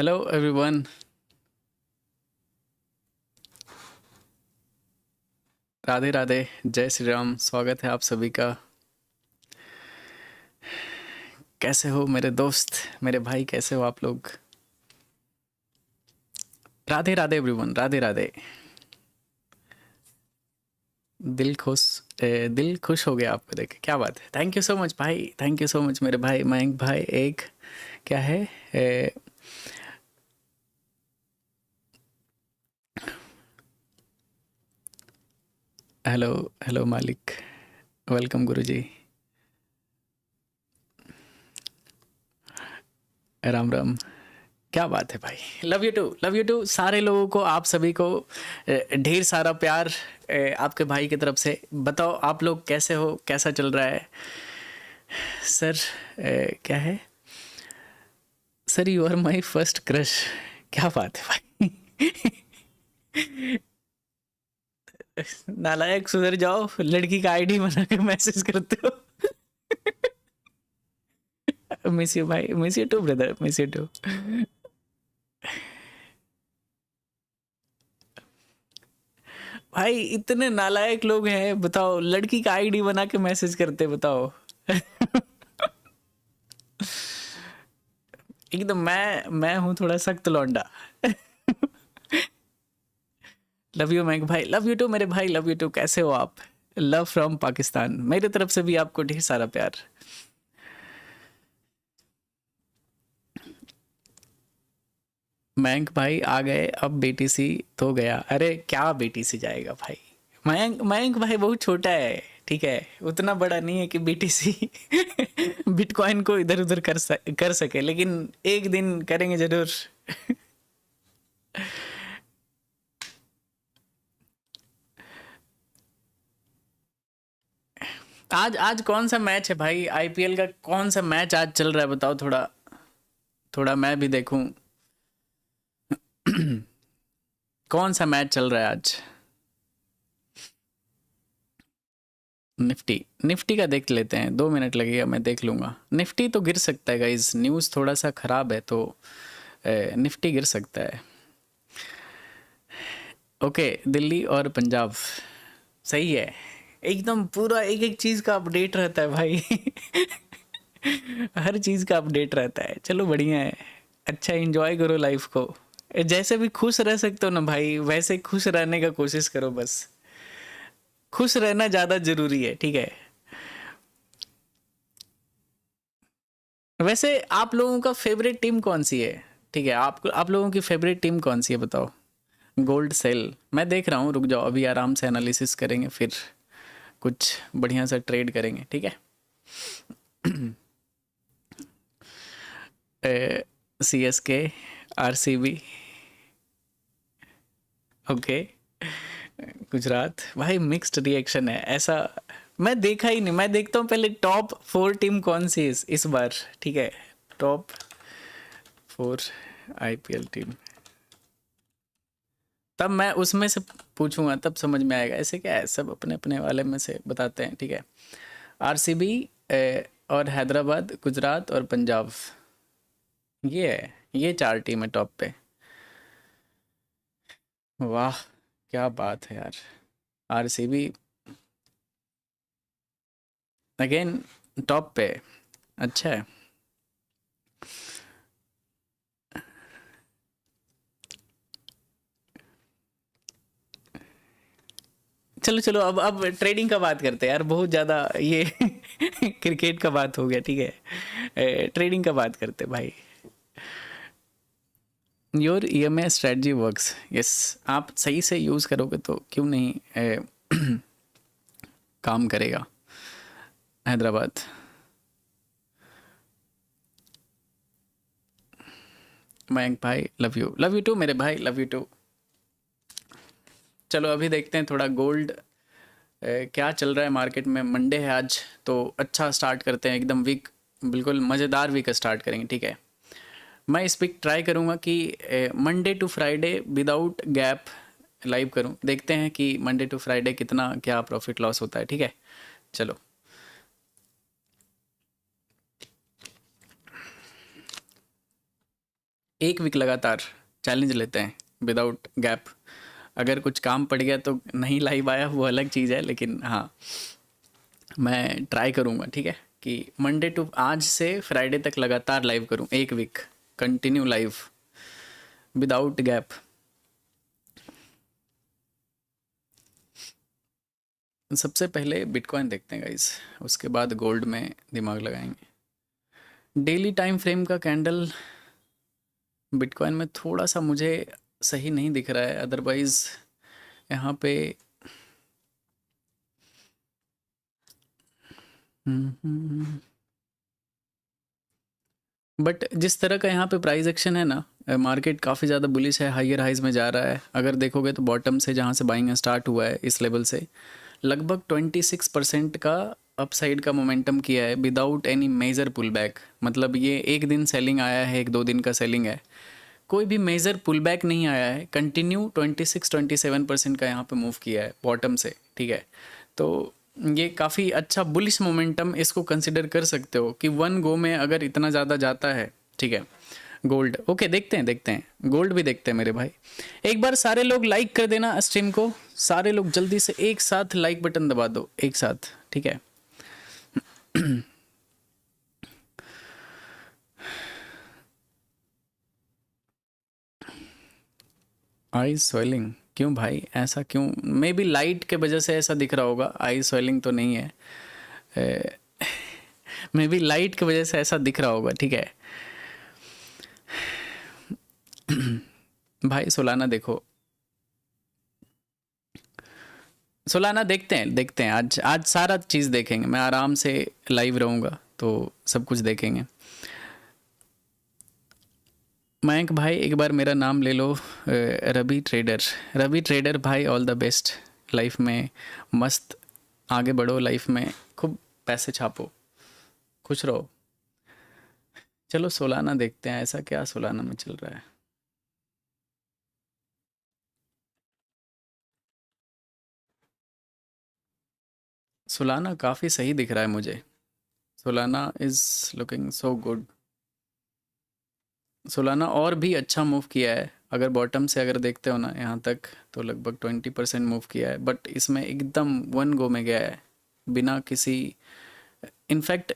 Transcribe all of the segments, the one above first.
Hello everyone. Radhe Radhe, जय श्री राम। स्वागत है आप सभी का। कैसे हो मेरे दोस्त, मेरे भाई, कैसे हो आप लोग? राधे राधे एवरीवन, राधे राधे। दिल खुश हो गया आपको देख के, क्या बात है। थैंक यू सो मच भाई, थैंक यू सो मच मेरे भाई मयंक भाई। एक क्या है, हेलो हेलो मालिक, वेलकम गुरुजी। राम राम। क्या बात है भाई, love you too, love you too सारे लोगों को, आप सभी को ढेर सारा प्यार आपके भाई की तरफ से। बताओ आप लोग कैसे हो, कैसा चल रहा है सर? क्या है sir, you are my first crush. क्या बात है भाई। नालायक सुधर जाओ, लड़की का आईडी बना के मैसेज करते हो। मिस यू भाई, miss you too brother, miss you too. भाई इतने नालायक लोग हैं, बताओ, लड़की का आईडी बना के मैसेज करते, बताओ। एकदम मैं हूं थोड़ा सख्त लौंडा। लव यू मैंक भाई, लव यू टू मेरे भाई, लव यू टू। कैसे हो आप? लव फ्रॉम पाकिस्तान, मेरी तरफ से भी आपको ढेर सारा प्यार। मयंक भाई आ गए, अब बीटीसी तो गया। अरे क्या बीटीसी जाएगा भाई। मयंक मयंक भाई बहुत छोटा है, ठीक है, उतना बड़ा नहीं है कि बीटीसी बिटकॉइन को इधर उधर कर सके, लेकिन एक दिन करेंगे जरूर। आज आज कौन सा मैच है भाई? आईपीएल का कौन सा मैच आज चल रहा है, बताओ थोड़ा। थोड़ा मैं भी देखूं। कौन सा मैच चल रहा है आज? निफ्टी, निफ्टी का देख लेते हैं, 2 मिनट लगेगा, मैं देख लूंगा। निफ्टी तो गिर सकता है गाइस, न्यूज़ थोड़ा सा खराब है तो निफ्टी गिर सकता है। ओके, दिल्ली और पंजाब, सही है। एकदम पूरा एक एक चीज़ का अपडेट रहता है भाई। हर चीज़ का अपडेट रहता है, चलो बढ़िया है। अच्छा, एंजॉय करो लाइफ को। जैसे भी खुश रह सकते हो ना भाई, वैसे खुश रहने का कोशिश करो बस। खुश रहना ज़्यादा ज़रूरी है, ठीक है। वैसे आप लोगों का फेवरेट टीम कौन सी है? ठीक है, आप लोगों की फेवरेट टीम कौन सी है, बताओ। गोल्ड सेल मैं देख रहा हूँ, रुक जाओ, अभी आराम से एनालिसिस करेंगे, फिर कुछ बढ़िया सा ट्रेड करेंगे, ठीक है। C S K, R C B, okay. Gujarat भाई, मिक्स्ड रिएक्शन है ऐसा। मैं देखा ही नहीं, मैं देखता हूँ पहले टॉप 4 टीम कौन सी है इस बार, ठीक है। टॉप 4 आईपीएल टीम, तब मैं उसमें से पूछूंगा, तब समझ में आएगा। ऐसे क्या है, सब अपने अपने वाले में से बताते हैं, ठीक है। आरसीबी और हैदराबाद, गुजरात और पंजाब, ये है, ये 4 टीम है टॉप पे। वाह, क्या बात है यार। आरसीबी अगेन टॉप पे, अच्छा है। चलो चलो, अब ट्रेडिंग का बात करते हैं यार, बहुत ज़्यादा ये क्रिकेट का बात हो गया, ठीक है। ट्रेडिंग का बात करते हैं भाई। Your EMI strategy works, yes. आप सही से यूज़ करोगे तो क्यों नहीं काम करेगा। हैदराबाद, मयंक भाई, लव यू टू मेरे भाई, लव यू टू। चलो अभी देखते हैं थोड़ा गोल्ड क्या चल रहा है मार्केट में। मंडे है आज, तो अच्छा स्टार्ट करते हैं, एकदम वीक, बिल्कुल मज़ेदार वीक स्टार्ट करेंगे, ठीक है। मैं इस वीक ट्राई करूँगा कि Monday to Friday without gap live करूँ। देखते हैं कि मंडे टू फ्राइडे कितना क्या प्रॉफिट लॉस होता है, ठीक है। चलो, एक वीक लगातार चैलेंज लेते हैं विदाउट गैप। अगर कुछ काम पड़ गया तो नहीं लाइव आया, वो अलग चीज़ है, लेकिन हाँ मैं ट्राई करूँगा, ठीक है, कि मंडे टू आज से फ्राइडे तक लगातार लाइव करूँ, एक week continue live without gap. सबसे पहले बिटकॉइन देखते हैं गाइस, उसके बाद गोल्ड में दिमाग लगाएंगे। डेली टाइम फ्रेम का कैंडल बिटकॉइन में थोड़ा सा मुझे सही नहीं दिख रहा है, अदरवाइज़ यहाँ पे बट जिस तरह का यहाँ पे प्राइस एक्शन है ना, मार्केट काफ़ी ज़्यादा बुलिश है, हायर हाइज में जा रहा है। अगर देखोगे तो बॉटम से जहाँ से बाइंग स्टार्ट हुआ है इस लेवल से लगभग 26% का अपसाइड का मोमेंटम किया है without any major pull back. मतलब ये एक दिन सेलिंग आया है, एक दो दिन का सेलिंग है, कोई भी मेजर पुल बैक नहीं आया है। कंटिन्यू 26-27% का यहाँ पे मूव किया है बॉटम से, ठीक है। तो ये काफ़ी अच्छा बुलिश मोमेंटम, इसको कंसिडर कर सकते हो कि वन गो में अगर इतना ज़्यादा जाता है, ठीक है। गोल्ड ओके, देखते हैं गोल्ड भी देखते हैं मेरे भाई। एक बार सारे लोग लाइक कर देना स्ट्रीम को, सारे लोग जल्दी से एक साथ लाइक बटन दबा दो एक साथ, ठीक है। आई स्वेलिंग क्यों भाई, ऐसा क्यों? मे बी लाइट के वजह से ऐसा दिख रहा होगा, आई स्वेलिंग तो नहीं है, मे बी लाइट की वजह से ऐसा दिख रहा होगा, ठीक है। भाई सोलाना देखो, सोलाना देखते हैं आज सारा चीज़ देखेंगे। मैं आराम से लाइव रहूँगा तो सब कुछ देखेंगे। मयंक भाई एक बार मेरा नाम ले लो, रवि ट्रेडर भाई, ऑल द बेस्ट लाइफ में, मस्त आगे बढ़ो लाइफ में, खूब पैसे छापो, खुश रहो। चलो सोलाना देखते हैं, ऐसा क्या सोलाना में चल रहा है। सोलाना काफ़ी सही दिख रहा है मुझे, Solana is looking so good. Solana और भी अच्छा मूव किया है, अगर बॉटम से अगर देखते हो ना यहाँ तक, तो लगभग 20% मूव किया है, बट इसमें एकदम वन गो में गया है बिना किसी, इनफैक्ट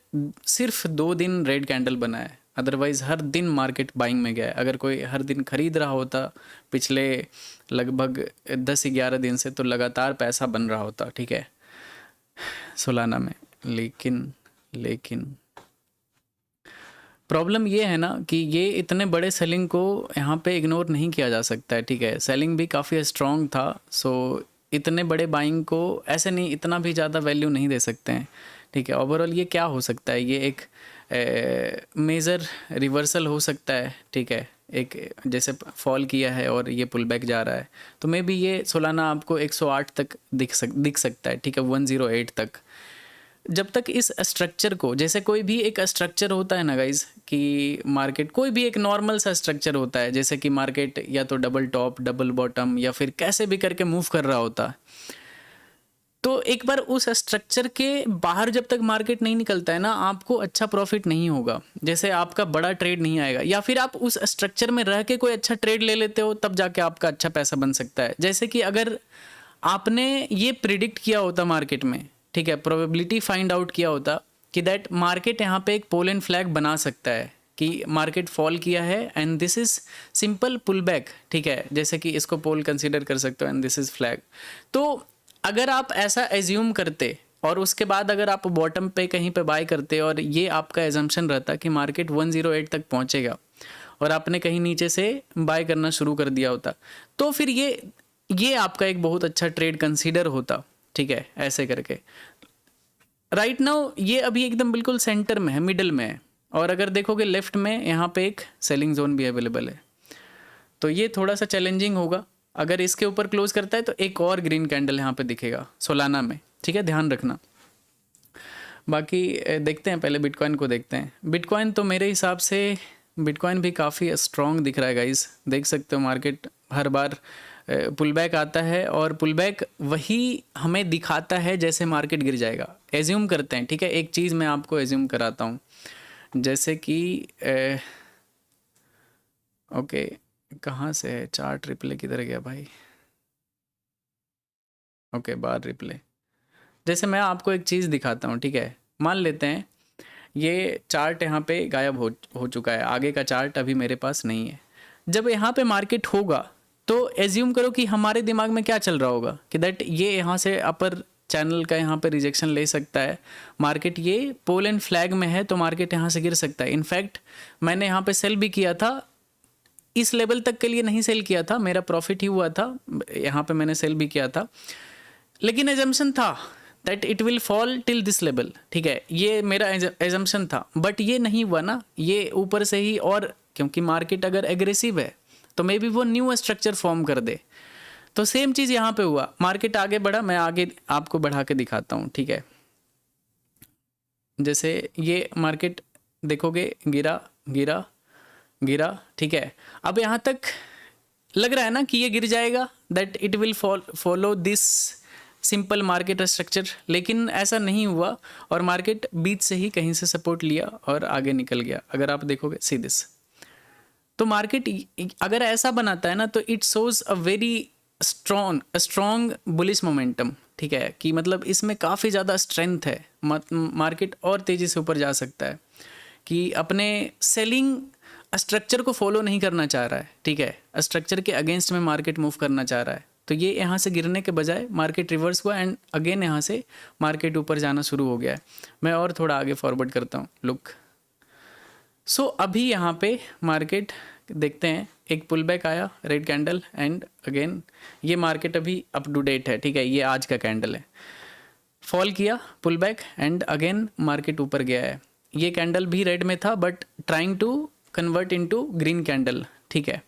सिर्फ 2 दिन रेड कैंडल बना है, अदरवाइज हर दिन मार्केट बाइंग में गया है। अगर कोई हर दिन खरीद रहा होता पिछले लगभग 10-11 दिन से, तो लगातार पैसा बन रहा होता, ठीक है, सोलाना में। लेकिन प्रॉब्लम ये है ना कि ये इतने बड़े सेलिंग को यहाँ पे इग्नोर नहीं किया जा सकता है, ठीक है। सेलिंग भी काफ़ी स्ट्रॉन्ग था, सो इतने बड़े बाइंग को ऐसे नहीं, इतना भी ज़्यादा वैल्यू नहीं दे सकते हैं, ठीक है। ओवरऑल ये क्या हो सकता है, ये एक मेजर रिवर्सल हो सकता है, ठीक है। एक जैसे फॉल किया है और ये पुल बैक जा रहा है, तो मे बी ये सोलाना आपको 108 तक दिख सकता है, ठीक है, 108 तक। जब तक इस स्ट्रक्चर को, जैसे कोई भी एक स्ट्रक्चर होता है ना गाइज, कि मार्केट कोई भी एक नॉर्मल सा स्ट्रक्चर होता है, जैसे कि मार्केट या तो डबल टॉप डबल बॉटम या फिर कैसे भी करके मूव कर रहा होता है, तो एक बार उस स्ट्रक्चर के बाहर जब तक मार्केट नहीं निकलता है ना, आपको अच्छा प्रॉफिट नहीं होगा, जैसे आपका बड़ा ट्रेड नहीं आएगा। या फिर आप उस स्ट्रक्चर में रह के कोई अच्छा ट्रेड ले लेते हो, तब जाके आपका अच्छा पैसा बन सकता है। जैसे कि अगर आपने ये प्रिडिक्ट किया होता मार्केट में, ठीक है, प्रोबेबिलिटी फाइंड आउट किया होता कि दैट मार्केट यहाँ पे एक पोल एंड फ्लैग बना सकता है, कि मार्केट फॉल किया है and this is simple pull back, ठीक है, जैसे कि इसको पोल कंसीडर कर सकते हो एंड दिस इज़ फ्लैग। तो अगर आप ऐसा एज्यूम करते और उसके बाद अगर आप बॉटम पे कहीं पे बाय करते और ये आपका एजम्पशन रहता कि मार्केट 108 तक पहुंचेगा और आपने कहीं नीचे से बाय करना शुरू कर दिया होता, तो फिर ये आपका एक बहुत अच्छा ट्रेड कंसीडर होता, ठीक है, ऐसे करके। राइट नाउ ये अभी एकदम बिल्कुल सेंटर में है, मिडल में है, और अगर देखोगे लेफ्ट में यहाँ पे एक सेलिंग जोन भी अवेलेबल है, तो ये थोड़ा सा चैलेंजिंग होगा। अगर इसके ऊपर क्लोज करता है तो एक और ग्रीन कैंडल यहाँ पे दिखेगा सोलाना में, ठीक है, ध्यान रखना। बाकी देखते हैं, पहले बिटकॉइन को देखते हैं। बिटकॉइन तो मेरे हिसाब से बिटकॉइन भी काफ़ी स्ट्रॉन्ग दिख रहा है गाइस, देख सकते हो मार्केट हर बार पुल बैक आता है और पुल बैक वही हमें दिखाता है जैसे मार्केट गिर जाएगा, एज्यूम करते हैं, ठीक है। एक चीज़ मैं आपको एज्यूम कराता हूँ, जैसे कि ओके, कहाँ से है चार्ट? रिप्ले किधर गया भाई? ओके, बार रिप्ले। जैसे मैं आपको एक चीज़ दिखाता हूँ, ठीक है, मान लेते हैं ये चार्ट यहाँ पे गायब हो चुका है, आगे का चार्ट अभी मेरे पास नहीं है। जब यहाँ पे मार्केट होगा तो एज्यूम करो कि हमारे दिमाग में क्या चल रहा होगा कि दैट ये यहाँ से अपर चैनल का यहाँ पे रिजेक्शन ले सकता है, मार्केट ये पोल एंड फ्लैग में है तो मार्केट यहाँ से गिर सकता है। इनफैक्ट मैंने यहाँ पे सेल भी किया था, इस लेवल तक के लिए नहीं सेल किया था, मेरा प्रॉफिट ही हुआ था, यहाँ पे मैंने सेल भी किया था, लेकिन एजम्पशन था that it will fall till this level, ठीक है, ये मेरा एजम्पशन था। बट ये नहीं हुआ ना, ये ऊपर से ही, और क्योंकि मार्केट अगर एग्रेसिव है तो मे बी वो न्यू स्ट्रक्चर फॉर्म कर दे। तो सेम चीज़ यहाँ पे हुआ, मार्केट आगे बढ़ा, मैं आगे आपको बढ़ा के दिखाता हूँ, ठीक है। जैसे ये मार्केट देखोगे, गिरा गिरा गिरा, ठीक है, अब यहाँ तक लग रहा है ना कि ये गिर जाएगा, that it will follow this simple market structure, लेकिन ऐसा नहीं हुआ और मार्केट बीच से ही कहीं से सपोर्ट लिया और आगे निकल गया। अगर आप देखोगे सी दिस, तो मार्केट अगर ऐसा बनाता है ना तो it shows a very strong bullish momentum, ठीक है, कि मतलब इसमें काफ़ी ज़्यादा स्ट्रेंथ है, मार्केट और तेज़ी से ऊपर जा सकता है, कि अपने सेलिंग स्ट्रक्चर को फॉलो नहीं करना चाह रहा है, ठीक है, स्ट्रक्चर के अगेंस्ट में मार्केट मूव करना चाह रहा है। तो ये यहाँ से गिरने के बजाय मार्केट रिवर्स हुआ एंड अगेन यहाँ से मार्केट ऊपर जाना शुरू हो गया है। मैं और थोड़ा आगे फॉरवर्ड करता हूँ, लुक। सो अभी यहाँ पे मार्केट देखते हैं, एक पुल बैक आया, रेड कैंडल, एंड अगेन ये मार्केट अभी अप टू डेट है, ठीक है, ये आज का कैंडल है, फॉल किया, pull back, and again market ऊपर गया है। ये कैंडल भी रेड में था but trying to convert into green candle, ठीक है।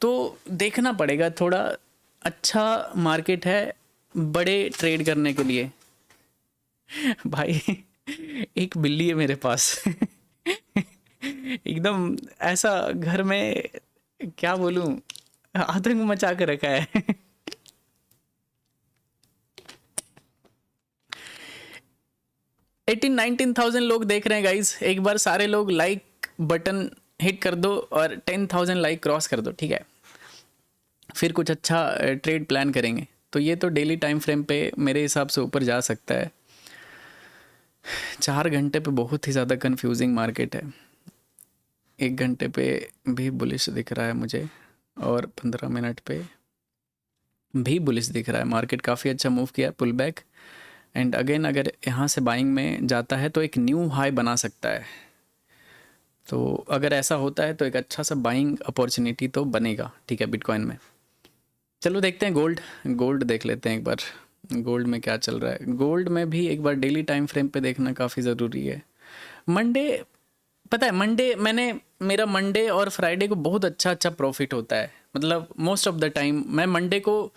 तो देखना पड़ेगा, थोड़ा अच्छा मार्केट है बड़े ट्रेड करने के लिए। भाई एक बिल्ली है मेरे पास एकदम ऐसा घर में, क्या बोलूं, आतंक मचा कर रखा है 18-19,000 लोग देख रहे हैं गाइज, एक बार सारे लोग लाइक बटन हिट कर दो और 10,000 लाइक क्रॉस कर दो, ठीक है, फिर कुछ अच्छा ट्रेड प्लान करेंगे। तो ये तो डेली टाइम फ्रेम पे मेरे हिसाब से ऊपर जा सकता है। 4 घंटे पे बहुत ही ज़्यादा कंफ्यूजिंग मार्केट है, 1 घंटे पे भी बुलिश दिख रहा है मुझे और 15 मिनट पे भी बुलिश दिख रहा है। मार्केट काफ़ी अच्छा मूव किया, पुल बैक, एंड अगेन अगर यहाँ से बाइंग में जाता है तो एक न्यू हाई बना सकता है। तो अगर ऐसा होता है तो एक अच्छा सा बाइंग अपॉर्चुनिटी तो बनेगा, ठीक है, बिटकॉइन में। चलो देखते हैं गोल्ड देख लेते हैं एक बार, गोल्ड में क्या चल रहा है। गोल्ड में भी एक बार डेली टाइम फ्रेम पे देखना काफ़ी ज़रूरी है। मंडे, पता है मंडे मेरा मंडे और फ्राइडे को बहुत अच्छा प्रॉफिट होता है, मतलब मोस्ट ऑफ द टाइम मैं मंडे को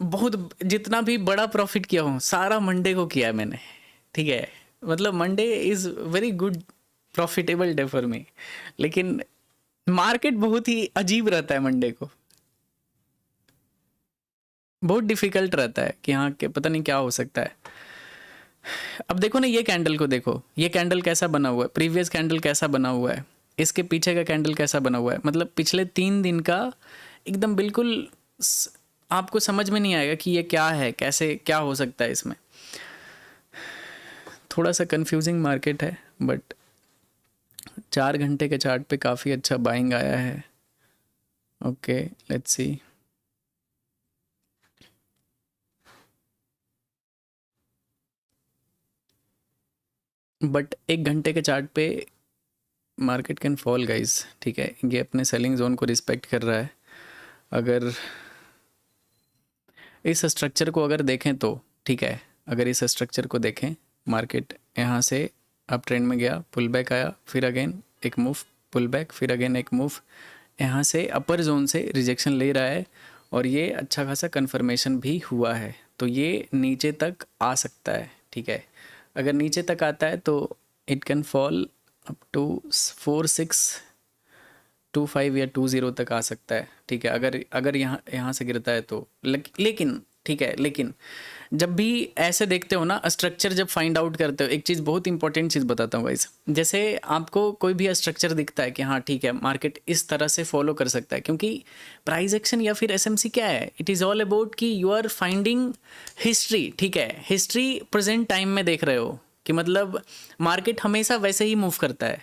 बहुत, जितना भी बड़ा प्रॉफिट किया हूँ सारा मंडे को किया है मैंने, ठीक है, मतलब Monday is very good profitable day for me. लेकिन मार्केट बहुत ही अजीब रहता है मंडे को, बहुत डिफिकल्ट रहता है कि हाँ कि पता नहीं क्या हो सकता है। अब देखो ना, ये कैंडल को देखो, ये कैंडल कैसा बना हुआ है, प्रीवियस कैंडल कैसा बना हुआ है, इसके पीछे का कैंडल कैसा बना हुआ है, मतलब पिछले 3 दिन का एकदम बिल्कुल आपको समझ में नहीं आएगा कि ये क्या है, कैसे क्या हो सकता है इसमें। थोड़ा सा कंफ्यूजिंग मार्केट है बट 4 घंटे के चार्ट पे काफ़ी अच्छा बाइंग आया है। Okay, let's see. बट 1 घंटे के चार्ट पे मार्केट कैन फॉल गाइस, ठीक है, ये अपने सेलिंग जोन को रिस्पेक्ट कर रहा है। अगर इस स्ट्रक्चर को अगर देखें तो ठीक है, अगर इस स्ट्रक्चर को देखें, मार्केट यहाँ से अप ट्रेंड में गया, पुल बैक आया, फिर अगेन एक मूव, पुल बैक, फिर अगेन एक मूव, यहाँ से अपर जोन से रिजेक्शन ले रहा है और ये अच्छा खासा कन्फर्मेशन भी हुआ है। तो ये नीचे तक आ सकता है, ठीक है, अगर नीचे तक आता है तो it can fall up to 4625 या 20 तक आ सकता है, ठीक है, अगर यहाँ से गिरता है तो। लेकिन ठीक है। लेकिन जब भी ऐसे देखते हो ना, स्ट्रक्चर जब फाइंड आउट करते हो, एक चीज़ बहुत इंपॉर्टेंट चीज़ बताता हूँ गाइस। जैसे आपको कोई भी स्ट्रक्चर दिखता है कि हाँ ठीक है, मार्केट इस तरह से फॉलो कर सकता है, क्योंकि प्राइस एक्शन या फिर एसएमसी क्या है, इट इज़ ऑल अबाउट कि यू आर फाइंडिंग हिस्ट्री। ठीक है, हिस्ट्री प्रेजेंट टाइम में देख रहे हो कि मतलब मार्केट हमेशा वैसे ही मूव करता है,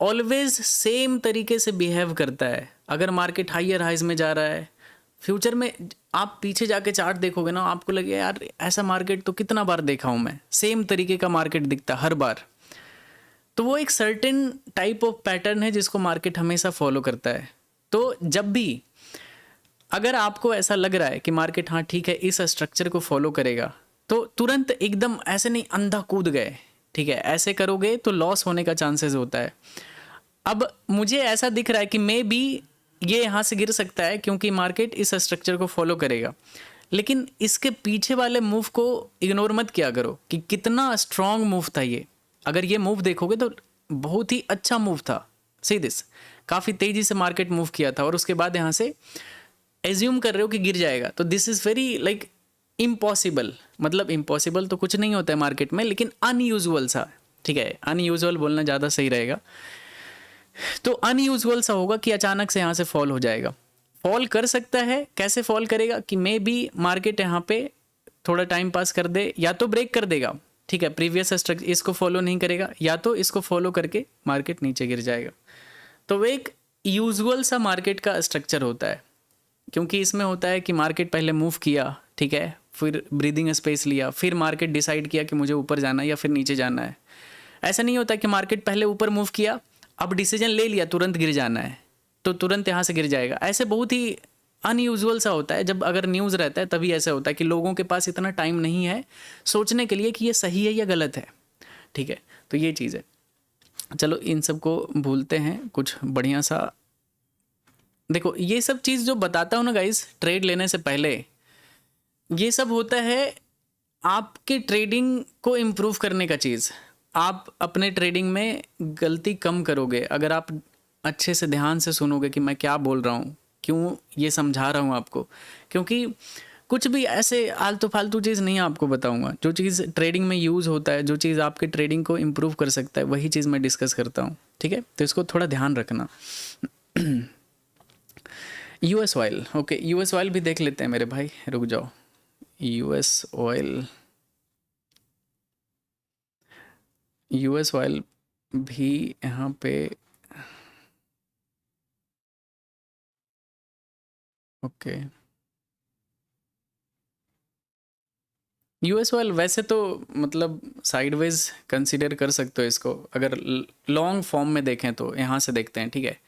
ऑलवेज सेम तरीके से बिहेव करता है। अगर मार्केट हाइयर हाइज में जा रहा है, फ्यूचर में आप पीछे जाके चार्ट देखोगे ना, आपको लगेगा यार ऐसा मार्केट तो कितना बार देखा हूँ मैं, सेम तरीके का मार्केट दिखता हर बार। तो वो एक सर्टेन टाइप ऑफ पैटर्न है जिसको मार्केट हमेशा फॉलो करता है। तो जब भी अगर आपको ऐसा लग रहा है कि मार्केट हाँ ठीक है इस स्ट्रक्चर को फॉलो करेगा, तो तुरंत एकदम ऐसे नहीं अंधा कूद गए, ठीक है, ऐसे करोगे तो लॉस होने का चांसेस होता है। अब मुझे ऐसा दिख रहा है कि मे बी ये यहाँ से गिर सकता है क्योंकि मार्केट इस स्ट्रक्चर को फॉलो करेगा, लेकिन इसके पीछे वाले मूव को इग्नोर मत किया करो कि कितना स्ट्रांग मूव था ये। अगर ये मूव देखोगे तो बहुत ही अच्छा मूव था, सी दिस, काफ़ी तेज़ी से मार्केट मूव किया था और उसके बाद यहाँ से एज्यूम कर रहे हो कि गिर जाएगा, तो this is very like impossible. मतलब इम्पॉसिबल तो कुछ नहीं होता है मार्केट में, लेकिन अनयूजुअल सा, ठीक है, अनयूजुअल बोलना ज़्यादा सही रहेगा। तो अनयूजुअल सा होगा कि अचानक से यहाँ से फॉल हो जाएगा। फॉल कर सकता है, कैसे फॉल करेगा कि मे बी मार्केट यहाँ पे थोड़ा टाइम पास कर दे, या तो ब्रेक कर देगा, ठीक है, प्रीवियस स्ट्रक्चर इसको फॉलो नहीं करेगा, या तो इसको फॉलो करके मार्केट नीचे गिर जाएगा। तो वो एक यूजुअल सा मार्केट का स्ट्रक्चर होता है, क्योंकि इसमें होता है कि मार्केट पहले मूव किया, ठीक है, फिर ब्रीदिंग स्पेस लिया, फिर मार्केट डिसाइड किया कि मुझे ऊपर जाना है या फिर नीचे जाना है। ऐसा नहीं होता कि मार्केट पहले ऊपर मूव किया, अब डिसीजन ले लिया तुरंत गिर जाना है तो तुरंत यहाँ से गिर जाएगा। ऐसे बहुत ही अनयूजुअल सा होता है। जब अगर न्यूज़ रहता है तभी ऐसा होता है कि लोगों के पास इतना टाइम नहीं है सोचने के लिए कि ये सही है या गलत है, ठीक है। तो ये चीज़ है। चलो इन सब को भूलते हैं, कुछ बढ़िया सा देखो। ये सब चीज़ जो बताता हूँ ना गाइस, ट्रेड लेने से पहले ये सब होता है आपके ट्रेडिंग को इम्प्रूव करने का चीज़। आप अपने ट्रेडिंग में गलती कम करोगे अगर आप अच्छे से ध्यान से सुनोगे कि मैं क्या बोल रहा हूँ, क्यों ये समझा रहा हूँ आपको। क्योंकि कुछ भी ऐसे आलतू फालतू चीज़ नहीं आपको बताऊँगा, जो चीज़ ट्रेडिंग में यूज़ होता है, जो चीज़ आपके ट्रेडिंग को इम्प्रूव कर सकता है, वही चीज़ मैं डिस्कस करता हूँ, ठीक है। तो इसको थोड़ा ध्यान रखना। US oil, okay, US oil भी देख लेते हैं मेरे भाई, रुक जाओ। यूएस ऑयल, यूएस ऑयल भी यहाँ पे, ओके। यूएस ऑयल वैसे तो मतलब साइडवेज कंसीडर कर सकते हो इसको, अगर लॉन्ग फॉर्म में देखें तो। यहाँ से देखते हैं, ठीक है,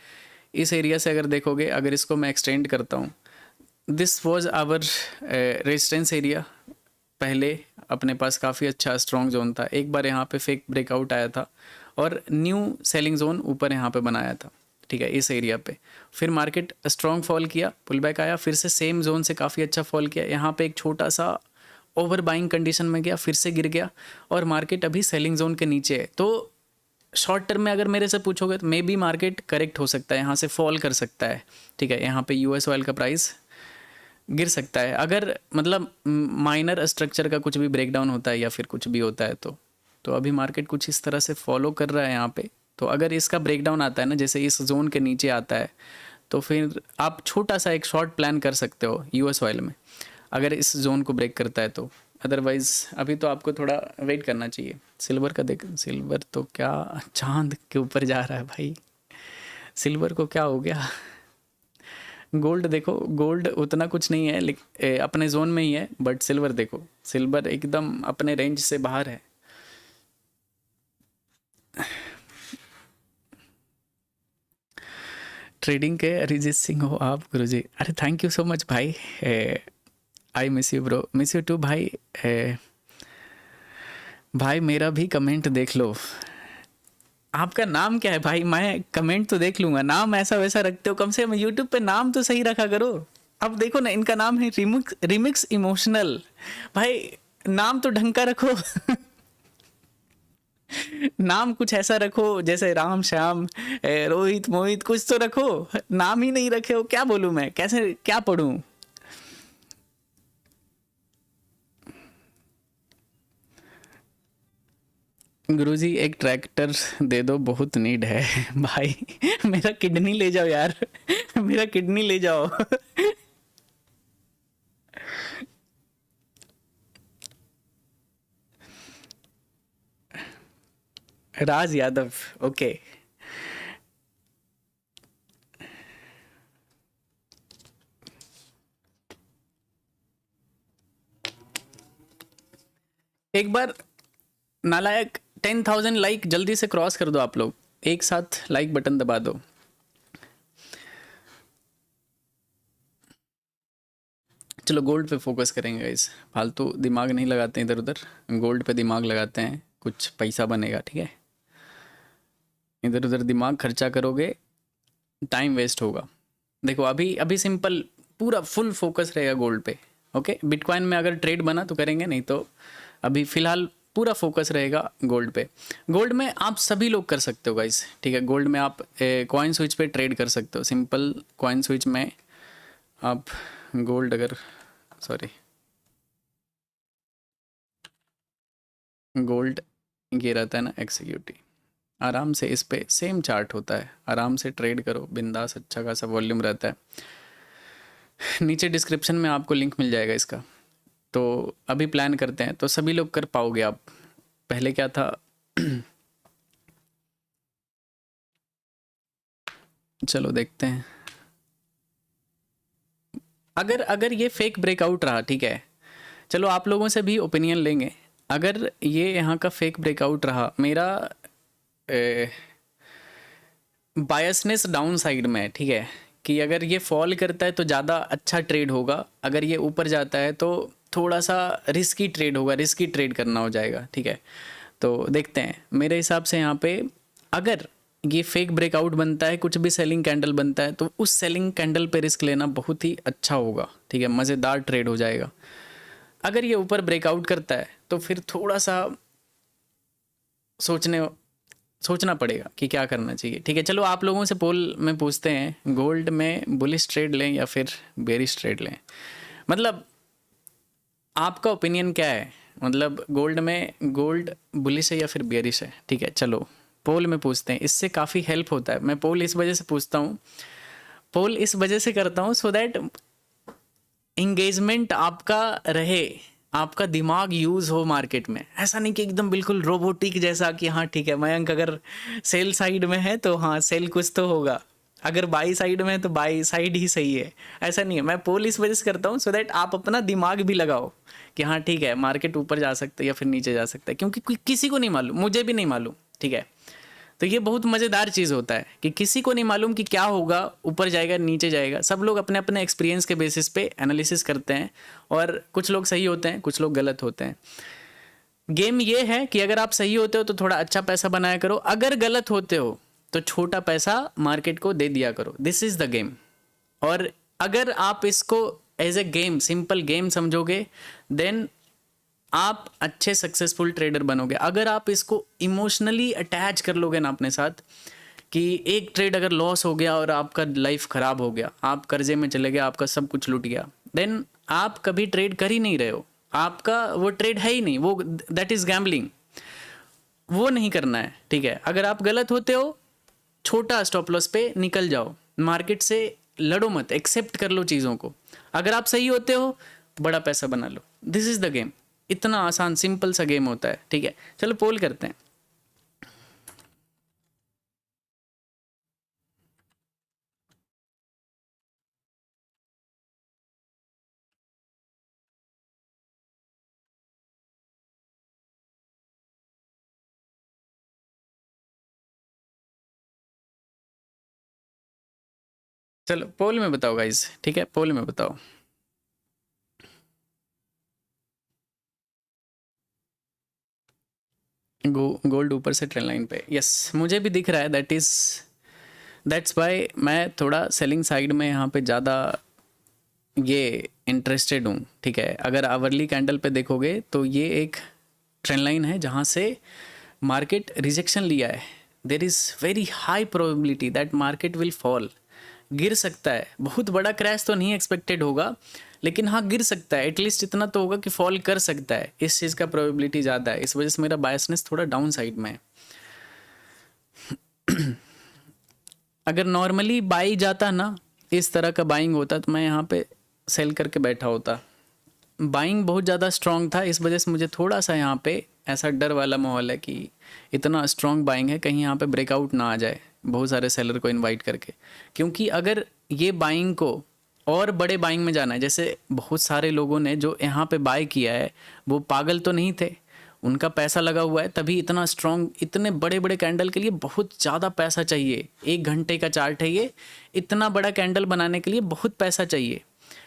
इस एरिया से अगर देखोगे, अगर इसको मैं एक्सटेंड करता हूँ, this was our resistance area. पहले अपने पास काफ़ी अच्छा स्ट्रॉन्ग जोन था, एक बार यहाँ पे फेक ब्रेकआउट आया था और न्यू सेलिंग जोन ऊपर यहाँ पे बनाया था, ठीक है, इस एरिया पे। फिर मार्केट स्ट्रॉन्ग फॉल किया, पुल बैक आया, फिर से सेम जोन से काफ़ी अच्छा फॉल किया, यहाँ पे एक छोटा सा ओवर बाइंग कंडीशन में गया, फिर से गिर गया और मार्केट अभी सेलिंग जोन के नीचे है। तो शॉर्ट टर्म में अगर मेरे से पूछोगे तो मे बी मार्केट करेक्ट हो सकता है, यहाँ से फॉल कर सकता है, ठीक है। यहाँ पे यूएस ऑयल का प्राइस गिर सकता है अगर मतलब माइनर स्ट्रक्चर का कुछ भी ब्रेकडाउन होता है या फिर कुछ भी होता है तो अभी मार्केट कुछ इस तरह से फॉलो कर रहा है यहाँ पे। तो अगर इसका ब्रेकडाउन आता है ना, जैसे इस जोन के नीचे आता है, तो फिर आप छोटा सा एक शॉर्ट प्लान कर सकते हो यूएस ऑयल में, अगर इस जोन को ब्रेक करता है तो। अदरवाइज़ अभी तो आपको थोड़ा वेट करना चाहिए। सिल्वर का देख, सिल्वर तो क्या चांद के ऊपर जा रहा है भाई, सिल्वर को क्या हो गया। गोल्ड देखो, गोल्ड उतना कुछ नहीं है, लेकिन अपने जोन में ही है, बट सिल्वर देखो, सिल्वर एकदम अपने रेंज से बाहर है। ट्रेडिंग के अरिजीत सिंह हो आप गुरुजी, अरे थैंक यू सो मच भाई, I miss you bro, miss you too भाई। भाई मेरा भी कमेंट देख लो, आपका नाम क्या है भाई, मैं कमेंट तो देख लूंगा, नाम ऐसा वैसा रखते हो, कम से कम यूट्यूब पे नाम तो सही रखा करो। अब देखो ना, इनका नाम है रिमिक्स इमोशनल, भाई नाम तो ढंग का रखो। नाम कुछ ऐसा रखो जैसे राम श्याम, रोहित मोहित, कुछ तो रखो। नाम ही नहीं रखे हो, क्या बोलूं मैं, कैसे क्या पढ़ूं। गुरुजी एक ट्रैक्टर दे दो, बहुत नीड है। भाई मेरा किडनी ले जाओ यार। मेरा किडनी ले जाओ। राज यादव, ओके। एक बार नालायक 10,000 लाइक जल्दी से क्रॉस कर दो आप लोग, एक साथ लाइक बटन दबा दो। चलो गोल्ड पे फोकस करेंगे गाइस, फालतू दिमाग नहीं लगाते इधर उधर, गोल्ड पे दिमाग लगाते हैं, कुछ पैसा बनेगा, ठीक है। इधर उधर दिमाग खर्चा करोगे, टाइम वेस्ट होगा। देखो अभी अभी सिंपल पूरा फुल फोकस रहेगा गोल्ड पे, ओके। बिटकॉइन में अगर ट्रेड बना तो करेंगे, नहीं तो अभी फ़िलहाल पूरा फोकस रहेगा गोल्ड पे। गोल्ड में आप सभी लोग कर सकते हो गाइस, ठीक है। गोल्ड में आप कॉइन स्विच पे ट्रेड कर सकते हो, सिंपल कॉइन स्विच में आप गोल्ड अगर सॉरी गोल्ड ये रहता है ना एक्सिक्यूटिव, आराम से इस पे सेम चार्ट होता है, आराम से ट्रेड करो बिंदास, अच्छा खासा वॉल्यूम रहता है। नीचे डिस्क्रिप्शन में आपको लिंक मिल जाएगा इसका। तो अभी प्लान करते हैं तो सभी लोग कर पाओगे आप। पहले क्या था चलो देखते हैं। अगर अगर ये फेक ब्रेकआउट रहा, ठीक है, चलो आप लोगों से भी ओपिनियन लेंगे। अगर ये यहाँ का फेक ब्रेकआउट रहा, मेरा बायसनेस डाउन साइड में है, ठीक है, कि अगर ये फॉल करता है तो ज़्यादा अच्छा ट्रेड होगा, अगर ये ऊपर जाता है तो थोड़ा सा रिस्की ट्रेड होगा, रिस्की ट्रेड करना हो जाएगा, ठीक है। तो देखते हैं, मेरे हिसाब से यहाँ पे अगर ये फेक ब्रेकआउट बनता है, कुछ भी सेलिंग कैंडल बनता है, तो उस सेलिंग कैंडल पे रिस्क लेना बहुत ही अच्छा होगा, ठीक है, मज़ेदार ट्रेड हो जाएगा। अगर ये ऊपर ब्रेकआउट करता है तो फिर थोड़ा सा सोचना पड़ेगा कि क्या करना चाहिए, ठीक है। चलो आप लोगों से पोल में पूछते हैं, गोल्ड में बुलिश ट्रेड लें या फिर बेरिश ट्रेड लें, मतलब आपका ओपिनियन क्या है, मतलब गोल्ड में गोल्ड बुलिश है या फिर बेरिश है, ठीक है। चलो पोल में पूछते हैं, इससे काफ़ी हेल्प होता है। मैं पोल इस वजह से पूछता हूँ, पोल इस वजह से करता हूँ सो दैट इंगेजमेंट आपका रहे, आपका दिमाग यूज़ हो मार्केट में। ऐसा नहीं कि एकदम बिल्कुल रोबोटिक जैसा कि हाँ ठीक है मयंक अगर सेल साइड में है तो हाँ सेल कुछ तो होगा, अगर बाई साइड में है तो बाई साइड ही सही है, ऐसा नहीं है। मैं पोल इस वजह से करता हूँ सो दैट आप अपना दिमाग भी लगाओ कि हाँ ठीक है मार्केट ऊपर जा सकता है या फिर नीचे जा सकता है, क्योंकि किसी को नहीं मालूम, मुझे भी नहीं मालूम, ठीक है। तो ये बहुत मज़ेदार चीज़ होता है कि किसी को नहीं मालूम कि क्या होगा, ऊपर जाएगा नीचे जाएगा। सब लोग अपने अपने एक्सपीरियंस के बेसिस पे एनालिसिस करते हैं, और कुछ लोग सही होते हैं, कुछ लोग गलत होते हैं। गेम ये है कि अगर आप सही होते हो तो थोड़ा अच्छा पैसा बनाया करो, अगर गलत होते हो तो छोटा पैसा मार्केट को दे दिया करो। This is the game. और अगर आप इसको as a game, simple game समझोगे, देन आप अच्छे सक्सेसफुल ट्रेडर बनोगे। अगर आप इसको इमोशनली अटैच कर लोगे ना अपने साथ, कि एक ट्रेड अगर लॉस हो गया और आपका लाइफ ख़राब हो गया, आप कर्जे में चले गए, आपका सब कुछ लूट गया, देन आप कभी ट्रेड कर ही नहीं रहे हो, आपका वो ट्रेड है ही नहीं, वो दैट इज़ गैम्बलिंग, वो नहीं करना है, ठीक है। अगर आप गलत होते हो, छोटा स्टॉप लॉस पे निकल जाओ, मार्केट से लड़ो मत, एक्सेप्ट कर लो चीज़ों को। अगर आप सही होते हो, बड़ा पैसा बना लो। This is the game. इतना आसान सिंपल सा गेम होता है, ठीक है। चलो पोल करते हैं। चलो पोल में बताओ गाइस, ठीक है, पोल में बताओ। गोल्ड ऊपर से ट्रेंड लाइन पे, यस मुझे भी दिख रहा है, दैट्स वाई मैं थोड़ा सेलिंग साइड में यहाँ पे ज़्यादा ये इंटरेस्टेड हूँ, ठीक है। अगर आवरली कैंडल पे देखोगे तो ये एक ट्रेंड लाइन है जहाँ से मार्केट रिजेक्शन लिया है। There is very high probability that market will fall, गिर सकता है, बहुत बड़ा क्रैश तो नहीं एक्सपेक्टेड होगा, लेकिन हाँ गिर सकता है, एटलीस्ट इतना तो होगा कि फॉल कर सकता है, इस चीज़ का प्रोबेबिलिटी ज़्यादा है, इस वजह से मेरा बायसनेस थोड़ा डाउन साइड में है। अगर नॉर्मली बाई जाता ना, इस तरह का बाइंग होता तो मैं यहाँ पे सेल करके बैठा होता। बाइंग बहुत ज़्यादा स्ट्रॉन्ग था, इस वजह से मुझे थोड़ा सा यहाँ पे ऐसा डर वाला माहौल है कि इतना स्ट्रॉन्ग बाइंग है, कहीं यहाँ पे ब्रेकआउट ना आ जाए बहुत सारे सेलर को इनवाइट करके। क्योंकि अगर ये बाइंग को और बड़े बाइंग में जाना है, जैसे बहुत सारे लोगों ने जो यहाँ पे बाय किया है वो पागल तो नहीं थे, उनका पैसा लगा हुआ है, तभी इतना स्ट्रॉन्ग, इतने बड़े बड़े कैंडल के लिए बहुत ज़्यादा पैसा चाहिए। 1 घंटे का चार्ट है ये, इतना बड़ा कैंडल बनाने के लिए बहुत पैसा चाहिए,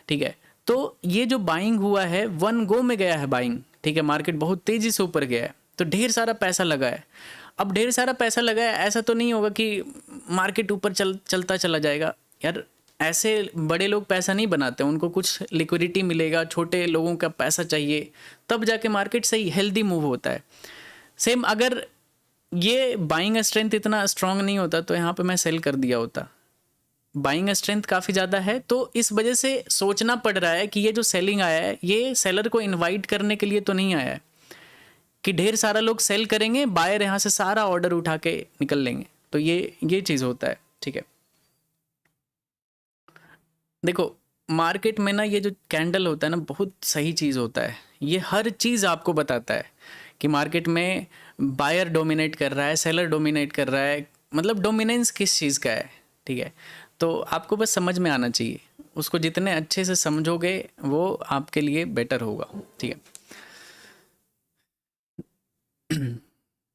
ठीक है। तो ये जो बाइंग हुआ है 1 गो में गया है बाइंग, ठीक है, मार्केट बहुत तेज़ी से ऊपर गया है, तो ढेर सारा पैसा लगा है। अब ढेर सारा पैसा लगा है, ऐसा तो नहीं होगा कि मार्केट ऊपर चलता चला जाएगा यार। ऐसे बड़े लोग पैसा नहीं बनाते, उनको कुछ लिक्विडिटी मिलेगा, छोटे लोगों का पैसा चाहिए, तब जाके मार्केट सही हेल्दी मूव होता है। सेम अगर ये बाइंग स्ट्रेंथ इतना स्ट्रांग नहीं होता तो यहाँ पे मैं सेल कर दिया होता। बाइंग स्ट्रेंथ काफ़ी ज़्यादा है, तो इस वजह से सोचना पड़ रहा है कि ये जो सेलिंग आया है ये सेलर को इनवाइट करने के लिए तो नहीं आया है कि ढेर सारा लोग सेल करेंगे, बायर यहाँ से सारा ऑर्डर उठा के निकल लेंगे। तो ये चीज़ होता है, ठीक है। देखो मार्केट में ना ये जो कैंडल होता है ना बहुत सही चीज़ होता है, ये हर चीज़ आपको बताता है कि मार्केट में बायर डोमिनेट कर रहा है, सेलर डोमिनेट कर रहा है, मतलब डोमिनेंस किस चीज़ का है, ठीक है। तो आपको बस समझ में आना चाहिए, उसको जितने अच्छे से समझोगे वो आपके लिए बेटर होगा, ठीक है।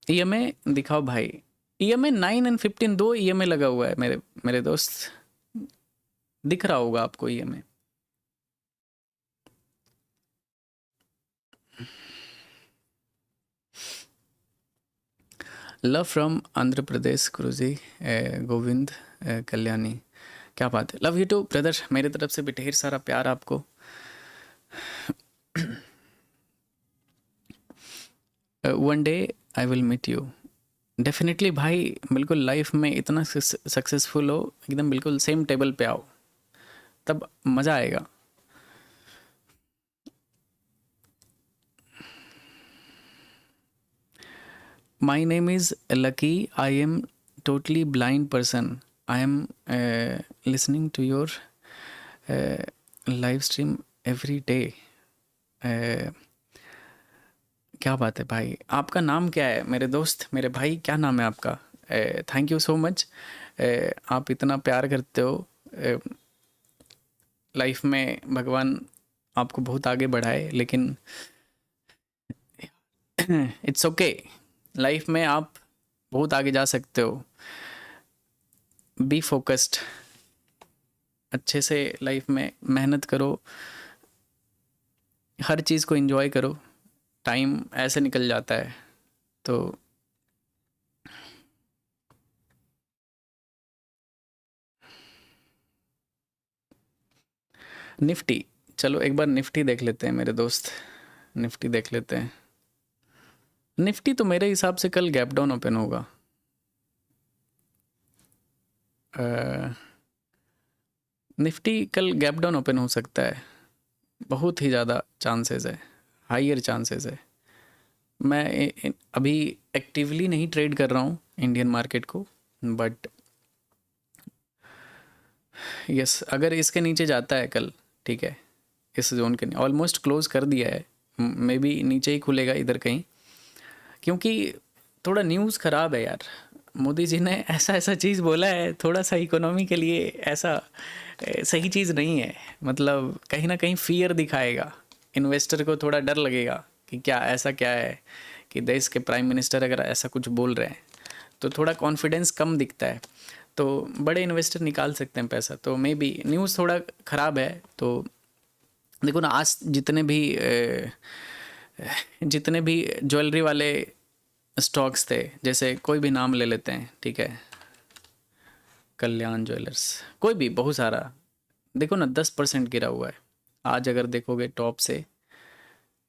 ईएमए दिखाओ भाई, ईएमए 9 और 15 दो ईएमए लगा हुआ है मेरे दोस्त, दिख रहा होगा आपको EMA. Love from Andhra Pradesh गुरुजी, गोविंद कल्याणी, क्या बात है, लव यू टू ब्रदर, मेरे तरफ से भी ढेर सारा प्यार आपको। One day I will meet you, definitely भाई, बिल्कुल लाइफ में इतना सक्सेसफुल हो एकदम, बिल्कुल सेम टेबल पे आओ, तब मज़ा आएगा। My name is Lucky. I am totally blind person. I am listening to your live stream every day. क्या बात है भाई, आपका नाम क्या है मेरे दोस्त, मेरे भाई, क्या नाम है आपका? थैंक यू सो मच, आप इतना प्यार करते हो। लाइफ में भगवान आपको बहुत आगे बढ़ाए, लेकिन इट्स ओके, लाइफ में आप बहुत आगे जा सकते हो। बी फोकस्ड, अच्छे से लाइफ में मेहनत करो, हर चीज़ को एंजॉय करो, टाइम ऐसे निकल जाता है। तो निफ्टी, चलो एक बार निफ्टी देख लेते हैं मेरे दोस्त, निफ्टी देख लेते हैं। निफ्टी तो मेरे हिसाब से कल गैप डाउन ओपन होगा। निफ्टी कल गैप डाउन ओपन हो सकता है, बहुत ही ज़्यादा चांसेस है, हाइयर चांसेस है। मैं अभी एक्टिवली नहीं ट्रेड कर रहा हूँ इंडियन मार्केट को, बट यस अगर इसके नीचे जाता है कल, ठीक है, इस जोन के ऑलमोस्ट क्लोज कर दिया है, मे बी नीचे ही खुलेगा इधर कहीं, क्योंकि थोड़ा न्यूज़ ख़राब है यार। मोदी जी ने ऐसा ऐसा चीज़ बोला है, थोड़ा सा इकोनॉमी के लिए ऐसा सही चीज़ नहीं है, मतलब कहीं ना कहीं फियर दिखाएगा, इन्वेस्टर को थोड़ा डर लगेगा कि क्या ऐसा क्या है कि देश के प्राइम मिनिस्टर अगर ऐसा कुछ बोल रहे हैं तो थोड़ा कॉन्फिडेंस कम दिखता है, तो बड़े इन्वेस्टर निकाल सकते हैं पैसा। तो मे बी न्यूज़ थोड़ा ख़राब है। तो देखो ना, आज जितने भी ज्वेलरी वाले स्टॉक्स थे, जैसे कोई भी नाम ले लेते हैं, ठीक है, कल्याण ज्वेलर्स, कोई भी, बहुत सारा, देखो ना 10% गिरा हुआ है आज। अगर देखोगे टॉप से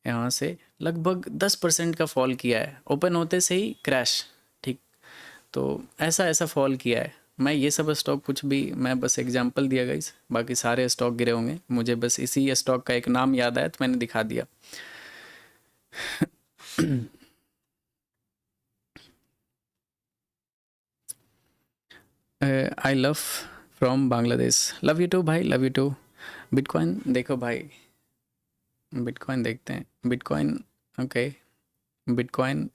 यहाँ से लगभग 10% का फॉल किया है, ओपन होते से ही क्रैश, ठीक। तो ऐसा फॉल किया है, मैं ये सब स्टॉक कुछ भी, मैं बस एग्जांपल दिया गाइस, बाकी सारे स्टॉक गिरे होंगे, मुझे बस इसी स्टॉक का एक नाम याद आया तो मैंने दिखा दिया। I love from Bangladesh, love you too भाई, लव यू टू। बिटकॉइन देखो भाई, बिटकॉइन देखते हैं, बिटकॉइन, ओके, बिटकॉइन,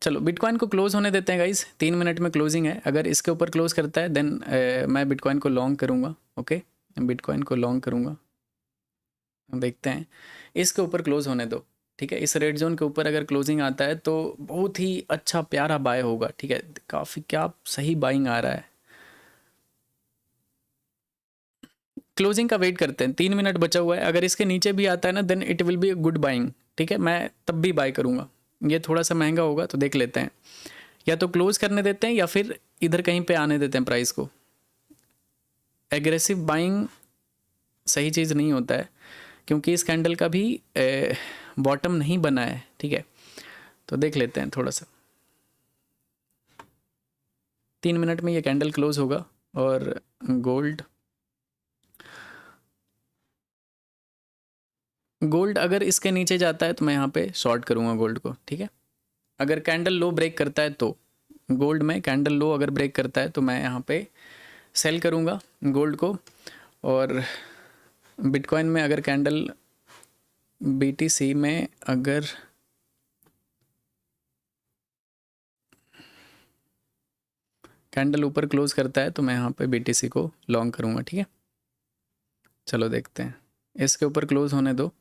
चलो बिटकॉइन को क्लोज होने देते हैं गाइस, 3 मिनट में क्लोजिंग है, अगर इसके ऊपर क्लोज करता है देन मैं बिटकॉइन को लॉन्ग करूँगा। ओके, बिटकॉइन को लॉन्ग करूँगा, देखते हैं, इसके ऊपर क्लोज होने दो, ठीक है। इस रेड जोन के ऊपर अगर क्लोजिंग आता है तो बहुत ही अच्छा प्यारा बाय होगा, ठीक है, काफ़ी क्या सही बाइंग आ रहा है। क्लोजिंग का वेट करते हैं, 3 मिनट बचा हुआ है, अगर इसके नीचे भी आता है ना then it will be a good buying, ठीक है, मैं तब भी बाय करूँगा। ये थोड़ा सा महंगा होगा तो देख लेते हैं, या तो क्लोज करने देते हैं या फिर इधर कहीं पे आने देते हैं प्राइस को। एग्रेसिव बाइंग सही चीज़ नहीं होता है, क्योंकि इस कैंडल का भी बॉटम नहीं बना है, ठीक है, तो देख लेते हैं थोड़ा सा। 3 मिनट में ये कैंडल क्लोज होगा। और गोल्ड, गोल्ड अगर इसके नीचे जाता है तो मैं यहाँ पे शॉर्ट करूँगा गोल्ड को, ठीक है। अगर कैंडल लो ब्रेक करता है तो गोल्ड में कैंडल लो अगर ब्रेक करता है तो मैं यहाँ पे सेल करूँगा गोल्ड को। और बिटकॉइन में अगर कैंडल, बीटीसी में अगर कैंडल ऊपर क्लोज करता है तो मैं यहाँ पे बीटीसी को लॉन्ग करूँगा, ठीक है। चलो देखते हैं, इसके ऊपर क्लोज होने दो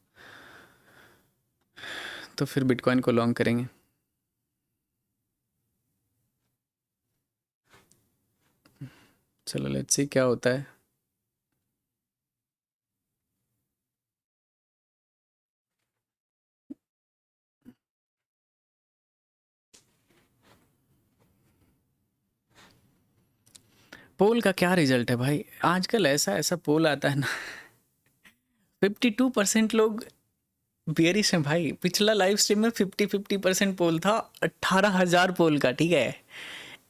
तो फिर बिटकॉइन को लॉन्ग करेंगे। चलो लेट्स सी क्या होता है। पोल का क्या रिजल्ट है भाई, आजकल ऐसा ऐसा पोल आता है ना, 52% लोग बियरिश हैं भाई। पिछला लाइव स्ट्रीम में 50% पोल था, 18,000 पोल का, ठीक है,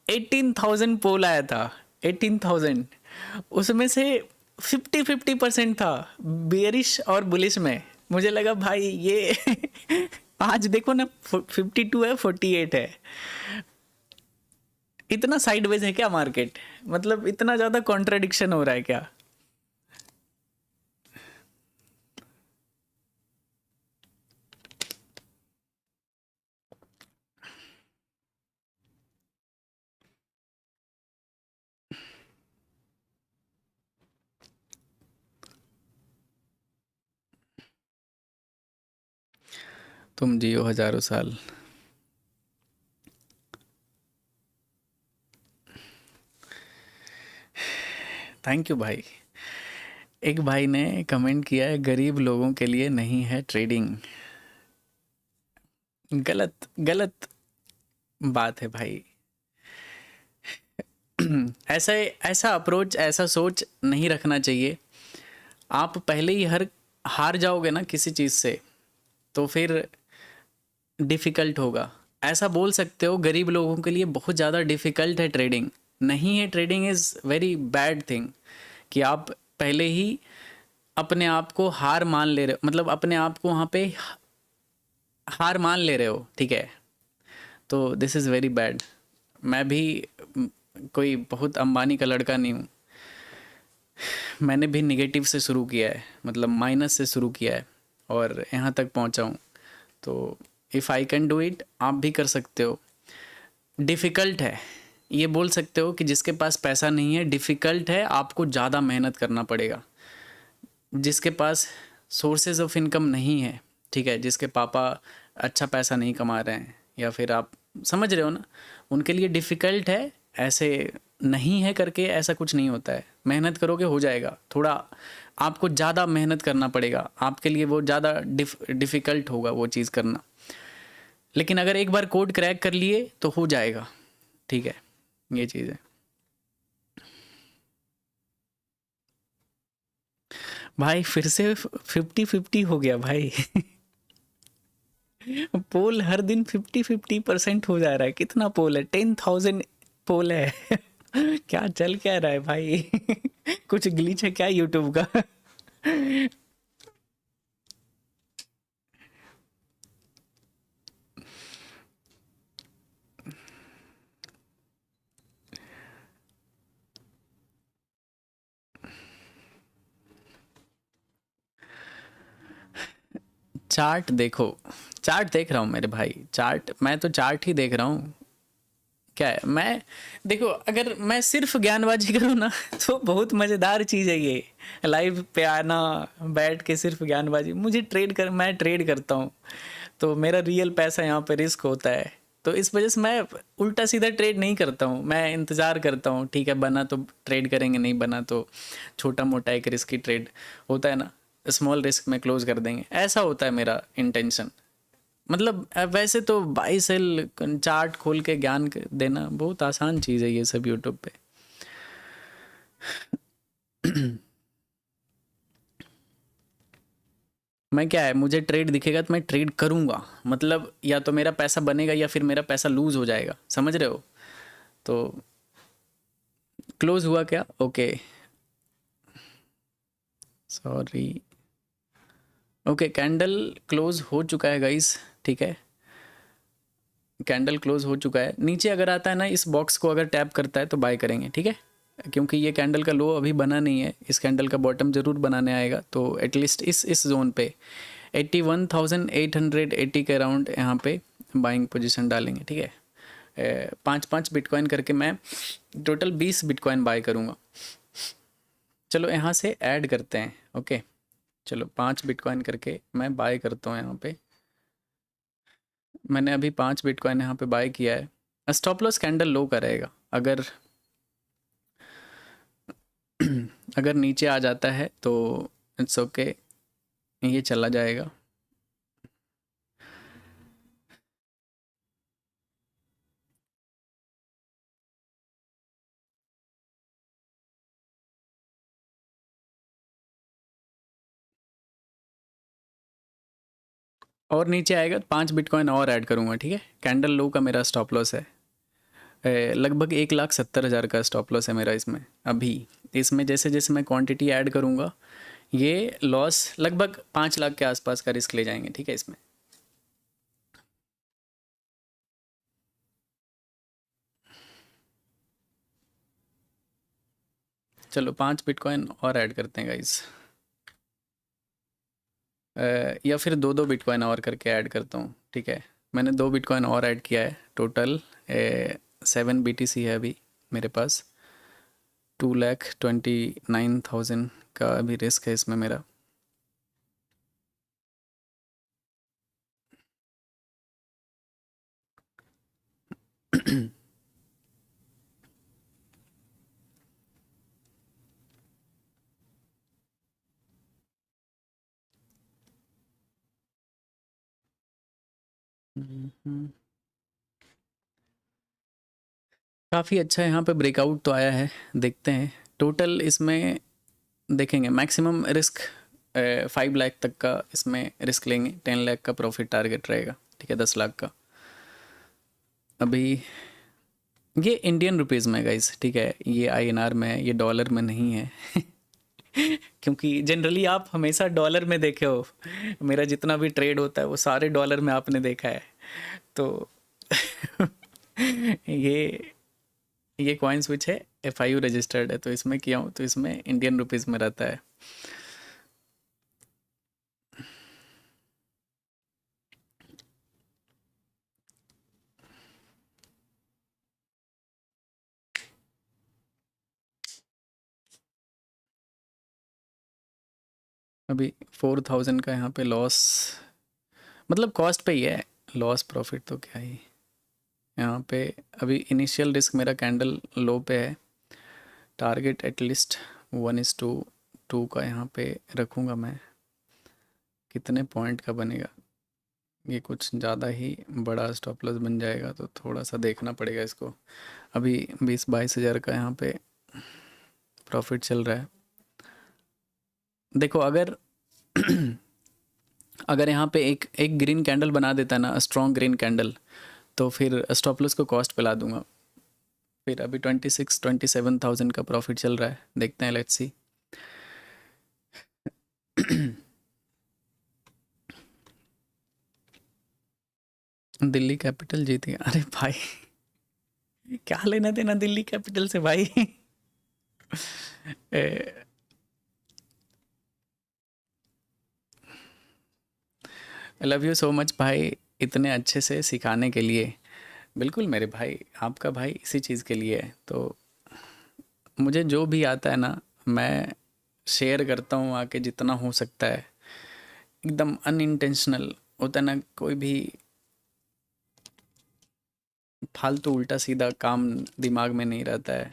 18,000 पोल आया था, 18,000, उसमें से 50% था बियरिश और बुलिश में। मुझे लगा भाई ये आज देखो ना 52 है, 48 है, इतना साइडवेज है क्या मार्केट, मतलब इतना ज़्यादा कॉन्ट्राडिक्शन हो रहा है क्या। तुम जियो हजारों साल। थैंक यू भाई। एक भाई ने कमेंट किया है, गरीब लोगों के लिए नहीं है ट्रेडिंग। गलत गलत बात है भाई। ऐसा ऐसा अप्रोच, ऐसा सोच नहीं रखना चाहिए। आप पहले ही हार जाओगे ना किसी चीज़ से तो फिर डिफ़िकल्ट होगा। ऐसा बोल सकते हो गरीब लोगों के लिए बहुत ज़्यादा डिफ़िकल्ट है ट्रेडिंग, नहीं है, trading is very bad thing, कि आप पहले ही अपने आप को हार मान ले रहे हो, मतलब अपने आप को वहाँ पे हार मान ले रहे हो, ठीक है, तो दिस इज़ वेरी बैड। मैं भी कोई बहुत अंबानी का लड़का नहीं हूँ, मैंने भी निगेटिव से शुरू किया है, मतलब माइनस से शुरू किया है और यहाँ तक पहुँचा हूँ। तो if I can do it, आप भी कर सकते हो। डिफ़िकल्ट है, ये बोल सकते हो कि जिसके पास पैसा नहीं है, डिफ़िकल्ट है, आपको ज़्यादा मेहनत करना पड़ेगा। जिसके पास सोर्सेज ऑफ इनकम नहीं है, ठीक है, जिसके पापा अच्छा पैसा नहीं कमा रहे हैं, या फिर आप समझ रहे हो ना, उनके लिए डिफ़िकल्ट है। ऐसे नहीं है करके ऐसा कुछ नहीं होता है, मेहनत करोगे हो जाएगा, थोड़ा आपको ज़्यादा मेहनत करना पड़ेगा, आपके लिए वो ज़्यादा डिफ़िकल्ट होगा वो चीज़ करना। लेकिन अगर एक बार कोड क्रैक कर लिए तो हो जाएगा, ठीक है, ये चीज़ है भाई। फिर से 50-50 हो गया भाई। पोल हर दिन 50-50% हो जा रहा है। कितना पोल है, 10,000 पोल है। क्या चल क्या रहा है भाई? कुछ ग्लिच है क्या यूट्यूब का? चार्ट देखो, चार्ट देख रहा हूँ मेरे भाई, चार्ट, मैं तो चार्ट ही देख रहा हूँ। क्या है, मैं देखो, अगर मैं सिर्फ ज्ञानबाजी करूँ ना तो बहुत मज़ेदार चीज़ है ये, लाइव पे आना, बैठ के सिर्फ ज्ञानबाजी। मुझे ट्रेड कर, मैं ट्रेड करता हूँ, तो मेरा रियल पैसा यहाँ पे रिस्क होता है, तो इस वजह से मैं उल्टा सीधा ट्रेड नहीं करता हूँ। मैं इंतज़ार करता हूँ, ठीक है बना तो ट्रेड करेंगे, नहीं बना तो छोटा मोटा एक रिस्की ट्रेड होता है ना, स्मॉल रिस्क में क्लोज कर देंगे, ऐसा होता है मेरा इंटेंशन। मतलब वैसे तो बाई सेल चार्ट खोल के ज्ञान देना बहुत आसान चीज़ है ये सब यूट्यूब पे। मैं क्या है, मुझे ट्रेड दिखेगा तो मैं ट्रेड करूँगा, मतलब या तो मेरा पैसा बनेगा या फिर मेरा पैसा लूज हो जाएगा, समझ रहे हो? तो क्लोज हुआ क्या? Okay, sorry, okay, candle close हो चुका है गाइस, ठीक है, कैंडल क्लोज हो चुका है। नीचे अगर आता है ना, इस बॉक्स को अगर टैप करता है तो बाय करेंगे, ठीक है, क्योंकि ये कैंडल का लो अभी बना नहीं है, इस कैंडल का बॉटम जरूर बनाने आएगा, तो एटलीस्ट इस जोन पे 81,880 के अराउंड यहाँ पे बाइंग पोजीशन डालेंगे, ठीक है। 5-5 बिटकॉइन करके मैं टोटल 20 बिटकॉइन बाय करूँगा। चलो यहाँ से ऐड करते हैं, ओके, चलो 5 बिटकॉइन करके मैं बाय करता हूँ यहाँ पे। मैंने अभी 5 बिटकॉइन यहाँ पे बाय किया है। स्टॉप लॉस कैंडल लो का रहेगा, अगर अगर नीचे आ जाता है तो इट्स ओके, ये चला जाएगा। और नीचे आएगा तो 5 बिटकॉइन और ऐड करूँगा, ठीक है। कैंडल लो का मेरा स्टॉप लॉस है लगभग 1,70,000 का स्टॉप लॉस है मेरा इसमें अभी। इसमें जैसे जैसे मैं क्वांटिटी ऐड करूँगा, ये लॉस लगभग 5 लाख के आसपास का रिस्क ले जाएंगे, ठीक है इसमें। चलो 5 बिटकॉइन और ऐड करते हैं गाइस, या फिर 2-2 बिटकॉइन और करके ऐड करता हूँ, ठीक है। मैंने 2 बिटकॉइन और ऐड किया है, टोटल 7 BTC है अभी मेरे पास। 2,29,000 का अभी रिस्क है इसमें मेरा। काफ़ी अच्छा यहाँ पे ब्रेकआउट तो आया है, देखते हैं टोटल इसमें, देखेंगे मैक्सिमम रिस्क 5 लाख तक का इसमें रिस्क लेंगे, 10 लाख का प्रॉफिट टारगेट रहेगा, ठीक है, 10 लाख का। अभी ये इंडियन रुपीज़ में गाइस, ठीक है, ये INR में है, ये डॉलर में नहीं है। क्योंकि जनरली आप हमेशा डॉलर में देखे हो, मेरा जितना भी ट्रेड होता है वो सारे डॉलर में आपने देखा है, तो ये ये कॉइन स्विच है, FIU रजिस्टर्ड है, तो इसमें किया हूँ, तो इसमें इंडियन रुपीज़ में रहता है। अभी 4,000 का यहाँ पे लॉस, मतलब कॉस्ट पे ही है, लॉस प्रॉफिट तो क्या ही यहाँ पे। अभी इनिशियल रिस्क मेरा कैंडल लो पे है, टारगेट एटलीस्ट 1:2 का यहाँ पे रखूँगा मैं। कितने पॉइंट का बनेगा, ये कुछ ज़्यादा ही बड़ा स्टॉप लॉस बन जाएगा, तो थोड़ा सा देखना पड़ेगा इसको। अभी 20-22 हज़ार का यहाँ पे प्रॉफिट चल रहा है। देखो अगर अगर यहाँ पे एक एक ग्रीन कैंडल बना देता है ना, स्ट्रॉन्ग ग्रीन कैंडल, तो फिर स्टॉप लॉस को कॉस्ट पे ला दूंगा। फिर अभी 26-27 thousand का प्रॉफिट चल रहा है, देखते हैं, लेट्स सी। दिल्ली कैपिटल जीती, अरे भाई क्या लेना देना दिल्ली कैपिटल से भाई। लव यू सो मच भाई, इतने अच्छे से सिखाने के लिए। बिल्कुल मेरे भाई, आपका भाई इसी चीज़ के लिए है। तो मुझे जो भी आता है ना, मैं शेयर करता हूँ आके जितना हो सकता है, एकदम अनइंटेंशनल होता है ना, कोई भी फालतू उल्टा सीधा काम दिमाग में नहीं रहता है।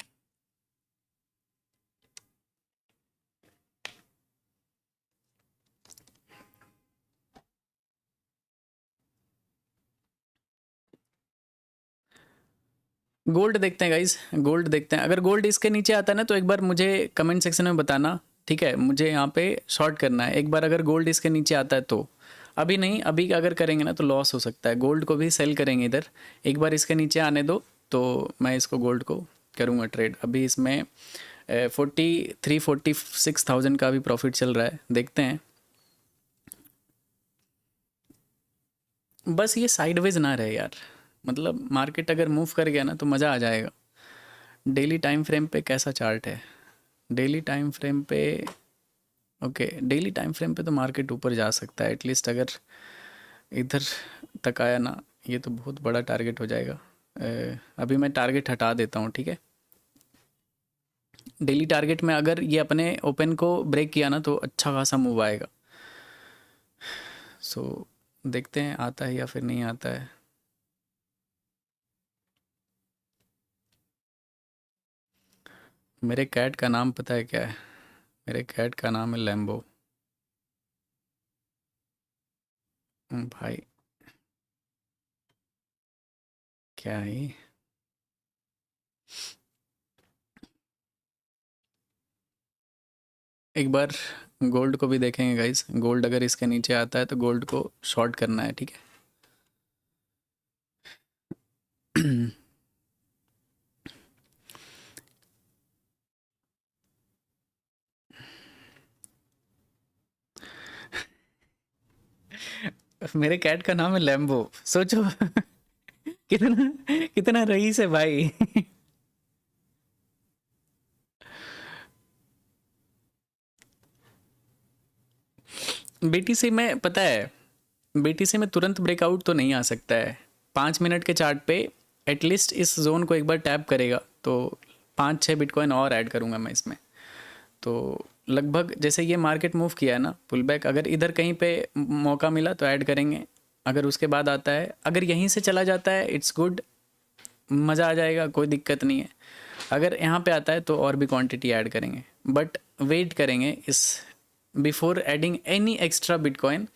गोल्ड देखते हैं गाइस, गोल्ड देखते हैं। अगर गोल्ड इसके नीचे आता है ना, तो एक बार मुझे कमेंट सेक्शन में बताना, ठीक है? मुझे यहाँ पे शॉर्ट करना है एक बार, अगर गोल्ड इसके नीचे आता है तो। अभी नहीं, अभी अगर करेंगे ना तो लॉस हो सकता है, गोल्ड को भी सेल करेंगे इधर। एक बार इसके नीचे आने दो, तो मैं इसको गोल्ड को करूँगा ट्रेड। अभी इसमें 43-46 thousand का भी प्रॉफिट चल रहा है, देखते हैं। बस ये साइडवेज ना रहे यार, मतलब मार्केट अगर मूव कर गया ना तो मज़ा आ जाएगा। डेली टाइम फ्रेम पे कैसा चार्ट है? डेली टाइम फ्रेम पे, ओके, डेली टाइम फ्रेम पे तो मार्केट ऊपर जा सकता है एटलीस्ट, अगर इधर तक आया ना, ये तो बहुत बड़ा टारगेट हो जाएगा। अभी मैं टारगेट हटा देता हूँ, ठीक है? डेली टारगेट में अगर ये अपने ओपन को ब्रेक किया ना तो अच्छा खासा मूव आएगा। सो देखते हैं आता है या फिर नहीं आता है। मेरे कैट का नाम पता है क्या है? मेरे कैट का नाम है लैम्बो। भाई क्या है ये? एक बार गोल्ड को भी देखेंगे गाइस, गोल्ड अगर इसके नीचे आता है तो गोल्ड को शॉर्ट करना है, ठीक है? मेरे कैट का नाम है लैम्बो, सोचो। कितना कितना रईस है भाई। बीटीसी में पता है, बीटीसी में तुरंत ब्रेकआउट तो नहीं आ सकता है। 5 मिनट के चार्ट पे एटलीस्ट इस जोन को एक बार टैप करेगा तो 5-6 बिटकॉइन और ऐड करूँगा मैं इसमें। तो लगभग जैसे ये मार्केट मूव किया है ना, पुल बैक, अगर इधर कहीं पे मौका मिला तो ऐड करेंगे। अगर उसके बाद आता है, अगर यहीं से चला जाता है, इट्स गुड, मज़ा आ जाएगा, कोई दिक्कत नहीं है। अगर यहाँ पे आता है तो और भी क्वांटिटी ऐड करेंगे, बट वेट करेंगे इस, before adding any extra bitcoin.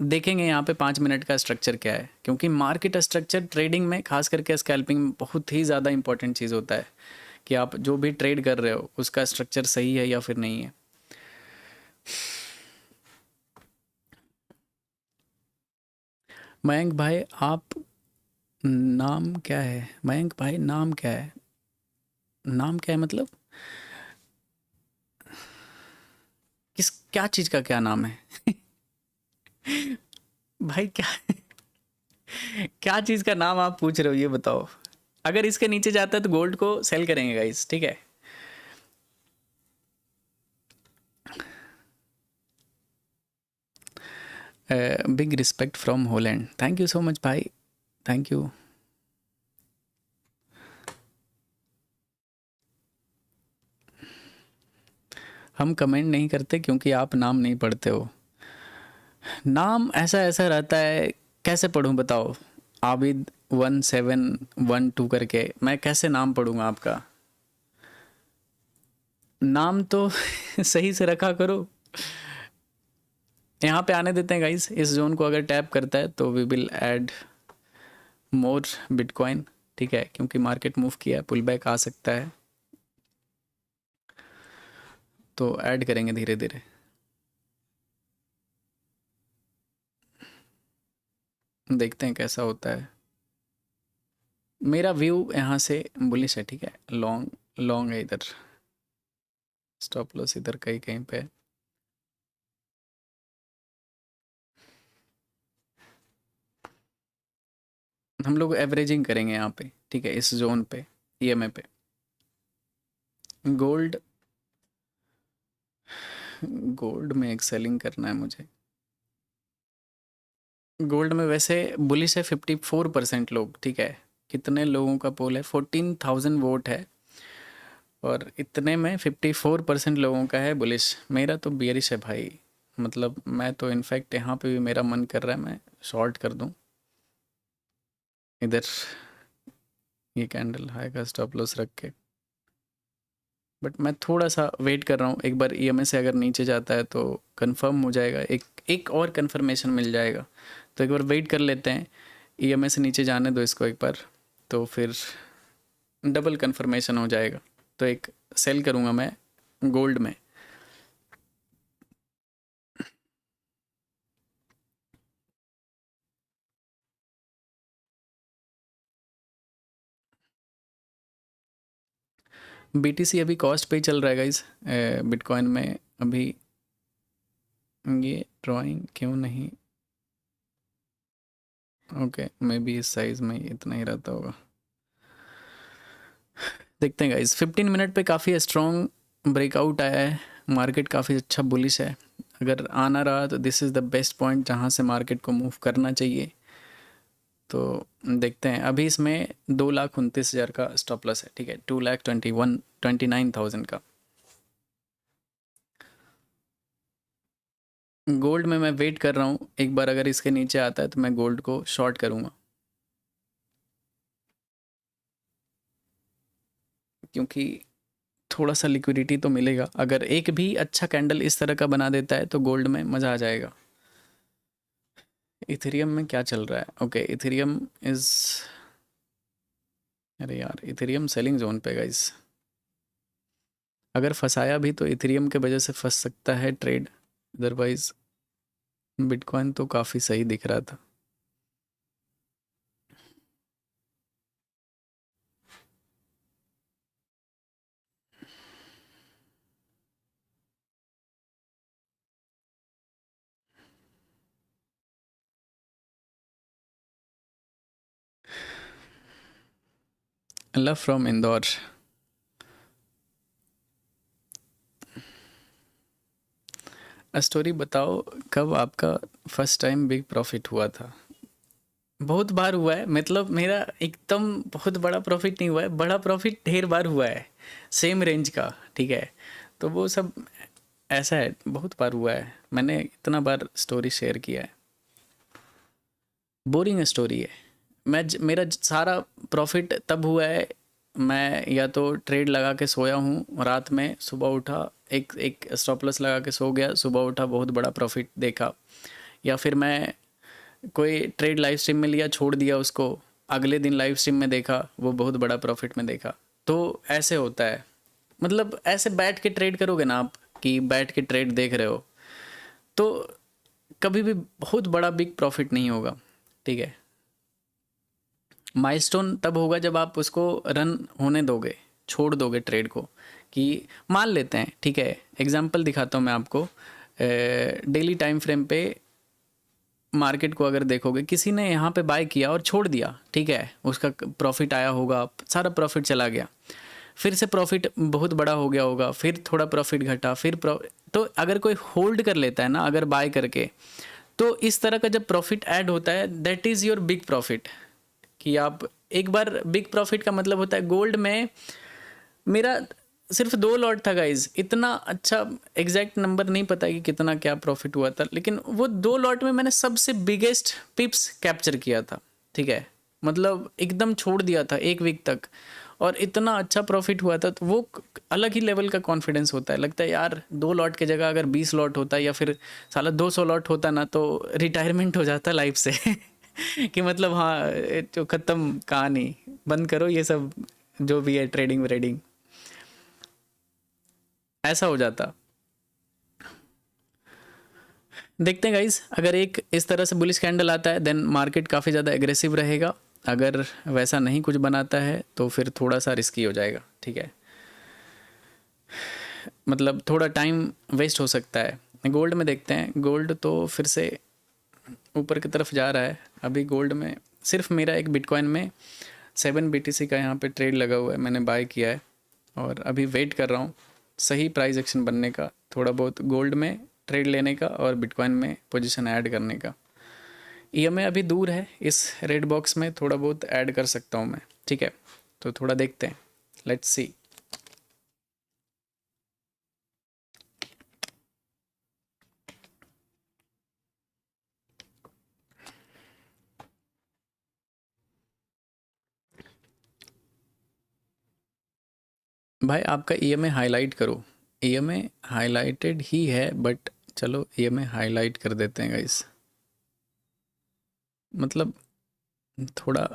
देखेंगे यहाँ पे 5 मिनट का स्ट्रक्चर क्या है, क्योंकि मार्केट स्ट्रक्चर ट्रेडिंग में, खास करके स्कैल्पिंग में, बहुत ही ज़्यादा इंपॉर्टेंट चीज़ होता है कि आप जो भी ट्रेड कर रहे हो उसका स्ट्रक्चर सही है या फिर नहीं है। मयंक भाई आप, नाम क्या है मयंक भाई, नाम क्या है? नाम क्या है मतलब? किस, क्या चीज़ का क्या नाम है? भाई क्या, क्या चीज़ का नाम आप पूछ रहे हो ये बताओ। अगर इसके नीचे जाता है तो गोल्ड को सेल करेंगे गाइस, ठीक है? Big respect from Holland, thank you so much भाई, थैंक यू। हम कमेंट नहीं करते क्योंकि आप नाम नहीं पढ़ते हो। नाम ऐसा ऐसा रहता है, कैसे पढ़ूं बताओ? आबिद 1712 करके, मैं कैसे नाम पढ़ूंगा आपका? नाम तो सही से रखा करो। यहाँ पे आने देते हैं गाइस, इस जोन को अगर टैप करता है तो we will add more bitcoin, ठीक है? क्योंकि मार्केट मूव किया है, पुल बैक आ सकता है, तो ऐड करेंगे धीरे धीरे। देखते हैं कैसा होता है। मेरा व्यू यहाँ से बुलिश है, ठीक है। लॉन्ग लॉन्ग है इधर, स्टॉप लॉस इधर कहीं कहीं पे है। हम लोग एवरेजिंग करेंगे यहाँ पे, ठीक है, इस जोन पे, ईएमए पे। गोल्ड, गोल्ड में एक सेलिंग करना है मुझे। गोल्ड में वैसे बुलिश है 54% लोग, ठीक है। कितने लोगों का पोल है? 14,000 वोट है, और इतने में 54% लोगों का है बुलिश। मेरा तो बियरिश है भाई। मतलब मैं तो इनफैक्ट यहाँ पे भी मेरा मन कर रहा है मैं शॉर्ट कर दूँ इधर, ये कैंडल हाई का स्टॉप लॉस रख के। बट मैं थोड़ा सा वेट कर रहा हूँ, एक बार ईएमए से अगर नीचे जाता है तो कंफर्म हो जाएगा, एक एक और कंफर्मेशन मिल जाएगा। तो एक बार वेट कर लेते हैं, ईएमए से नीचे जाने दो इसको एक बार, तो फिर डबल कंफर्मेशन हो जाएगा। तो एक सेल करूँगा मैं गोल्ड में। बीटीसी अभी कॉस्ट पे ही चल रहा है गाइस। बिटकॉइन में अभी ये ड्राइंग क्यों नहीं, ओके मे बी इस साइज़ में इतना ही रहता होगा। देखते हैं गाइस, 15 मिनट पे काफ़ी स्ट्रॉन्ग ब्रेकआउट आया है, मार्केट काफ़ी अच्छा बुलिश है। अगर आना रहा तो this is the best point जहाँ से मार्केट को मूव करना चाहिए। तो देखते हैं, अभी इसमें 2,29,000 का स्टॉप लॉस है, ठीक है, 2,29,000 का। गोल्ड में मैं वेट कर रहा हूँ, एक बार अगर इसके नीचे आता है तो मैं गोल्ड को शॉर्ट करूँगा, क्योंकि थोड़ा सा लिक्विडिटी तो मिलेगा। अगर एक भी अच्छा कैंडल इस तरह का बना देता है तो गोल्ड में मज़ा आ जाएगा। इथेरियम में क्या चल रहा है? ओके, इथेरियम इज़, अरे यार इथेरियम सेलिंग जोन पे गाइस। अगर फंसाया भी तो इथेरियम के वजह से फंस सकता है ट्रेड, अदरवाइज बिटकॉइन तो काफ़ी सही दिख रहा था। Love from Indore. स्टोरी बताओ, कब आपका फर्स्ट टाइम बिग प्रॉफिट हुआ था? बहुत बार हुआ है, मतलब मेरा एकदम बहुत बड़ा प्रॉफिट नहीं हुआ है, बड़ा प्रॉफिट ढेर बार हुआ है सेम रेंज का, ठीक है। तो वो सब ऐसा है, बहुत बार हुआ है, मैंने इतना बार स्टोरी शेयर किया है। बोरिंग स्टोरी है। मेरा सारा प्रॉफिट तब हुआ है, मैं या तो ट्रेड लगा के सोया हूँ रात में, सुबह उठा, एक एक स्टॉप लॉस लगा के सो गया, सुबह उठा बहुत बड़ा प्रॉफिट देखा। या फिर मैं कोई ट्रेड लाइव स्ट्रीम में लिया, छोड़ दिया उसको, अगले दिन लाइव स्ट्रीम में देखा, वो बहुत बड़ा प्रॉफिट में देखा। तो ऐसे होता है, मतलब ऐसे बैठ के ट्रेड करोगे ना आप, कि बैठ के ट्रेड देख रहे हो, तो कभी भी बहुत बड़ा बिग प्रॉफिट नहीं होगा, ठीक है। माइलस्टोन तब होगा जब आप उसको रन होने दोगे, छोड़ दोगे ट्रेड को, कि मान लेते हैं, ठीक है, एग्जांपल दिखाता हूँ मैं आपको। डेली टाइम फ्रेम पे मार्केट को अगर देखोगे, किसी ने यहाँ पे बाय किया और छोड़ दिया, ठीक है, उसका प्रॉफिट आया होगा, सारा प्रॉफिट चला गया, फिर से प्रॉफिट बहुत बड़ा हो गया होगा, फिर थोड़ा प्रॉफिट घटा, तो अगर कोई होल्ड कर लेता है ना, अगर बाय करके, तो इस तरह का जब प्रॉफिट ऐड होता है, that is your big profit. कि आप एक बार, बिग प्रॉफिट का मतलब होता है, गोल्ड में मेरा सिर्फ 2 लॉट था गाइज, इतना अच्छा एग्जैक्ट नंबर नहीं पता कि कितना क्या प्रॉफिट हुआ था, लेकिन वो 2 लॉट में मैंने सबसे बिगेस्ट पिप्स कैप्चर किया था, ठीक है। मतलब एकदम छोड़ दिया था 1 वीक तक, और इतना अच्छा प्रॉफिट हुआ था, तो वो अलग ही लेवल का कॉन्फिडेंस होता है। लगता है यार 2 लॉट की जगह अगर 20 लॉट होता, या फिर साला 200 लॉट होता ना, तो रिटायरमेंट हो जाता लाइफ से। कि मतलब हाँ, जो ख़त्म कहानी, बंद करो ये सब जो भी है, ट्रेडिंग व्रेडिंग, ऐसा हो जाता। देखते हैं गाइस, अगर एक इस तरह से बुलिश कैंडल आता है, देन मार्केट काफ़ी ज़्यादा एग्रेसिव रहेगा। अगर वैसा नहीं कुछ बनाता है तो फिर थोड़ा सा रिस्की हो जाएगा, ठीक है, मतलब थोड़ा टाइम वेस्ट हो सकता है। गोल्ड में देखते हैं, गोल्ड तो फिर से ऊपर की तरफ जा रहा है। अभी गोल्ड में सिर्फ मेरा एक बिटकॉइन में 7 BTC का यहाँ पे ट्रेड लगा हुआ है, मैंने बाय किया है और अभी वेट कर रहा हूँ सही प्राइस एक्शन बनने का, थोड़ा बहुत गोल्ड में ट्रेड लेने का और बिटकॉइन में पोजीशन ऐड करने का। ईएमआई अभी दूर है, इस रेड बॉक्स में थोड़ा बहुत ऐड कर सकता हूँ मैं, ठीक है, तो थोड़ा देखते हैं, लेट्स सी। भाई आपका ईएमआई हाईलाइट करो, ईएमआई हाईलाइटेड ही है बट चलो ईएमआई हाईलाइट कर देते हैं गाइस, मतलब थोड़ा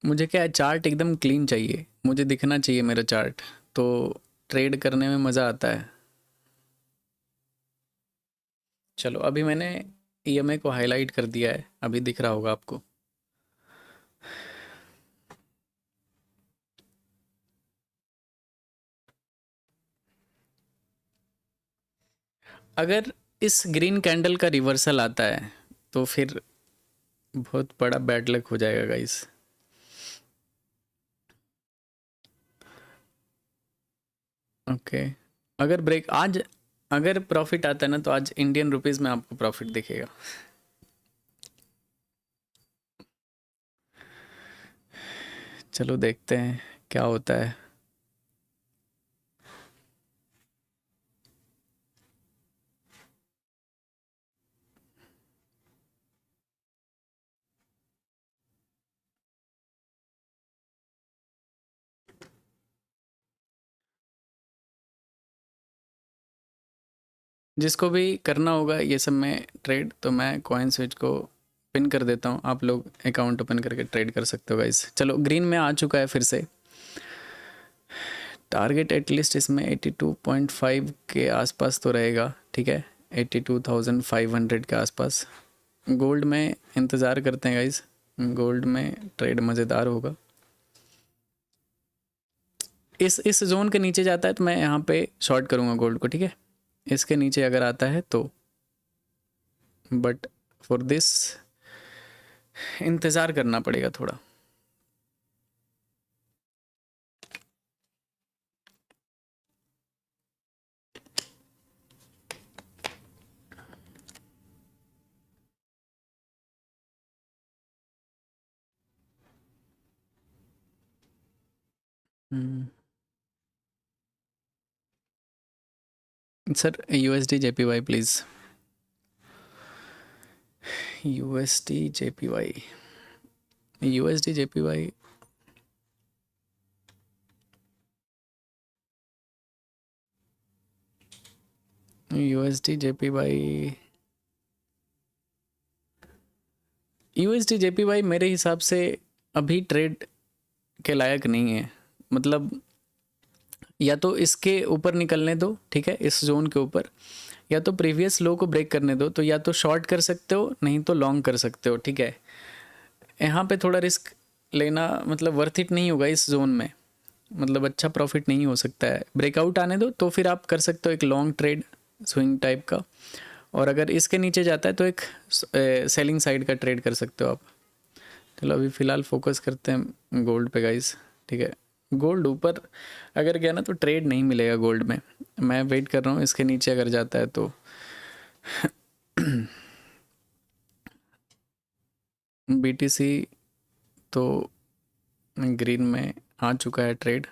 मुझे क्या है, चार्ट एकदम क्लीन चाहिए, मुझे दिखना चाहिए मेरा चार्ट, तो ट्रेड करने में मज़ा आता है। चलो अभी मैंने ईएमआई को हाईलाइट कर दिया है, अभी दिख रहा होगा आपको। अगर इस ग्रीन कैंडल का रिवर्सल आता है तो फिर बहुत बड़ा बैड लक हो जाएगा गाइस। ओके, अगर ब्रेक आज, अगर प्रॉफिट आता है ना तो आज इंडियन रुपीस में आपको प्रॉफिट दिखेगा। चलो देखते हैं क्या होता है। जिसको भी करना होगा ये सब में ट्रेड, तो मैं कॉइन स्विच को पिन कर देता हूँ, आप लोग अकाउंट ओपन करके ट्रेड कर सकते हो गाइस। चलो ग्रीन में आ चुका है फिर से, टारगेट एटलीस्ट इसमें 82.5 के आसपास तो रहेगा, ठीक है, 82,500 के आसपास। गोल्ड में इंतज़ार करते हैं गाइस, गोल्ड में ट्रेड मज़ेदार होगा। इस जोन के नीचे जाता है तो मैं यहाँ पे शॉर्ट करूँगा गोल्ड को, ठीक है, इसके नीचे अगर आता है तो, बट फॉर दिस इंतज़ार करना पड़ेगा थोड़ा। Sir USD JPY please, USD JPY, USD JPY, USD JPY, USD JPY मेरे हिसाब से अभी ट्रेड के लायक नहीं है, मतलब या तो इसके ऊपर निकलने दो, ठीक है, इस जोन के ऊपर, या तो प्रीवियस लो को ब्रेक करने दो, तो या तो शॉर्ट कर सकते हो नहीं तो लॉन्ग कर सकते हो, ठीक है। यहाँ पे थोड़ा रिस्क लेना मतलब वर्थ इट नहीं होगा इस जोन में, मतलब अच्छा प्रॉफिट नहीं हो सकता है। ब्रेकआउट आने दो तो फिर आप कर सकते हो एक लॉन्ग ट्रेड स्विंग टाइप का, और अगर इसके नीचे जाता है तो एक सेलिंग साइड का ट्रेड कर सकते हो आप। चलो अभी फ़िलहाल फोकस करते हैं गोल्ड पे गाइस, ठीक है, गोल्ड ऊपर अगर गया ना तो ट्रेड नहीं मिलेगा गोल्ड में, मैं वेट कर रहा हूँ इसके नीचे अगर जाता है तो। बीटीसी तो ग्रीन में आ चुका है ट्रेड,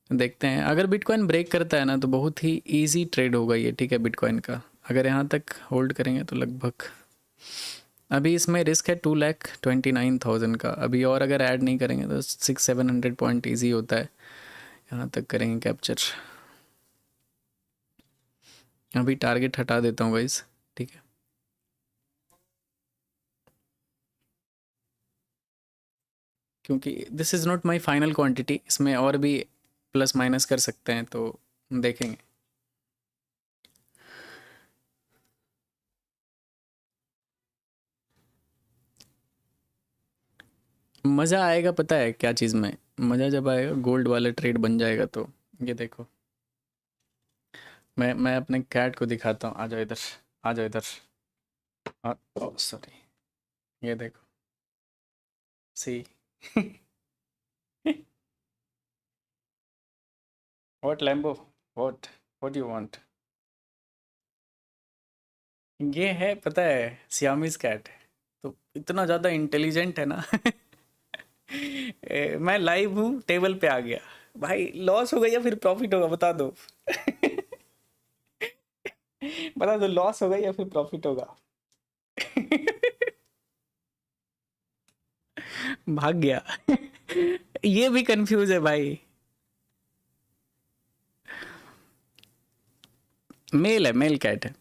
देखते हैं अगर बिटकॉइन ब्रेक करता है ना तो बहुत ही इजी ट्रेड होगा ये, ठीक है, बिटकॉइन का अगर यहाँ तक होल्ड करेंगे तो लगभग, अभी इसमें रिस्क है 2,29,000 का, अभी और अगर ऐड नहीं करेंगे तो 600-700 पॉइंट ईजी होता है, यहाँ तक करेंगे कैप्चर। अभी टारगेट हटा देता हूँ गाइस, ठीक है, क्योंकि this is not my final quantity, इसमें और भी प्लस माइनस कर सकते हैं तो देखेंगे। मज़ा आएगा पता है क्या चीज़ में? मज़ा जब आएगा गोल्ड वाला ट्रेड बन जाएगा तो। ये देखो, मैं अपने कैट को दिखाता हूँ, आ जाओ इधर, आ जाओ इधर। ओह सॉरी, ये देखो, see. What Lambo, what what you want? ये है पता है सियामीज कैट, तो इतना ज़्यादा इंटेलिजेंट है ना। मैं लाइव हूँ, टेबल पे आ गया। भाई लॉस होगा या फिर प्रॉफिट होगा बता दो। बता दो, लॉस होगा या फिर प्रॉफिट होगा। भाग गया। ये भी कंफ्यूज है भाई। मेल है, मेल कैट है।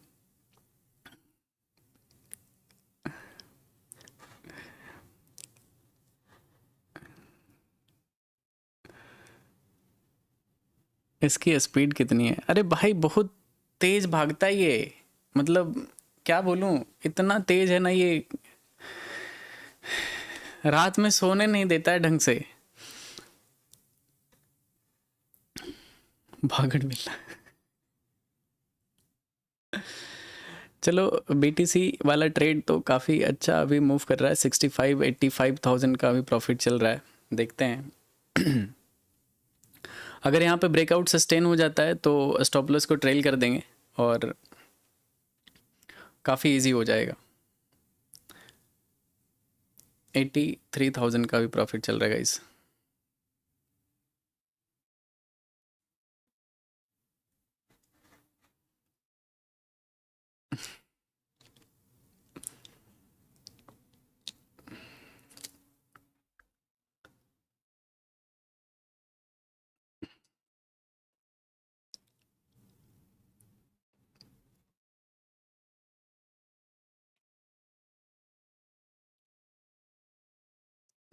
इसकी स्पीड कितनी है? अरे भाई बहुत तेज भागता है ये, मतलब क्या बोलूं, इतना तेज है ना ये, रात में सोने नहीं देता है ढंग से। भागड़ मिला। चलो, बीटीसी वाला ट्रेड तो काफ़ी अच्छा अभी मूव कर रहा है, 65-85,000 का अभी प्रॉफिट चल रहा है। देखते हैं। अगर यहाँ पे ब्रेकआउट सस्टेन हो जाता है तो स्टॉप लॉस को ट्रेल कर देंगे और काफ़ी इजी हो जाएगा। 83,000 का भी प्रॉफिट चल रहा है गाइस।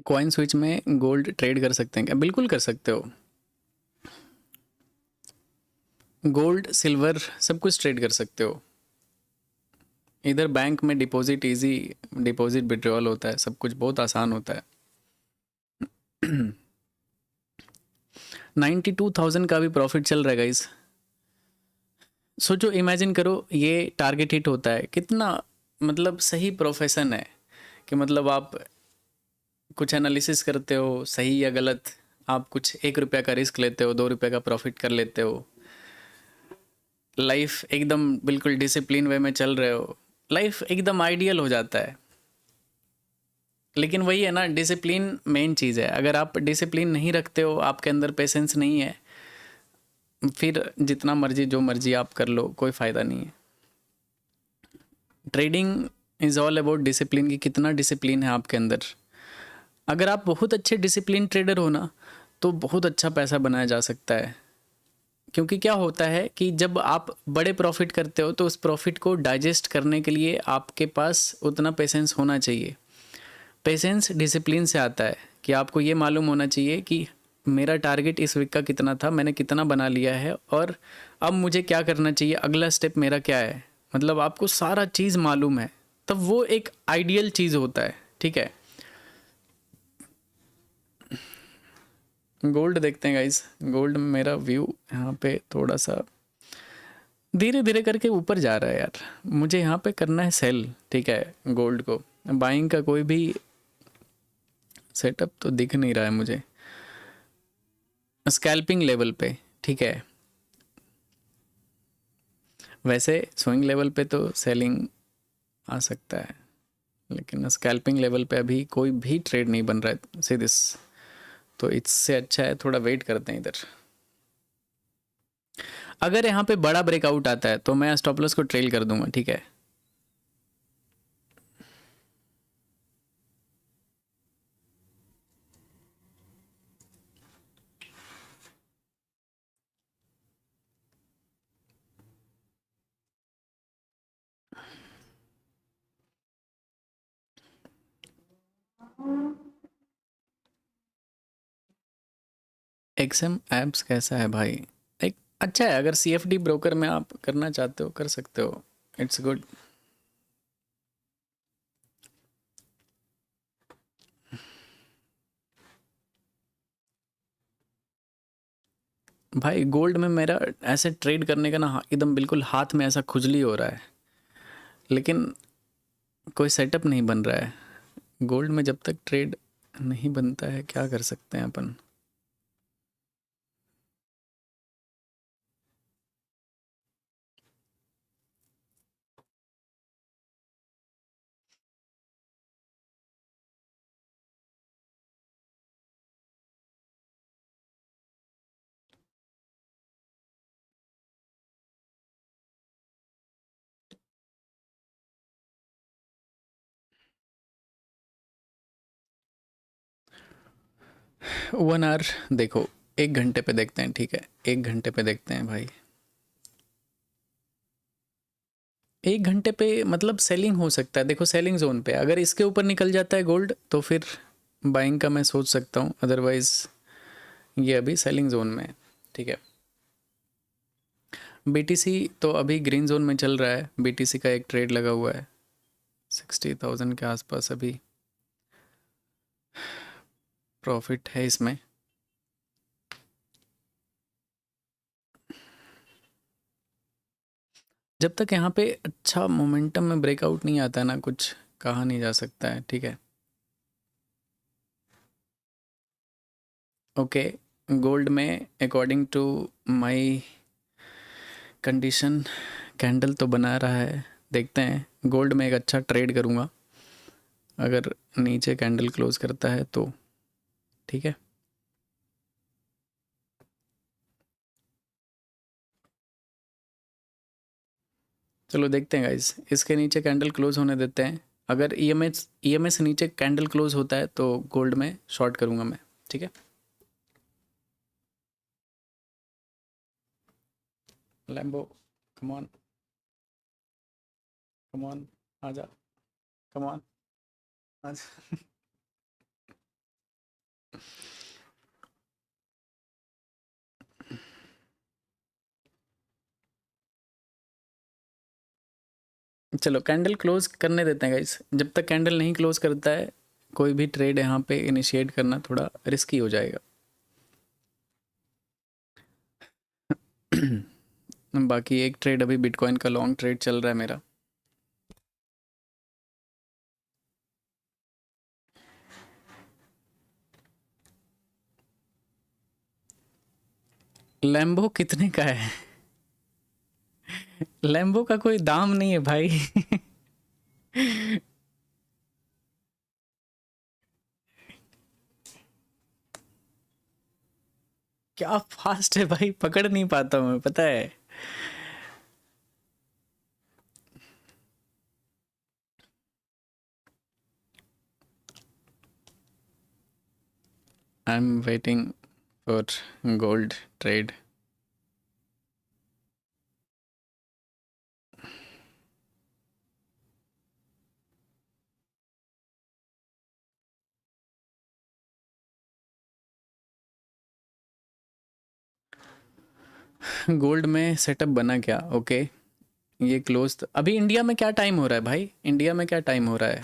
कॉइन स्विच में गोल्ड ट्रेड कर सकते हैं क्या? बिल्कुल कर सकते हो। गोल्ड सिल्वर सब कुछ ट्रेड कर सकते हो। इधर बैंक में डिपॉजिट इजी, डिपॉजिट विड्रॉल होता है, सब कुछ बहुत आसान होता है। 92,000 का भी प्रॉफिट चल रहा है गाइस। सोचो, इमेजिन करो ये टारगेट हिट होता है, कितना मतलब सही प्रोफेशन है कि मतलब आप कुछ एनालिसिस करते हो सही या गलत, आप कुछ 1 रुपये का रिस्क लेते हो, 2 रुपये का प्रॉफिट कर लेते हो, लाइफ एकदम बिल्कुल डिसिप्लिन वे में चल रहे हो, लाइफ एकदम आइडियल हो जाता है। लेकिन वही है ना, डिसिप्लिन मेन चीज़ है। अगर आप डिसिप्लिन नहीं रखते हो, आपके अंदर पेशेंस नहीं है, फिर जितना मर्जी जो मर्जी आप कर लो, कोई फ़ायदा नहीं है। Trading is all about discipline, की कितना डिसिप्लिन है आपके अंदर। अगर आप बहुत अच्छे डिसिप्लिन ट्रेडर हो ना, तो बहुत अच्छा पैसा बनाया जा सकता है। क्योंकि क्या होता है कि जब आप बड़े प्रॉफिट करते हो तो उस प्रॉफिट को डाइजेस्ट करने के लिए आपके पास उतना पेशेंस होना चाहिए। पेशेंस डिसिप्लिन से आता है कि आपको ये मालूम होना चाहिए कि मेरा टारगेट इस वीक का कितना था, मैंने कितना बना लिया है और अब मुझे क्या करना चाहिए, अगला स्टेप मेरा क्या है। मतलब आपको सारा चीज़ मालूम है, तब वो एक आइडियल चीज़ होता है। ठीक है, गोल्ड देखते हैं गाइस। गोल्ड में मेरा व्यू यहाँ पे थोड़ा सा धीरे धीरे करके ऊपर जा रहा है यार। मुझे यहाँ पे करना है सेल, ठीक है। गोल्ड को बाइंग का कोई भी सेटअप तो दिख नहीं रहा है मुझे स्कैल्पिंग लेवल पे, ठीक है। वैसे स्विंग लेवल पे तो सेलिंग आ सकता है, लेकिन स्कैल्पिंग लेवल पे अभी कोई भी ट्रेड नहीं बन रहा है सीधे, तो इससे अच्छा है थोड़ा वेट करते हैं इधर। अगर यहाँ पे बड़ा ब्रेकआउट आता है तो मैं स्टॉप लॉस को ट्रेल कर दूंगा, ठीक है। एक्सएम एप्स कैसा है भाई? एक अच्छा है, अगर सीएफडी ब्रोकर में आप करना चाहते हो कर सकते हो, इट्स गुड। भाई गोल्ड में मेरा ऐसे ट्रेड करने का ना एकदम बिल्कुल हाथ में ऐसा खुजली हो रहा है, लेकिन कोई सेटअप नहीं बन रहा है। गोल्ड में जब तक ट्रेड नहीं बनता है क्या कर सकते हैं अपन। वन आवर देखो, 1 घंटे पे देखते हैं, ठीक है, 1 घंटे पे देखते हैं भाई। 1 घंटे पे मतलब सेलिंग हो सकता है, देखो सेलिंग जोन पे अगर इसके ऊपर निकल जाता है गोल्ड तो फिर बाइंग का मैं सोच सकता हूँ, अदरवाइज ये अभी सेलिंग जोन में है, ठीक है। बीटीसी तो अभी ग्रीन जोन में चल रहा है, बीटीसी का एक ट्रेड लगा हुआ है 60,000 के आसपास, अभी प्रॉफिट है इसमें। जब तक यहाँ पे अच्छा मोमेंटम में ब्रेकआउट नहीं आता ना, कुछ कहा नहीं जा सकता है, ठीक है। ओके, गोल्ड में according to my condition candle तो बना रहा है, देखते हैं। गोल्ड में एक अच्छा ट्रेड करूँगा, अगर नीचे कैंडल क्लोज करता है तो ठीक है। चलो देखते हैं गाइस, इसके नीचे कैंडल क्लोज होने देते हैं। अगर ईएमएस से नीचे कैंडल क्लोज होता है तो गोल्ड में शॉर्ट करूँगा मैं, ठीक है। Lambo, come on, come on, आजा, कम ऑन, आजा। चलो कैंडल क्लोज करने देते हैं गाइस, जब तक कैंडल नहीं क्लोज करता है कोई भी ट्रेड यहाँ पे इनिशिएट करना थोड़ा रिस्की हो जाएगा। बाकी एक ट्रेड अभी बिटकॉइन का लॉन्ग ट्रेड चल रहा है मेरा। लैम्बो कितने का है? लैम्बो का कोई दाम नहीं है भाई। क्या फास्ट है भाई, पकड़ नहीं पाता हूँ मैं, पता है। I am waiting for gold trade. Gold में सेटअप बना क्या? ओके, ये क्लोज अभी इंडिया में क्या टाइम हो रहा है भाई? इंडिया में क्या टाइम हो रहा है?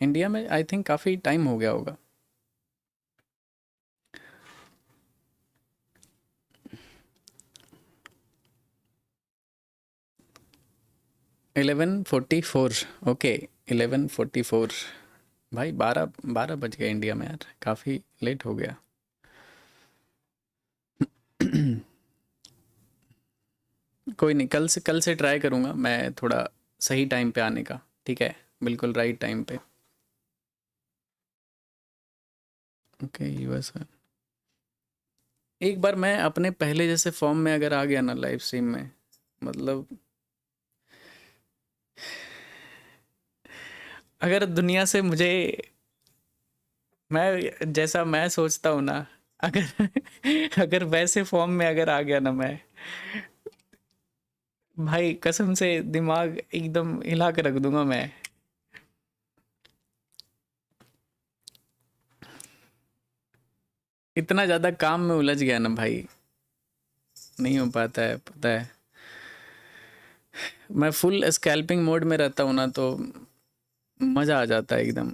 इंडिया में आई थिंक काफ़ी टाइम हो गया होगा। 11:44, ओके, 11:44। भाई 12 बज गए इंडिया में यार, काफ़ी लेट हो गया। कोई नहीं, कल से ट्राई करूँगा मैं थोड़ा सही टाइम पे आने का, ठीक है, बिल्कुल राइट टाइम पे। ओके यूएस, एक बार मैं अपने पहले जैसे फॉर्म में अगर आ गया ना लाइव स्ट्रीम में, मतलब अगर दुनिया से मुझे, मैं जैसा मैं सोचता हूँ ना, अगर अगर वैसे फॉर्म में अगर आ गया ना मैं, भाई कसम से दिमाग एकदम हिला के रख दूंगा मैं। इतना ज़्यादा काम में उलझ गया ना भाई, नहीं हो पाता है, पता है। मैं फुल स्कैल्पिंग मोड में रहता हूँ ना तो मज़ा आ जाता है एकदम।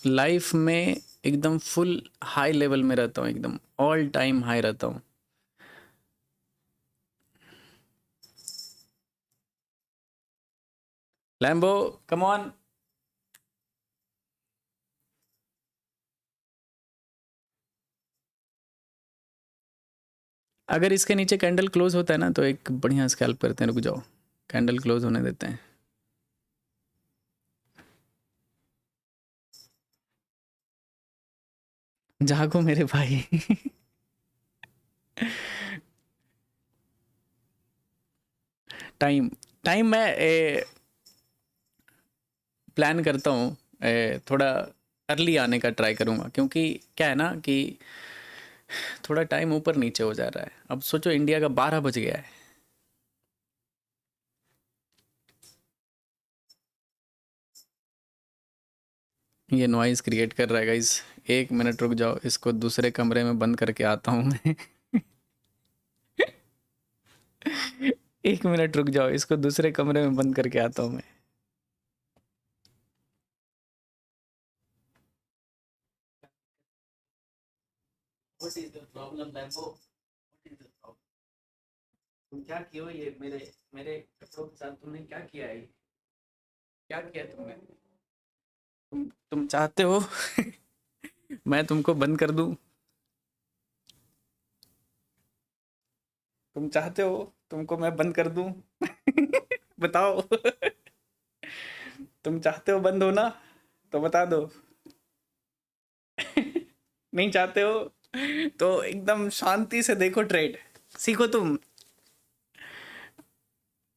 लाइफ में एकदम फुल हाई लेवल में रहता हूँ, एकदम ऑल टाइम हाई रहता हूँ। Lambo come on. अगर इसके नीचे कैंडल क्लोज होता है ना तो एक बढ़िया स्कैल्प करते हैं, रुक जाओ, कैंडल क्लोज होने देते हैं। जागो मेरे भाई। टाइम टाइम मैं प्लान करता हूँ, थोड़ा अर्ली आने का ट्राई करूँगा, क्योंकि क्या है ना कि थोड़ा टाइम ऊपर नीचे हो जा रहा है। अब सोचो इंडिया का 12 बज गया है। ये नॉइज़ क्रिएट कर रहा है गाइस। 1 मिनट रुक जाओ, इसको दूसरे कमरे में बंद करके आता हूँ मैं। 1 मिनट रुक जाओ, इसको दूसरे कमरे में बंद करके आता हूँ मैं। What is the problem, Lambo? What is the problem? तुम क्या किए हो? ये मेरे मेरे कपड़ों के साथ तुमने क्या किया है? क्या किया तुमने? तुम चाहते हो मैं तुमको बंद कर दूं? तुम चाहते हो तुमको मैं बंद कर दूं? बताओ। तुम चाहते हो बंद होना? तो बता दो। नहीं चाहते हो तो एकदम शांति से देखो ट्रेड, सीखो तुम,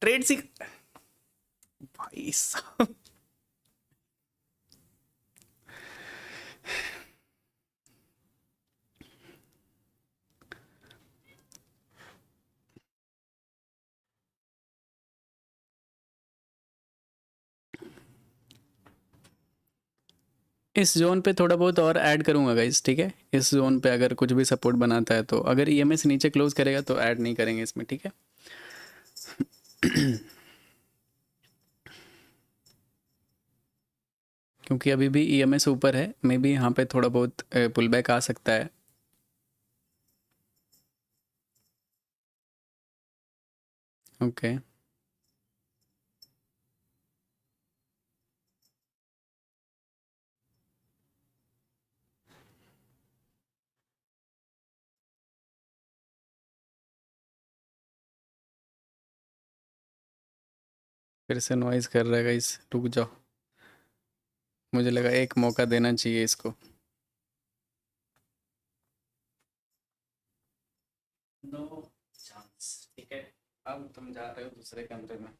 ट्रेड सीख। भाई साहब, इस जोन पे थोड़ा बहुत और ऐड करूंगा गाइस, ठीक है? इस जोन पे अगर कुछ भी सपोर्ट बनाता है तो, अगर ईएमएस नीचे क्लोज करेगा तो ऐड नहीं करेंगे इसमें, ठीक है? क्योंकि अभी भी ईएमएस ऊपर है, मे बी यहाँ पे थोड़ा बहुत पुल बैक आ सकता है। ओके, फिर से नॉइज कर रहा है गाइस, रुक जाओ, मुझे लगा एक मौका देना चाहिए इसको। नो चांस, ठीक है? अब तुम जा रहे हो दूसरे कमरे में।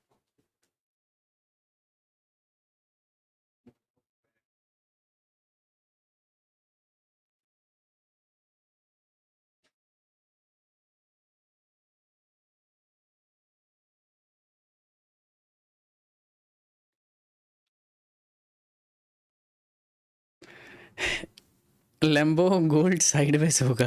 लैम्बो गोल्ड साइडवेज होगा।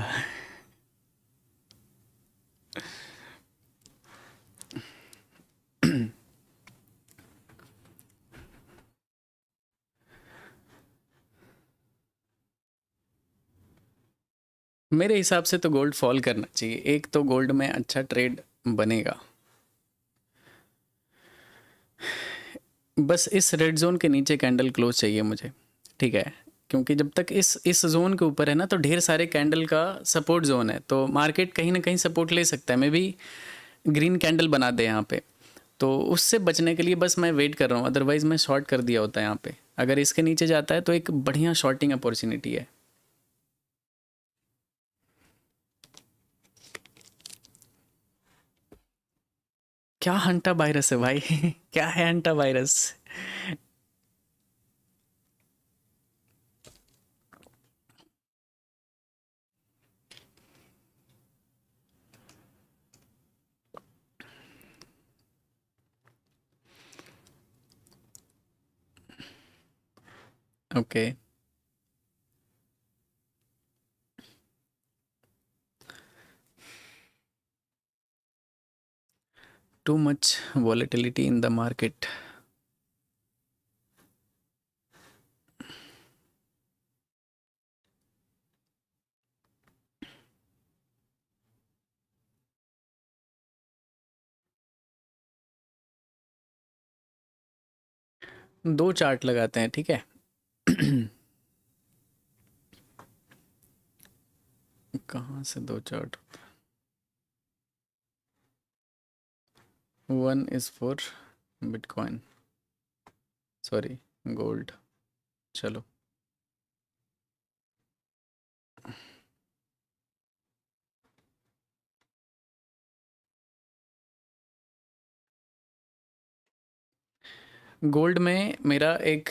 मेरे हिसाब से तो गोल्ड फॉल करना चाहिए, एक तो गोल्ड में अच्छा ट्रेड बनेगा। बस इस रेड जोन के नीचे कैंडल क्लोज चाहिए मुझे, ठीक है? क्योंकि जब तक इस जोन के ऊपर है ना, तो ढेर सारे कैंडल का सपोर्ट जोन है, तो मार्केट कहीं ना कहीं सपोर्ट ले सकता है। मे बी ग्रीन कैंडल बना दे यहाँ पे, तो उससे बचने के लिए बस मैं वेट कर रहा हूँ, अदरवाइज मैं शॉर्ट कर दिया होता है यहाँ पे। अगर इसके नीचे जाता है तो एक बढ़िया शॉर्टिंग अपॉर्चुनिटी है। क्या हंटा वायरस है भाई? क्या है hanta virus? Okay, too much volatility in the market. दो चार्ट लगाते हैं, ठीक है। कहाँ से दो chart? One is for bitcoin, sorry gold. चलो, गोल्ड में मेरा एक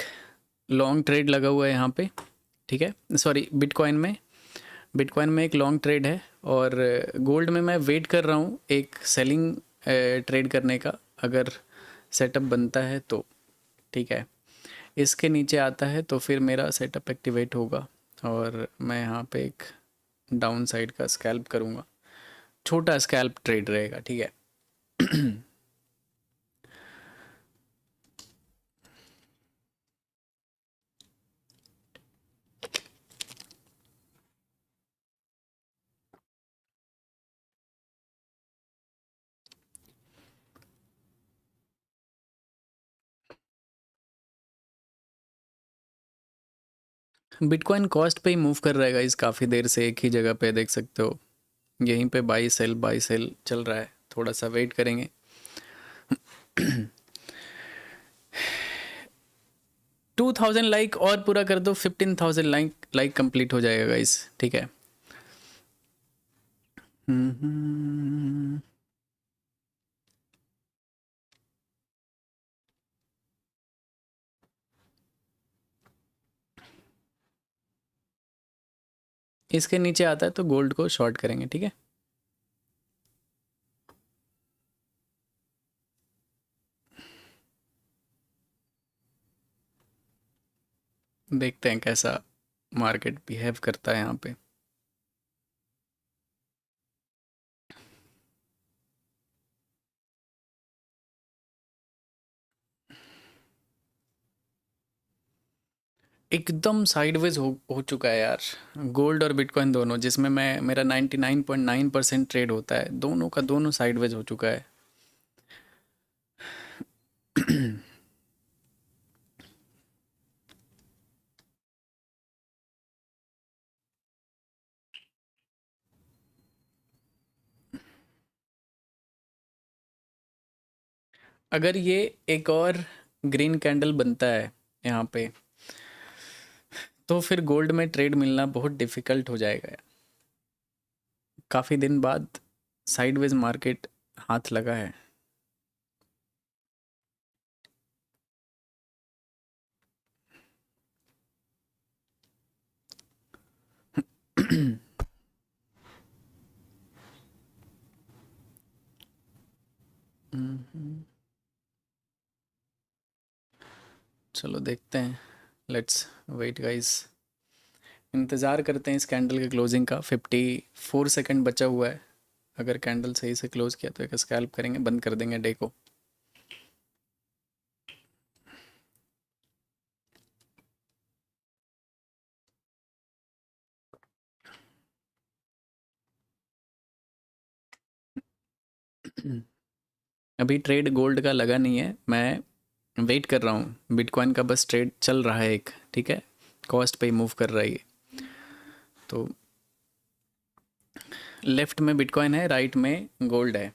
लॉन्ग ट्रेड लगा हुआ है यहाँ पे, ठीक है। सॉरी, बिटकॉइन में एक लॉन्ग ट्रेड है, और गोल्ड में मैं वेट कर रहा हूँ एक सेलिंग ट्रेड करने का, अगर सेटअप बनता है तो ठीक है। इसके नीचे आता है तो फिर मेरा सेटअप एक्टिवेट होगा, और मैं यहाँ पे एक डाउन साइड का स्कैल्प करूँगा। छोटा स्कैल्प ट्रेड रहेगा, ठीक है। बिटकॉइन कॉस्ट पे ही मूव कर रहेगा इस काफ़ी देर से, एक ही जगह पे देख सकते हो, यहीं पे बाई सेल चल रहा है। थोड़ा सा वेट करेंगे। 2000 लाइक और पूरा कर दो, 15,000 लाइक कंप्लीट हो जाएगा गाइस, ठीक है। इसके नीचे आता है तो गोल्ड को शॉर्ट करेंगे, ठीक है। देखते हैं कैसा मार्केट बिहेव करता है यहाँ पे। एकदम साइडवेज हो चुका है यार, गोल्ड और बिटकॉइन दोनों, जिसमें मैं मेरा 99.9% ट्रेड होता है, दोनों का दोनों साइडवेज हो चुका है। अगर ये एक और ग्रीन कैंडल बनता है यहाँ पे, तो फिर गोल्ड में ट्रेड मिलना बहुत डिफ़िकल्ट हो जाएगा। काफ़ी दिन बाद साइडवेज मार्केट हाथ लगा है। चलो देखते हैं, लेट्स वेट गाइस। इंतज़ार करते हैं इस कैंडल के क्लोजिंग का। 54 सेकंड बचा हुआ है। अगर कैंडल सही से क्लोज किया तो एक स्कैल्प करेंगे, बंद कर देंगे डे को। अभी ट्रेड गोल्ड का लगा नहीं है, मैं वेट कर रहा हूँ। बिटकॉइन का बस ट्रेड चल रहा है एक, ठीक है। कॉस्ट पे ही मूव कर रहा है ये। तो लेफ्ट में बिटकॉइन है, राइट में गोल्ड है।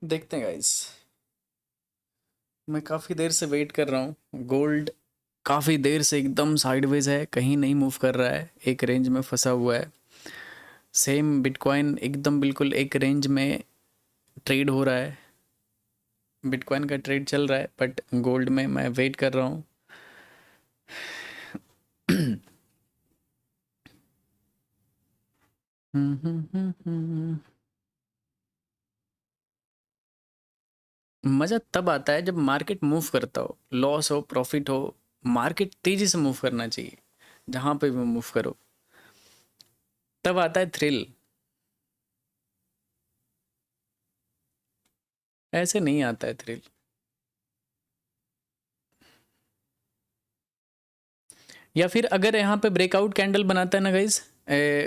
देखते हैं गाइस, मैं काफ़ी देर से वेट कर रहा हूँ। गोल्ड काफ़ी देर से एकदम साइडवेज है, कहीं नहीं मूव कर रहा है, एक रेंज में फंसा हुआ है। सेम बिटकॉइन एकदम बिल्कुल एक रेंज में ट्रेड हो रहा है। बिटकॉइन का ट्रेड चल रहा है, बट गोल्ड में मैं वेट कर रहा हूँ। मज़ा तब आता है जब मार्केट मूव करता हो, लॉस हो प्रॉफिट हो, मार्केट तेजी से मूव करना चाहिए, जहाँ पे भी मूव करो तब आता है थ्रिल। ऐसे नहीं आता है थ्रिल। या फिर अगर यहाँ पे ब्रेकआउट कैंडल बनाता है ना गाइज,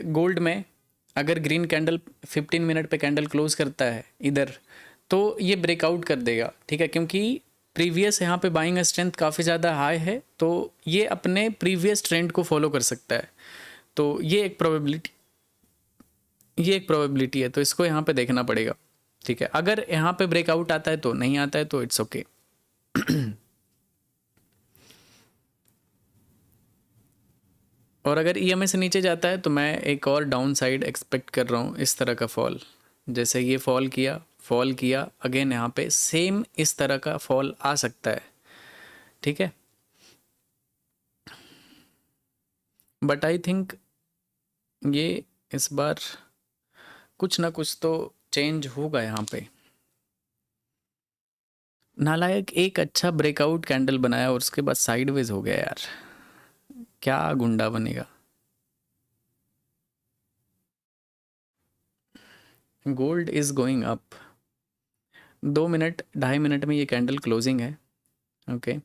गोल्ड में अगर ग्रीन कैंडल 15 मिनट पे कैंडल क्लोज करता है इधर, तो ये ब्रेकआउट कर देगा, ठीक है, क्योंकि प्रीवियस यहाँ पे बाइंग स्ट्रेंथ काफ़ी ज़्यादा हाई है, तो ये अपने प्रीवियस ट्रेंड को फॉलो कर सकता है। तो ये एक प्रोबेबिलिटी है, तो इसको यहाँ पे देखना पड़ेगा, ठीक है। अगर यहाँ पे ब्रेकआउट आता है तो, नहीं आता है तो इट्स ओके। और अगर ईएमए से नीचे जाता है तो मैं एक और डाउन साइड एक्सपेक्ट कर रहा हूँ, इस तरह का फॉल। जैसे ये फॉल किया अगेन, यहाँ पे सेम इस तरह का फॉल आ सकता है, ठीक है। बट आई थिंक ये इस बार कुछ ना कुछ तो चेंज होगा यहाँ पे। नालायक एक अच्छा ब्रेकआउट कैंडल बनाया और उसके बाद साइडवेज हो गया यार, क्या गुंडा बनेगा। Gold is going up. 2 minute 2.5 minute में ये कैंडल क्लोजिंग है, ओके।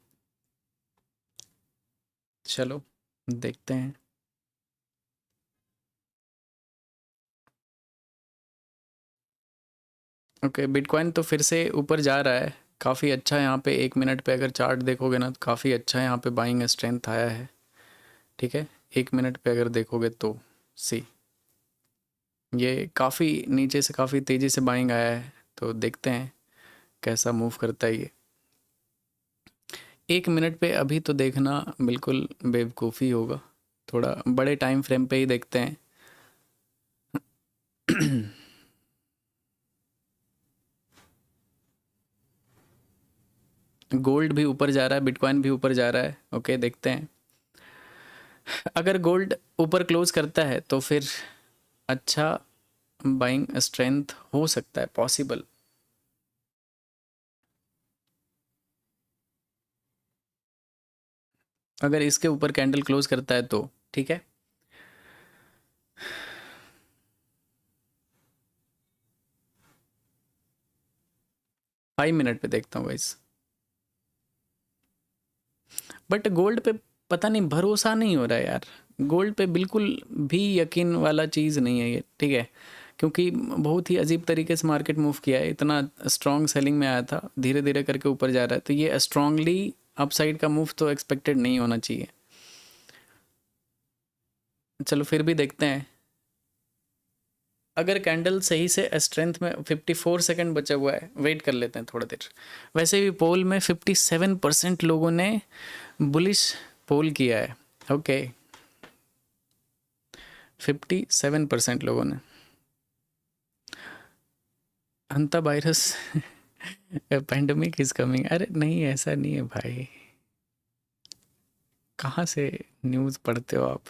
चलो देखते हैं। ओके, बिटकॉइन तो फिर से ऊपर जा रहा है, काफ़ी अच्छा। यहाँ पे 1 मिनट पे अगर चार्ट देखोगे ना तो काफ़ी अच्छा यहाँ पे बाइंग स्ट्रेंथ आया है, ठीक है। 1 मिनट पे अगर देखोगे तो सी, ये काफ़ी नीचे से काफ़ी तेज़ी से बाइंग आया है, तो देखते हैं कैसा मूव करता है ये। 1 मिनट पे अभी तो देखना बिल्कुल बेवकूफ़ी होगा, थोड़ा बड़े टाइम फ्रेम पे ही देखते हैं। गोल्ड भी ऊपर जा रहा है, बिटकॉइन भी ऊपर जा रहा है, ओके देखते हैं। अगर गोल्ड ऊपर क्लोज करता है तो फिर अच्छा बाइंग स्ट्रेंथ हो सकता है, पॉसिबल। अगर इसके ऊपर कैंडल क्लोज करता है तो ठीक है। 5 मिनट पे देखता हूँ गाइस। बट गोल्ड पे पता नहीं, भरोसा नहीं हो रहा है यार। गोल्ड पे बिल्कुल भी यकीन वाला चीज़ नहीं है ये, ठीक है, क्योंकि बहुत ही अजीब तरीके से मार्केट मूव किया है। इतना स्ट्रॉन्ग सेलिंग में आया था, धीरे धीरे करके ऊपर जा रहा है, तो ये स्ट्रांगली अपसाइड का मूव तो एक्सपेक्टेड नहीं होना चाहिए। चलो फिर भी देखते हैं। अगर कैंडल सही से स्ट्रेंथ में 54 सेकंड बचा हुआ है, वेट कर लेते हैं थोड़ा देर। वैसे भी पोल में 57% लोगों ने बुलिश पोल किया है, ओके। 57% लोगों ने। हंता वायरस पेंडेमिक इज कमिंग, अरे नहीं ऐसा नहीं है भाई, कहाँ से न्यूज़ पढ़ते हो आप।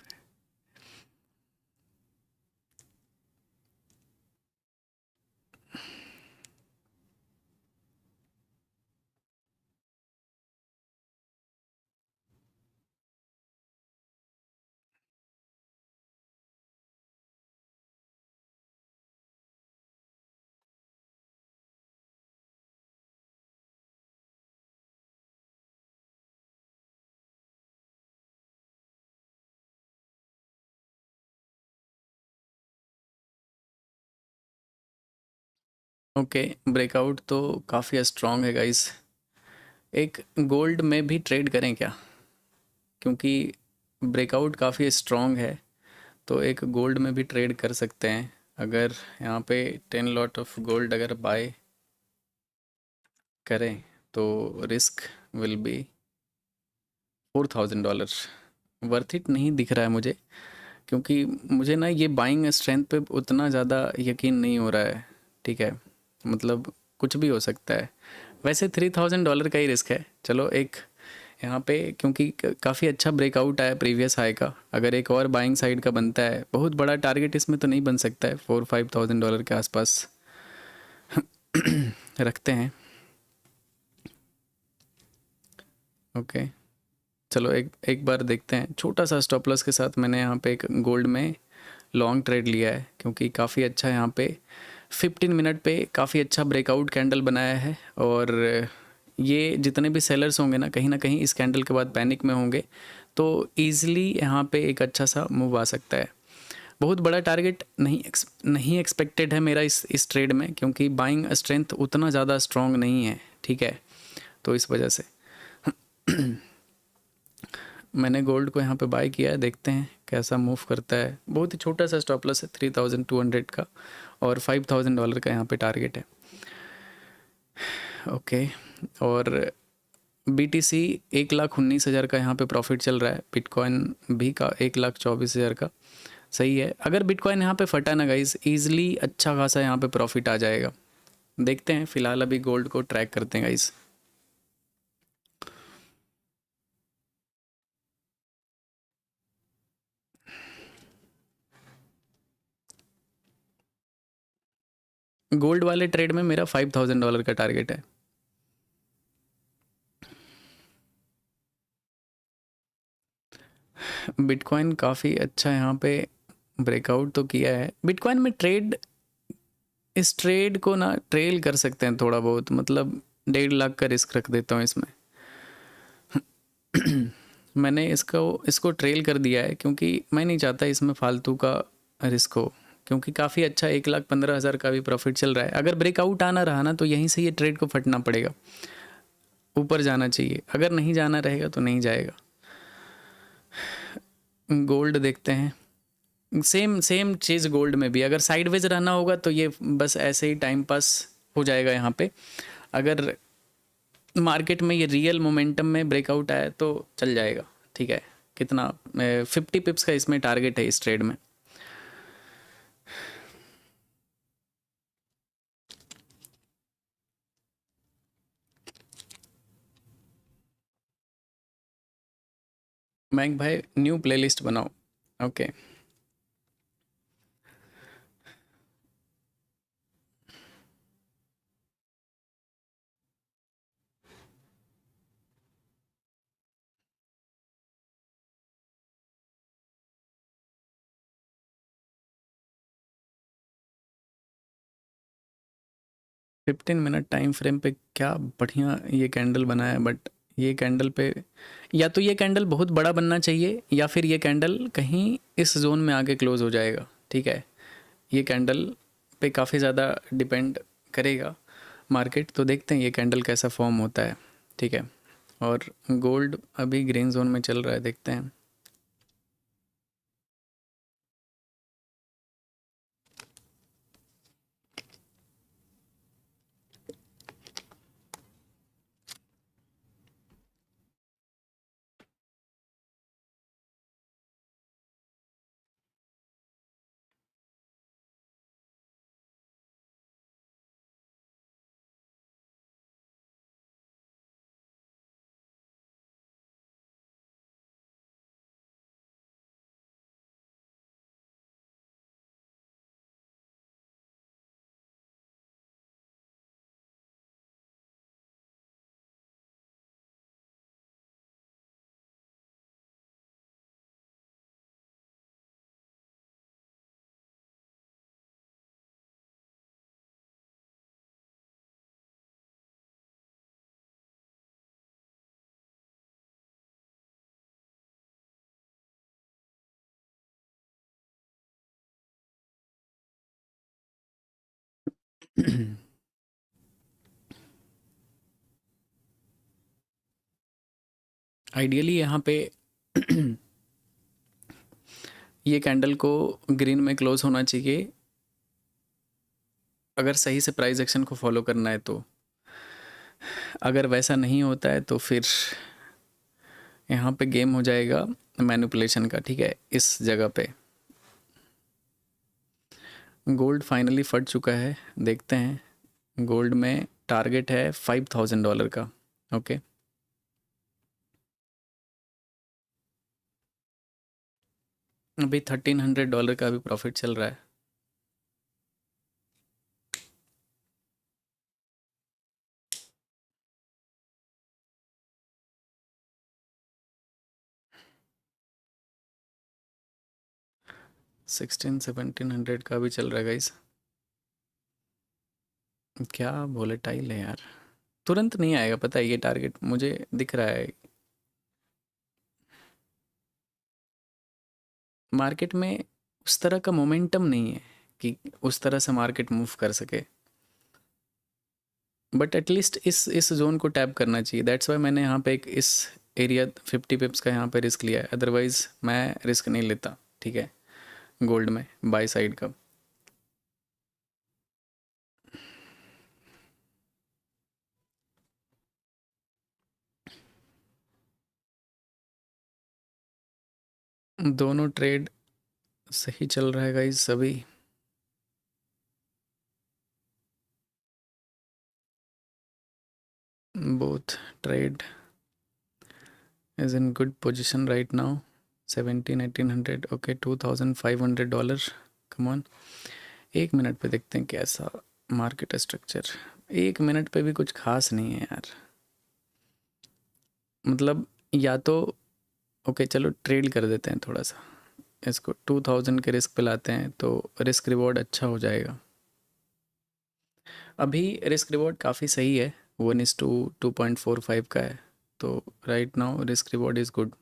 ओके, ब्रेकआउट तो काफ़ी स्ट्रॉन्ग है गाइस। एक गोल्ड में भी ट्रेड करें क्या, क्योंकि ब्रेकआउट काफ़ी स्ट्रॉन्ग है, तो एक गोल्ड में भी ट्रेड कर सकते हैं। अगर यहाँ पे 10 लॉट ऑफ गोल्ड अगर बाय करें तो risk will be $4,000। Worth it नहीं दिख रहा है मुझे, क्योंकि मुझे ना ये बाइंग स्ट्रेंथ पे उतना ज़्यादा यकीन नहीं हो रहा है, ठीक है। मतलब कुछ भी हो सकता है। वैसे $3,000 का ही रिस्क है। चलो एक यहाँ पे, क्योंकि काफ़ी अच्छा ब्रेकआउट आया प्रीवियस हाई का। अगर एक और बाइंग साइड का बनता है, बहुत बड़ा टारगेट इसमें तो नहीं बन सकता है, $4-5,000 के आसपास रखते हैं। ओके, चलो एक एक बार देखते हैं। छोटा सा स्टॉप लॉस के साथ मैंने यहाँ पे एक गोल्ड में लॉन्ग ट्रेड लिया है, क्योंकि काफ़ी अच्छा यहाँ पे 15 मिनट पे काफ़ी अच्छा ब्रेकआउट कैंडल बनाया है। और ये जितने भी सेलर्स होंगे ना कहीं इस कैंडल के बाद पैनिक में होंगे, तो ईज़िली यहाँ पे एक अच्छा सा मूव आ सकता है। बहुत बड़ा टारगेट नहीं एक्सपेक्टेड है मेरा इस ट्रेड में, क्योंकि बाइंग स्ट्रेंथ उतना ज़्यादा स्ट्रॉन्ग नहीं है, ठीक है। तो इस वजह से मैंने गोल्ड को यहाँ पे बाय किया है, देखते हैं कैसा मूव करता है। बहुत ही छोटा सा स्टॉप लॉस है 3200 का, और $5,000 का यहाँ पे टारगेट है। ओके, और BTC 1,19,000 का यहाँ पे प्रॉफिट चल रहा है। बिटकॉइन भी का 1,24,000 का सही है। अगर बिटकॉइन यहाँ पे फटा ना गाइस, ईजिली अच्छा खासा यहाँ पे प्रॉफिट आ जाएगा। देखते हैं, फिलहाल अभी गोल्ड को ट्रैक करते हैं गाइस। गोल्ड वाले ट्रेड में मेरा $5,000 का टारगेट है। बिटकॉइन काफ़ी अच्छा यहाँ पे ब्रेकआउट तो किया है। बिटकॉइन में इस ट्रेड को ना ट्रेल कर सकते हैं थोड़ा बहुत, मतलब 1.5 लाख का रिस्क रख देता हूँ इसमें। मैंने इसको ट्रेल कर दिया है, क्योंकि मैं नहीं चाहता इसमें फालतू का रिस्क हो, क्योंकि काफ़ी अच्छा 1,15,000 का भी प्रॉफिट चल रहा है। अगर ब्रेकआउट आना रहा ना, तो यहीं से ये ट्रेड को फटना पड़ेगा, ऊपर जाना चाहिए। अगर नहीं जाना रहेगा तो नहीं जाएगा। गोल्ड देखते हैं, सेम सेम चीज़ गोल्ड में भी। अगर साइडवेज रहना होगा तो ये बस ऐसे ही टाइम पास हो जाएगा यहाँ पे। अगर मार्केट में ये रियल मोमेंटम में ब्रेकआउट आया तो चल जाएगा, ठीक है। कितना 50 पिप्स का इसमें टारगेट है इस ट्रेड में। मैं भाई न्यू प्लेलिस्ट बनाओ। ओके, 15 मिनट टाइम फ्रेम पे क्या बढ़िया ये कैंडल बनाया है। बट ये कैंडल पे, या तो ये कैंडल बहुत बड़ा बनना चाहिए, या फिर ये कैंडल कहीं इस जोन में आके क्लोज हो जाएगा, ठीक है। ये कैंडल पे काफ़ी ज़्यादा डिपेंड करेगा मार्केट। तो देखते हैं ये कैंडल कैसा फॉर्म होता है, ठीक है। और गोल्ड अभी ग्रीन जोन में चल रहा है, देखते हैं। आइडियली यहाँ पे ये कैंडल को ग्रीन में क्लोज होना चाहिए, अगर सही से प्राइस एक्शन को फॉलो करना है तो। अगर वैसा नहीं होता है तो फिर यहाँ पे गेम हो जाएगा मैनिपुलेशन का, ठीक है। इस जगह पे गोल्ड फाइनली फट चुका है, देखते हैं। गोल्ड में टारगेट है $5,000 का। ओके, अभी $1300 का भी प्रॉफिट चल रहा है। सिक्सटीन 1700 का भी चल रहा है गाइस। क्या वोलेटाइल है यार, तुरंत नहीं आएगा, पता है ये टारगेट मुझे दिख रहा है। मार्केट में उस तरह का मोमेंटम नहीं है कि उस तरह से मार्केट मूव कर सके, बट एटलीस्ट इस जोन को टैप करना चाहिए। दैट्स वाई मैंने यहाँ पे एक इस एरिया 50 पिप्स का यहाँ पे रिस्क लिया है, अदरवाइज मैं रिस्क नहीं लेता। ठीक है, गोल्ड में बाई साइड का। दोनों ट्रेड सही चल रहा है गाइस सभी। Both trade is in good position right now. 17 1800 okay, $2500। Come on, 1 minute पे देखते हैं कैसा मार्केट स्ट्रक्चर। 1 मिनट पे भी कुछ खास नहीं है यार, मतलब या तो ओके चलो ट्रेड कर देते हैं थोड़ा सा, इसको 2000 के रिस्क पे लाते हैं तो रिस्क रिवॉर्ड अच्छा हो जाएगा। अभी रिस्क रिवॉर्ड काफ़ी सही है, 1:2.45 का है, तो right now risk reward is good.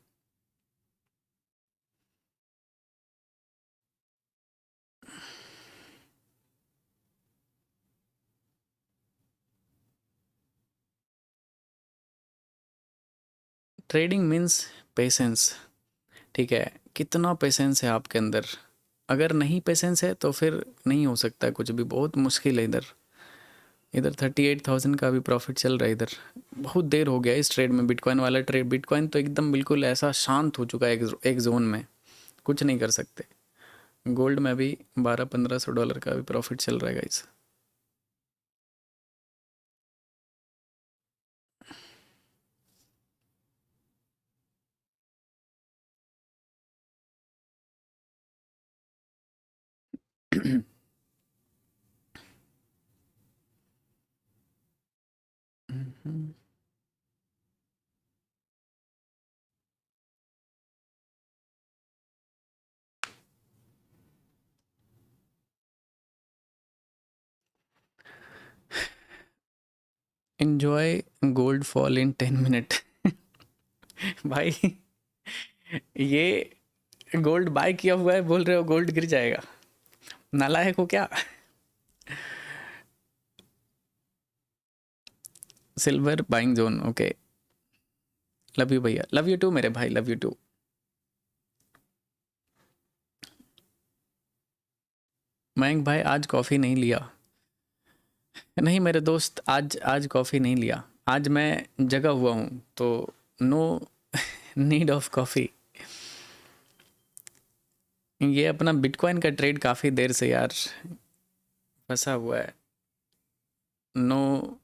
Trading means patience. ठीक है, कितना पेशेंस है आपके अंदर। अगर नहीं पेशेंस है तो फिर नहीं हो सकता कुछ भी, बहुत मुश्किल है। इधर इधर 38,000 का भी प्रॉफिट चल रहा है। इधर बहुत देर हो गया इस ट्रेड में, बिटकॉइन वाला ट्रेड। बिटकॉइन तो एकदम बिल्कुल ऐसा शांत हो चुका है एक जोन में, कुछ नहीं कर सकते। गोल्ड में भी 1200-1500 का भी प्रॉफिट चल रहा है guys. enjoy gold fall in 10 minute. भाई ये गोल्ड बाय किया हुआ है, बोल रहे हो गोल्ड गिर जाएगा? नालायक हो क्या? Silver buying zone, okay. Love you भैया, लव यू टू मेरे भाई, लव यू टू। मयंक भाई आज कॉफ़ी नहीं लिया? नहीं मेरे दोस्त, आज आज कॉफ़ी नहीं लिया। आज मैं जगा हुआ हूँ तो नो नीड ऑफ कॉफ़ी। ये अपना बिटकॉइन का ट्रेड काफ़ी देर से यार फंसा हुआ है। नो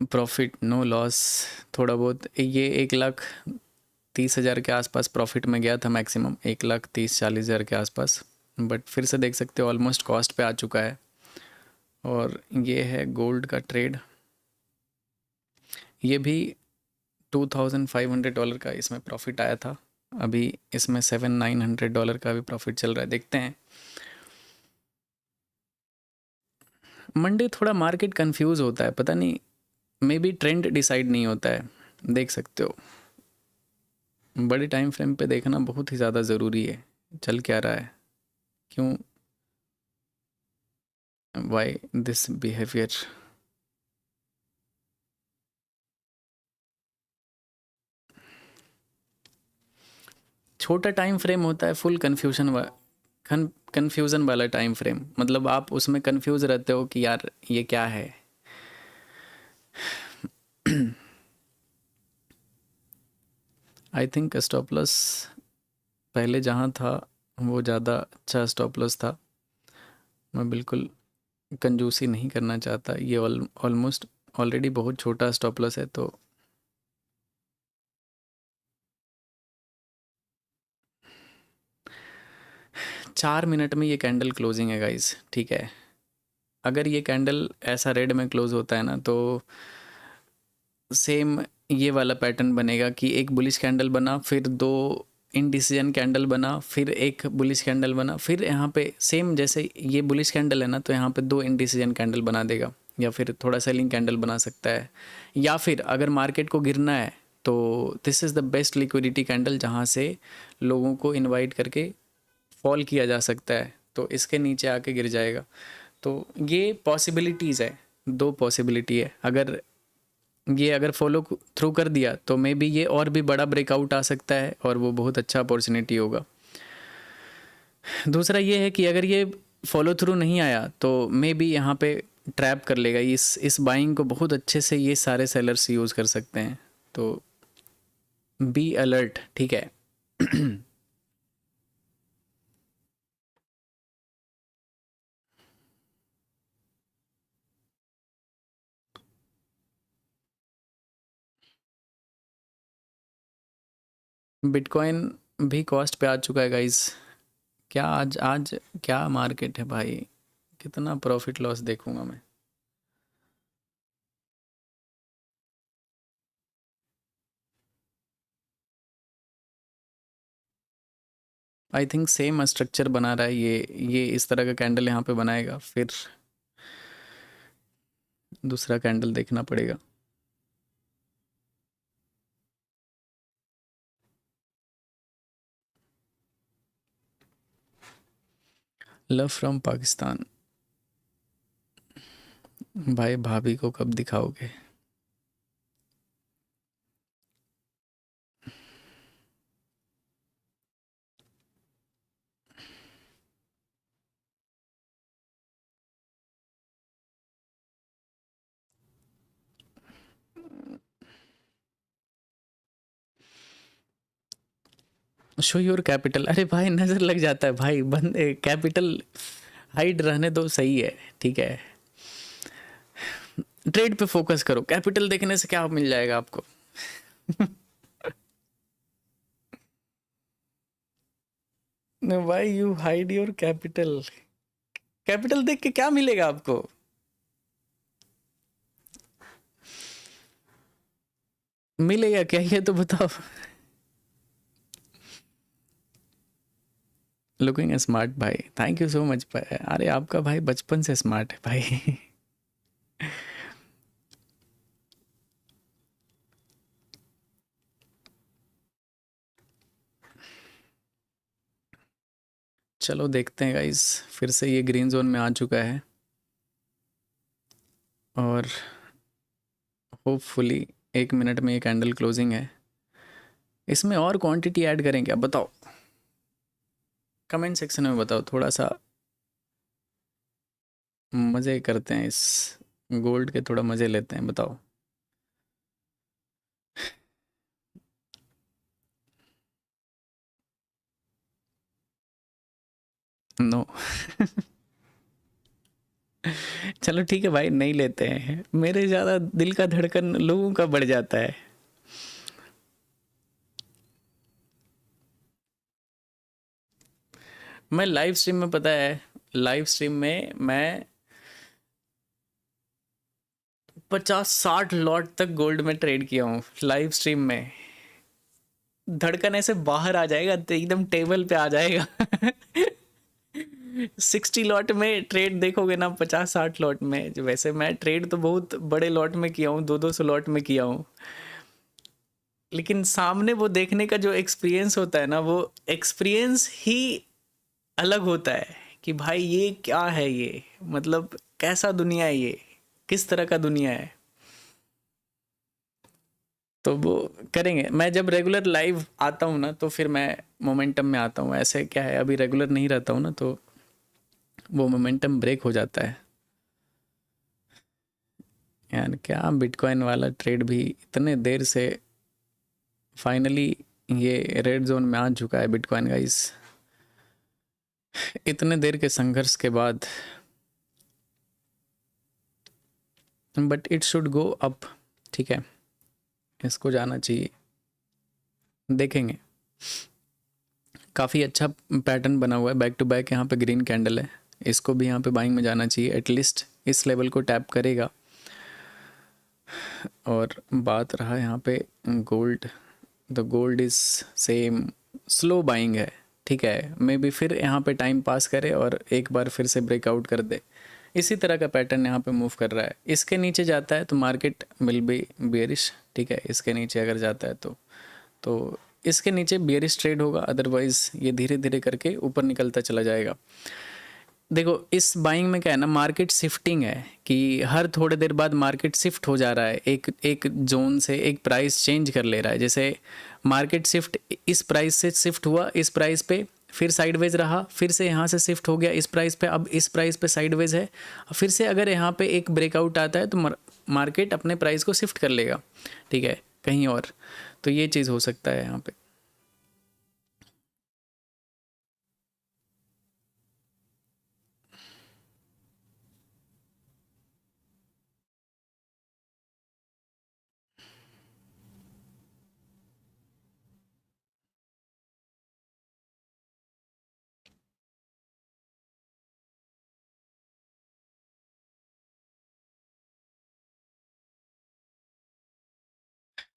प्रॉफिट नो लॉस, थोड़ा बहुत। ये 1,30,000 के आसपास प्रॉफिट में गया था मैक्सिमम, 1,30,40,000 के आसपास। बट फिर से देख सकते हो ऑलमोस्ट कॉस्ट पे आ चुका है। और ये है गोल्ड का ट्रेड, ये भी $2,500 का इसमें प्रॉफिट आया था। अभी इसमें $700-900 का भी प्रॉफिट चल रहा है, देखते हैं। मंडे थोड़ा मार्केट कंफ्यूज होता है, पता नहीं, मे बी ट्रेंड डिसाइड नहीं होता है। देख सकते हो बड़े टाइम फ्रेम पे देखना बहुत ही ज़्यादा ज़रूरी है, चल क्या रहा है, क्यों, वाई दिस बिहेवियर। छोटा टाइम फ्रेम होता है फुल कन्फ्यूज़न वाला टाइम फ्रेम, मतलब आप उसमें कंफ्यूज रहते हो कि यार ये क्या है। आई थिंक स्टॉप लॉस पहले जहाँ था वो ज़्यादा अच्छा स्टॉप लॉस था। मैं बिल्कुल कंजूसी नहीं करना चाहता, ये ऑलमोस्ट ऑलरेडी बहुत छोटा स्टॉप लॉस है, तो 4 मिनट में ये कैंडल क्लोजिंग है गाइस, ठीक है। अगर ये कैंडल ऐसा रेड में क्लोज होता है ना, तो सेम ये वाला पैटर्न बनेगा कि एक बुलिश कैंडल बना, फिर 2 इनडिसीजन कैंडल बना, फिर एक बुलिश कैंडल बना, फिर यहाँ पे सेम जैसे ये बुलिश कैंडल है ना, तो यहाँ पे 2 इनडिसीजन कैंडल बना देगा, या फिर थोड़ा सेलिंग कैंडल बना सकता है। या फिर अगर मार्केट को गिरना है तो this is the best liquidity candle, जहाँ से लोगों को इनवाइट करके फॉल किया जा सकता है, तो इसके नीचे आके गिर जाएगा। तो ये पॉसिबिलिटीज़ है, 2 पॉसिबिलिटी है। अगर फॉलो थ्रू कर दिया तो मे बी ये और भी बड़ा ब्रेकआउट आ सकता है, और वो बहुत अच्छा अपॉर्चुनिटी होगा। दूसरा ये है कि अगर ये फॉलो थ्रू नहीं आया तो मे बी यहाँ पे ट्रैप कर लेगा। इस बाइंग को बहुत अच्छे से ये सारे सेलर्स यूज़ कर सकते हैं, तो बी अलर्ट, ठीक है। बिटकॉइन भी कॉस्ट पे आ चुका है गाइस। क्या आज आज क्या मार्केट है भाई, कितना प्रॉफिट लॉस देखूंगा मैं। आई थिंक सेम स्ट्रक्चर बना रहा है ये इस तरह का कैंडल यहाँ पे बनाएगा, फिर दूसरा कैंडल देखना पड़ेगा। लव फ्रॉम पाकिस्तान, भाई भाभी को कब दिखाओगे? शो योर कैपिटल, अरे भाई नज़र लग जाता है भाई, बंदे कैपिटल हाइड रहने दो, सही है, ठीक है। ट्रेड पे फोकस करो, कैपिटल देखने से क्या मिल जाएगा आपको? भाई you hide your capital, capital देख के क्या मिलेगा आपको? मिलेगा क्या ये तो बताओ। लुकिंग स्मार्ट भाई, थैंक यू सो मच। अरे आपका भाई बचपन से स्मार्ट है भाई। चलो देखते हैं गाइस, फिर से ये ग्रीन जोन में आ चुका है, और होपफुली 1 मिनट में ये कैंडल क्लोजिंग है। इसमें और क्वांटिटी ऐड करें क्या, बताओ? कमेंट सेक्शन में बताओ, थोड़ा सा मज़े करते हैं, इस गोल्ड के थोड़ा मज़े लेते हैं, बताओ। नो। चलो ठीक है भाई, नहीं लेते हैं, मेरे ज़्यादा दिल का धड़कन लोगों का बढ़ जाता है। मैं लाइव स्ट्रीम में, पता है, लाइव स्ट्रीम में मैं 50-60 लॉट तक गोल्ड में ट्रेड किया हूँ लाइव स्ट्रीम में। धड़कन ऐसे बाहर आ जाएगा तो एकदम टेबल पे आ जाएगा। 60 लॉट में ट्रेड देखोगे ना, 50-60 लॉट में, वैसे मैं ट्रेड तो बहुत बड़े लॉट में किया हूँ, 200-200 लॉट में किया हूँ, लेकिन सामने वो देखने का जो एक्सपीरियंस होता है ना, वो एक्सपीरियंस ही अलग होता है कि भाई ये क्या है, ये मतलब कैसा दुनिया है, ये किस तरह का दुनिया है। तो वो करेंगे, मैं जब रेगुलर लाइव आता हूँ ना, तो फिर मैं मोमेंटम में आता हूँ। ऐसे क्या है, अभी रेगुलर नहीं रहता हूँ ना, तो वो मोमेंटम ब्रेक हो जाता है। यार क्या बिटकॉइन वाला ट्रेड भी इतने देर से, फाइनली ये रेड जोन में आ चुका है बिटकॉइन गाइस, इतने देर के संघर्ष के बाद। But it should go up, ठीक है, इसको जाना चाहिए, देखेंगे। काफ़ी अच्छा पैटर्न बना हुआ है, बैक टू बैक यहाँ पे ग्रीन कैंडल है, इसको भी यहाँ पे बाइंग में जाना चाहिए, एटलीस्ट इस लेवल को टैप करेगा। और बात रहा यहाँ पे gold, the gold is same slow buying है, ठीक है, मे बी फिर यहाँ पे टाइम पास करे और एक बार फिर से ब्रेकआउट कर दे। इसी तरह का पैटर्न यहाँ पे मूव कर रहा है। इसके नीचे जाता है तो मार्केट विल बी बेयरिश, ठीक है, इसके नीचे अगर जाता है तो इसके नीचे बेयरिश ट्रेड होगा, अदरवाइज़ ये धीरे धीरे करके ऊपर निकलता चला जाएगा। देखो इस बाइंग में क्या है ना, मार्केट शिफ्टिंग है कि हर थोड़े देर बाद मार्केट शिफ्ट हो जा रहा है, एक एक जोन से एक प्राइस चेंज कर ले रहा है। जैसे मार्केट शिफ्ट इस प्राइस से शिफ्ट हुआ इस प्राइस पे, फिर साइडवेज रहा, फिर से यहाँ से शिफ्ट हो गया इस प्राइस पे, अब इस प्राइस पे साइडवेज है, फिर से अगर यहाँ पे एक ब्रेकआउट आता है तो मार्केट अपने प्राइस को शिफ्ट कर लेगा, ठीक है, कहीं और। तो ये चीज़ हो सकता है यहाँ पे।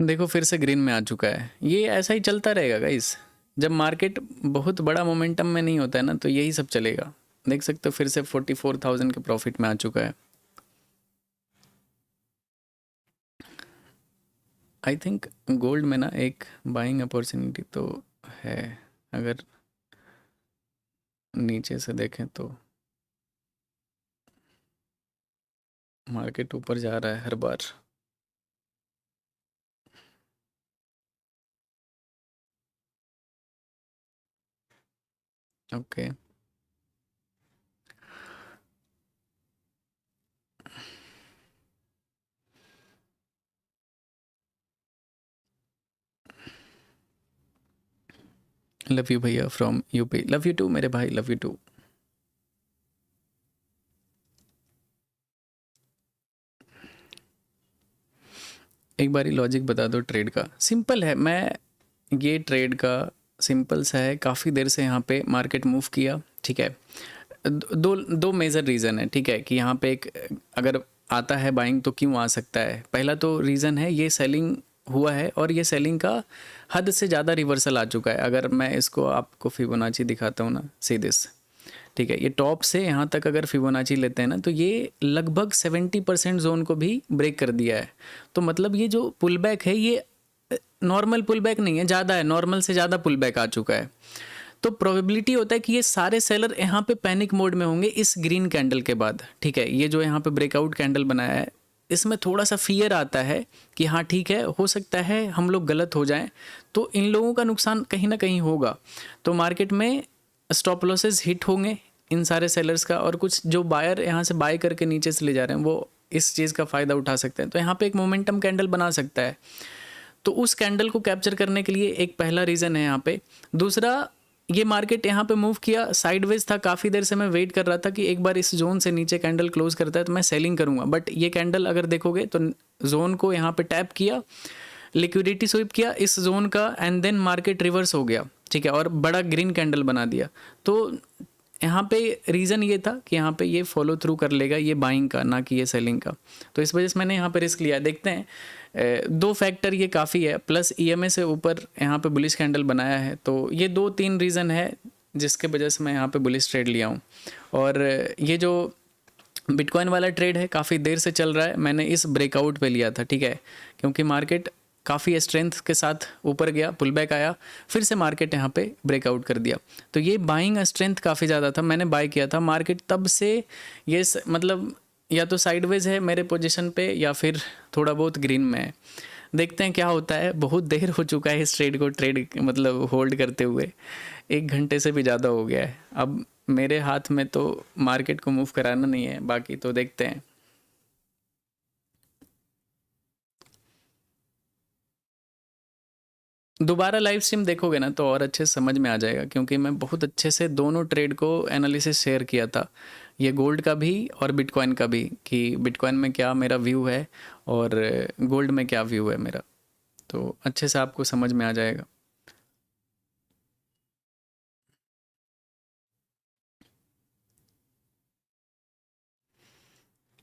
देखो फिर से ग्रीन में आ चुका है, ये ऐसा ही चलता रहेगा गाइस। जब मार्केट बहुत बड़ा मोमेंटम में नहीं होता है ना, तो यही सब चलेगा। देख सकते हो फिर से 44,000 के प्रॉफिट में आ चुका है। आई थिंक गोल्ड में ना एक बाइंग अपॉर्चुनिटी तो है, अगर नीचे से देखें तो मार्केट ऊपर जा रहा है हर बार। ओके लव यू भैया from UP, love you too मेरे भाई, लव यू टू। एक बारी लॉजिक बता दो ट्रेड का, सिंपल है। मैं ये ट्रेड का सिंपल सा है, काफ़ी देर से यहाँ पे मार्केट मूव किया, ठीक है। दो दो मेजर रीज़न है, ठीक है, कि यहाँ पे एक अगर आता है बाइंग तो क्यों आ सकता है। पहला तो रीज़न है ये सेलिंग हुआ है और ये सेलिंग का हद से ज़्यादा रिवर्सल आ चुका है। अगर मैं इसको आपको फिबोनाची दिखाता हूँ ना सीधे से, ठीक है, ये टॉप से यहाँ तक अगर फिबोनाची लेते हैं ना तो ये लगभग 70% जोन को भी ब्रेक कर दिया है। तो मतलब ये जो पुल बैक है ये नॉर्मल पुल बैक नहीं है, ज़्यादा है, नॉर्मल से ज़्यादा पुल बैक आ चुका है। तो प्रोबेबिलिटी होता है कि ये सारे सेलर यहाँ पे पैनिक मोड में होंगे इस ग्रीन कैंडल के बाद, ठीक है। ये जो यहाँ पे ब्रेकआउट कैंडल बनाया है इसमें थोड़ा सा फियर आता है कि हाँ ठीक है, हो सकता है हम लोग गलत हो जाएं, तो इन लोगों का नुकसान कहीं ना कहीं होगा। तो मार्केट में स्टॉप लॉसेस हिट होंगे इन सारे सेलर्स का, और कुछ जो बायर यहाँ से बाय करके नीचे से ले जा रहे हैं वो इस चीज़ का फ़ायदा उठा सकते हैं। तो यहाँ पे एक मोमेंटम कैंडल बना सकता है। तो उस कैंडल को कैप्चर करने के लिए एक पहला रीज़न है यहाँ पे। दूसरा, ये मार्केट यहाँ पे मूव किया, साइडवेज था, काफ़ी देर से मैं वेट कर रहा था कि एक बार इस जोन से नीचे कैंडल क्लोज करता है तो मैं सेलिंग करूँगा। बट ये कैंडल अगर देखोगे तो जोन को यहाँ पे टैप किया, लिक्विडिटी स्वीप किया इस जोन का, एंड देन मार्केट रिवर्स हो गया, ठीक है, और बड़ा ग्रीन कैंडल बना दिया। तो यहाँ पे रीज़न ये था कि यहाँ पे ये फॉलो थ्रू कर लेगा ये बाइंग का, ना कि ये सेलिंग का। तो इस वजह से मैंने यहाँ पे रिस्क लिया। देखते हैं, दो फैक्टर ये काफ़ी है, प्लस ईएमए से ऊपर यहाँ पे बुलिश कैंडल बनाया है। तो ये दो तीन रीज़न है जिसके वजह से मैं यहाँ पे बुलिश ट्रेड लिया हूँ। और ये जो बिटकॉइन वाला ट्रेड है काफ़ी देर से चल रहा है, मैंने इस ब्रेकआउट पे लिया था, ठीक है, क्योंकि मार्केट काफ़ी स्ट्रेंथ के साथ ऊपर गया, पुल बैक आया, फिर से मार्केट यहाँ पे ब्रेकआउट कर दिया। तो ये बाइंग स्ट्रेंथ काफ़ी ज़्यादा था, मैंने बाय किया था। मार्केट तब से ये मतलब या तो साइडवेज है मेरे पोजीशन पे या फिर थोड़ा बहुत ग्रीन में है। देखते हैं क्या होता है। बहुत देर हो चुका है इस ट्रेड को मतलब होल्ड करते हुए, 1 घंटे से भी ज़्यादा हो गया है। अब मेरे हाथ में तो मार्केट को मूव कराना नहीं है, बाकी तो देखते हैं। दोबारा लाइव स्ट्रीम देखोगे ना तो और अच्छे से समझ में आ जाएगा, क्योंकि मैं बहुत अच्छे से दोनों ट्रेड को एनालिसिस शेयर किया था, ये गोल्ड का भी और बिटकॉइन का भी, कि बिटकॉइन में क्या मेरा व्यू है और गोल्ड में क्या व्यू है मेरा। तो अच्छे से आपको समझ में आ जाएगा।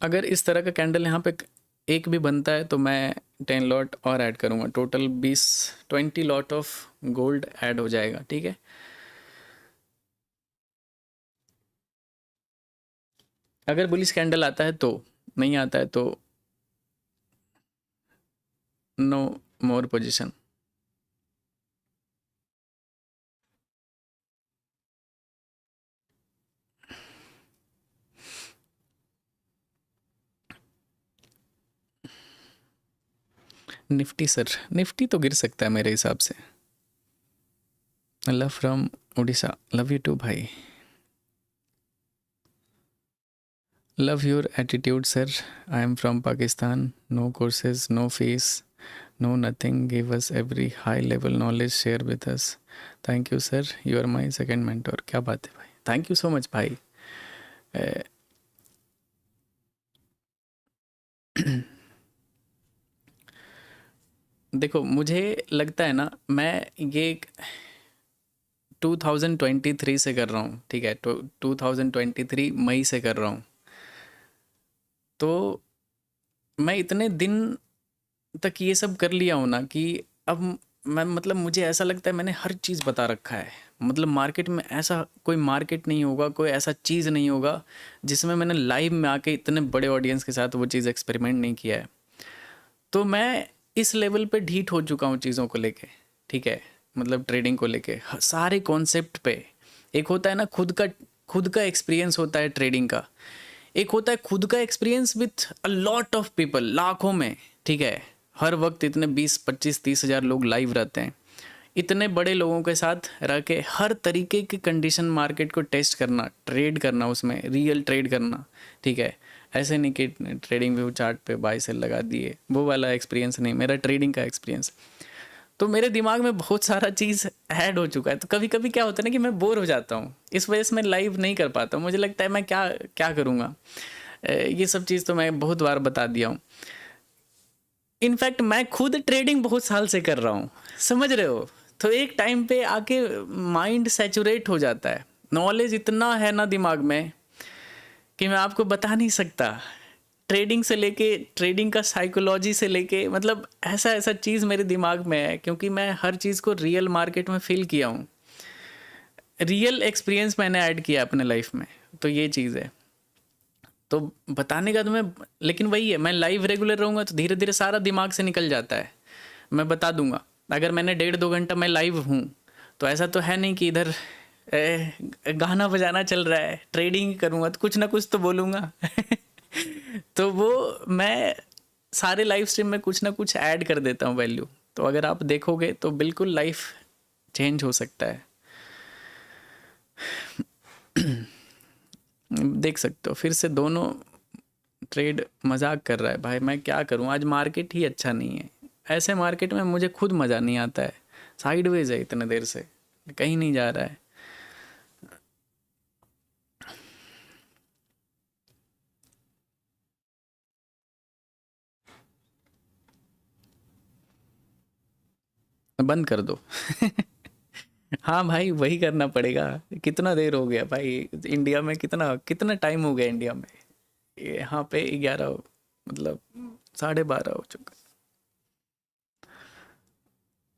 अगर इस तरह का कैंडल यहाँ पे एक भी बनता है तो मैं 10 लॉट और ऐड करूँगा, total 20 lot of gold add हो जाएगा, ठीक है। अगर बुलिश कैंडल आता है तो, नहीं आता है तो no more position. Nifty sir, Nifty तो गिर सकता है मेरे हिसाब से। Love from Orissa, love you too भाई, love your attitude sir. I am from Pakistan, no courses, no fees, no nothing, give us every high level knowledge, share with us. Thank you sir, you are my second mentor. क्या बात है भाई, thank you so much भाई। अ, देखो मुझे लगता है ना, मैं ये 2023 से कर रहा हूँ, ठीक है, तो 2023 मई से कर रहा हूँ। तो मैं इतने दिन तक ये सब कर लिया हूँ ना कि अब मैं, मतलब मुझे ऐसा लगता है मैंने हर चीज़ बता रखा है। मतलब मार्केट में ऐसा कोई मार्केट नहीं होगा, कोई ऐसा चीज़ नहीं होगा जिसमें मैंने लाइव में आके इतने बड़े ऑडियंस के साथ वो चीज़ एक्सपेरिमेंट नहीं किया है। तो मैं इस लेवल पे ढीठ हो चुका हूँ चीज़ों को लेके, ठीक है। मतलब ट्रेडिंग को लेके सारे कॉन्सेप्ट पे। एक होता है ना खुद का एक्सपीरियंस होता है ट्रेडिंग का, एक होता है खुद का experience with a lot of people, लाखों में, ठीक है। हर वक्त इतने 20 25 30 हज़ार लोग लाइव रहते हैं। इतने बड़े लोगों के साथ रह के हर तरीके की कंडीशन मार्केट को टेस्ट करना, ट्रेड करना, उसमें रियल ट्रेड करना, ठीक है। ऐसे नहीं कि ट्रेडिंग व्यू चार्ट पे बाय सेल लगा दिए, वो वाला एक्सपीरियंस नहीं, मेरा ट्रेडिंग का एक्सपीरियंस। तो मेरे दिमाग में बहुत सारा चीज़ ऐड हो चुका है। तो कभी कभी क्या होता है ना कि मैं बोर हो जाता हूँ, इस वजह से मैं लाइव नहीं कर पाता हूँ। मुझे लगता है मैं क्या क्या करूँगा। ये सब चीज़ तो मैं बहुत बार बता दिया हूँ। इनफैक्ट मैं खुद ट्रेडिंग बहुत साल से कर रहा हूँ, समझ रहे हो। तो एक टाइम पे आके माइंड सैचुरेट हो जाता है, नॉलेज इतना है ना दिमाग में कि मैं आपको बता नहीं सकता। ट्रेडिंग से लेके, ट्रेडिंग का साइकोलॉजी से लेके, मतलब ऐसा ऐसा चीज़ मेरे दिमाग में है, क्योंकि मैं हर चीज़ को रियल मार्केट में फील किया हूँ। रियल एक्सपीरियंस मैंने ऐड किया अपने लाइफ में। तो ये चीज़ है। तो बताने का तो मैं, लेकिन वही है, मैं लाइव रेगुलर रहूँगा तो धीरे धीरे सारा दिमाग से निकल जाता है। मैं बता दूंगा। अगर मैंने 1.5 2 घंटा मैं लाइव हूँ तो ऐसा तो है नहीं कि इधर गाना बजाना चल रहा है, ट्रेडिंग करूँगा तो कुछ ना कुछ तो बोलूँगा। तो वो मैं सारे लाइव स्ट्रीम में कुछ ना कुछ ऐड कर देता हूँ वैल्यू। तो अगर आप देखोगे तो बिल्कुल लाइफ चेंज हो सकता है। देख सकते हो फिर से दोनों ट्रेड मजाक कर रहा है भाई, मैं क्या करूं, आज मार्केट ही अच्छा नहीं है। ऐसे मार्केट में मुझे खुद मज़ा नहीं आता है, साइडवेज है इतने देर से, कहीं नहीं जा रहा है। बंद कर दो। हाँ भाई, वही करना पड़ेगा। कितना देर हो गया भाई, इंडिया में कितना कितना टाइम हो गया इंडिया में। यहाँ पे 11, मतलब 12:30 हो चुका।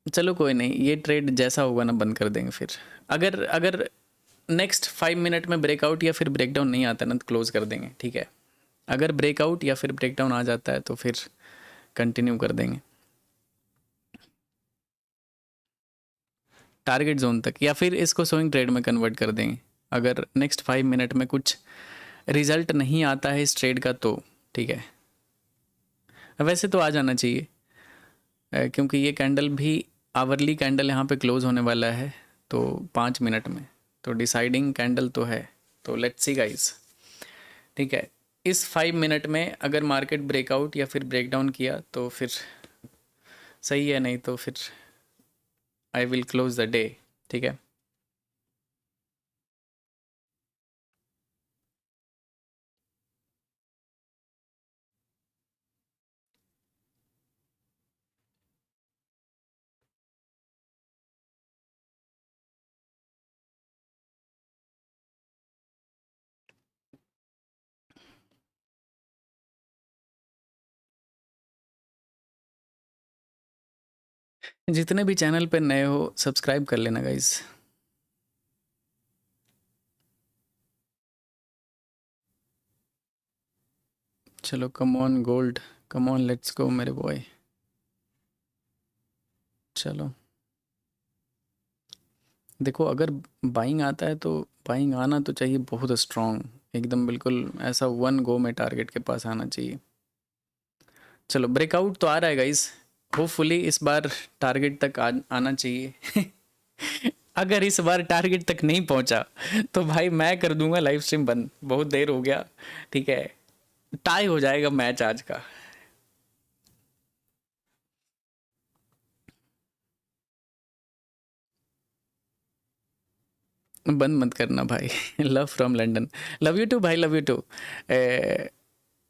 चलो कोई नहीं, ये ट्रेड जैसा होगा ना बंद कर देंगे फिर। अगर अगर नेक्स्ट 5 मिनट में ब्रेकआउट या फिर ब्रेकडाउन नहीं आता ना तो क्लोज कर देंगे, ठीक है। अगर ब्रेकआउट या फिर ब्रेकडाउन आ जाता है तो फिर कंटिन्यू कर देंगे टारगेट जोन तक, या फिर इसको स्विंग ट्रेड में कन्वर्ट कर देंगे अगर नेक्स्ट 5 मिनट में कुछ रिजल्ट नहीं आता है इस ट्रेड का तो, ठीक है। वैसे तो आ जाना चाहिए, क्योंकि ये कैंडल भी आवरली कैंडल यहाँ पे क्लोज होने वाला है तो 5 मिनट में, तो डिसाइडिंग कैंडल तो है। तो लेट्स सी गाइस, ठीक है। इस 5 मिनट में अगर मार्केट ब्रेकआउट या फिर ब्रेकडाउन किया तो फिर सही है, नहीं तो फिर I will close the day, ठीक है। जितने भी चैनल पे नए हो सब्सक्राइब कर लेना गाइस। चलो come on gold, come on let's go मेरे बॉय। चलो देखो, अगर बाइंग आता है तो बाइंग आना तो चाहिए बहुत स्ट्रॉन्ग, एकदम बिल्कुल ऐसा वन गो में टारगेट के पास आना चाहिए। चलो ब्रेकआउट तो आ रहा है गाइस, होपफुली इस बार टारगेट तक आना चाहिए। अगर इस बार टारगेट तक नहीं पहुंचा तो भाई मैं कर दूंगा लाइव स्ट्रीम बंद, बहुत देर हो गया। ठीक है, टाई हो जाएगा मैच आज का। बंद मत करना भाई। Love from London, love you too भाई, लव यू टू।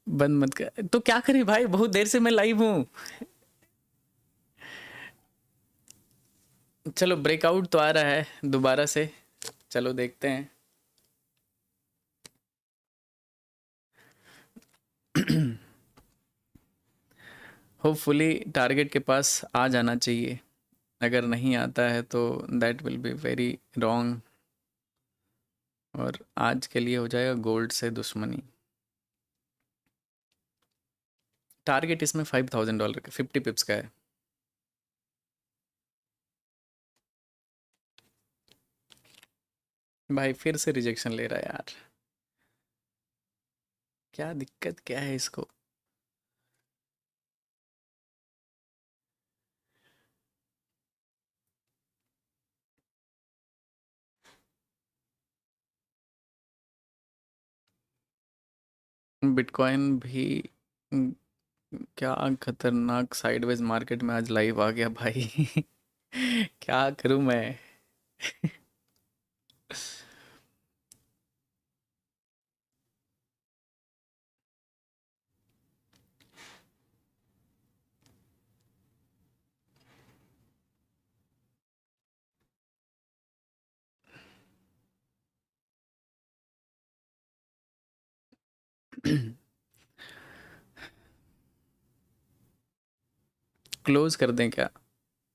बंद मत कर तो क्या करें भाई, बहुत देर से मैं लाइव हूँ। चलो ब्रेकआउट तो आ रहा है दोबारा से, चलो देखते हैं। होपफुली टारगेट के पास आ जाना चाहिए, अगर नहीं आता है तो that will be very wrong, और आज के लिए हो जाएगा गोल्ड से दुश्मनी। टारगेट इसमें $5,000 का, 50 पिप्स का है। भाई फिर से रिजेक्शन ले रहा है यार, क्या दिक्कत क्या है इसको। बिटकॉइन भी क्या खतरनाक साइडवेज मार्केट में आज लाइव आ गया भाई। क्या करूं मैं। क्लोज कर दें क्या?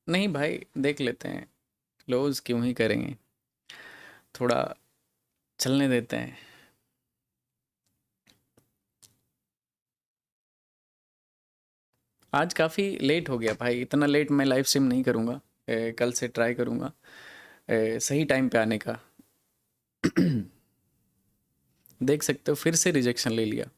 नहीं भाई देख लेते हैं, क्लोज क्यों ही करेंगे, थोड़ा चलने देते हैं। आज काफ़ी लेट हो गया भाई, इतना लेट मैं लाइव स्ट्रीम नहीं करूँगा। कल से ट्राई करूँगा सही टाइम पे आने का। देख सकते हो फिर से रिजेक्शन ले लिया।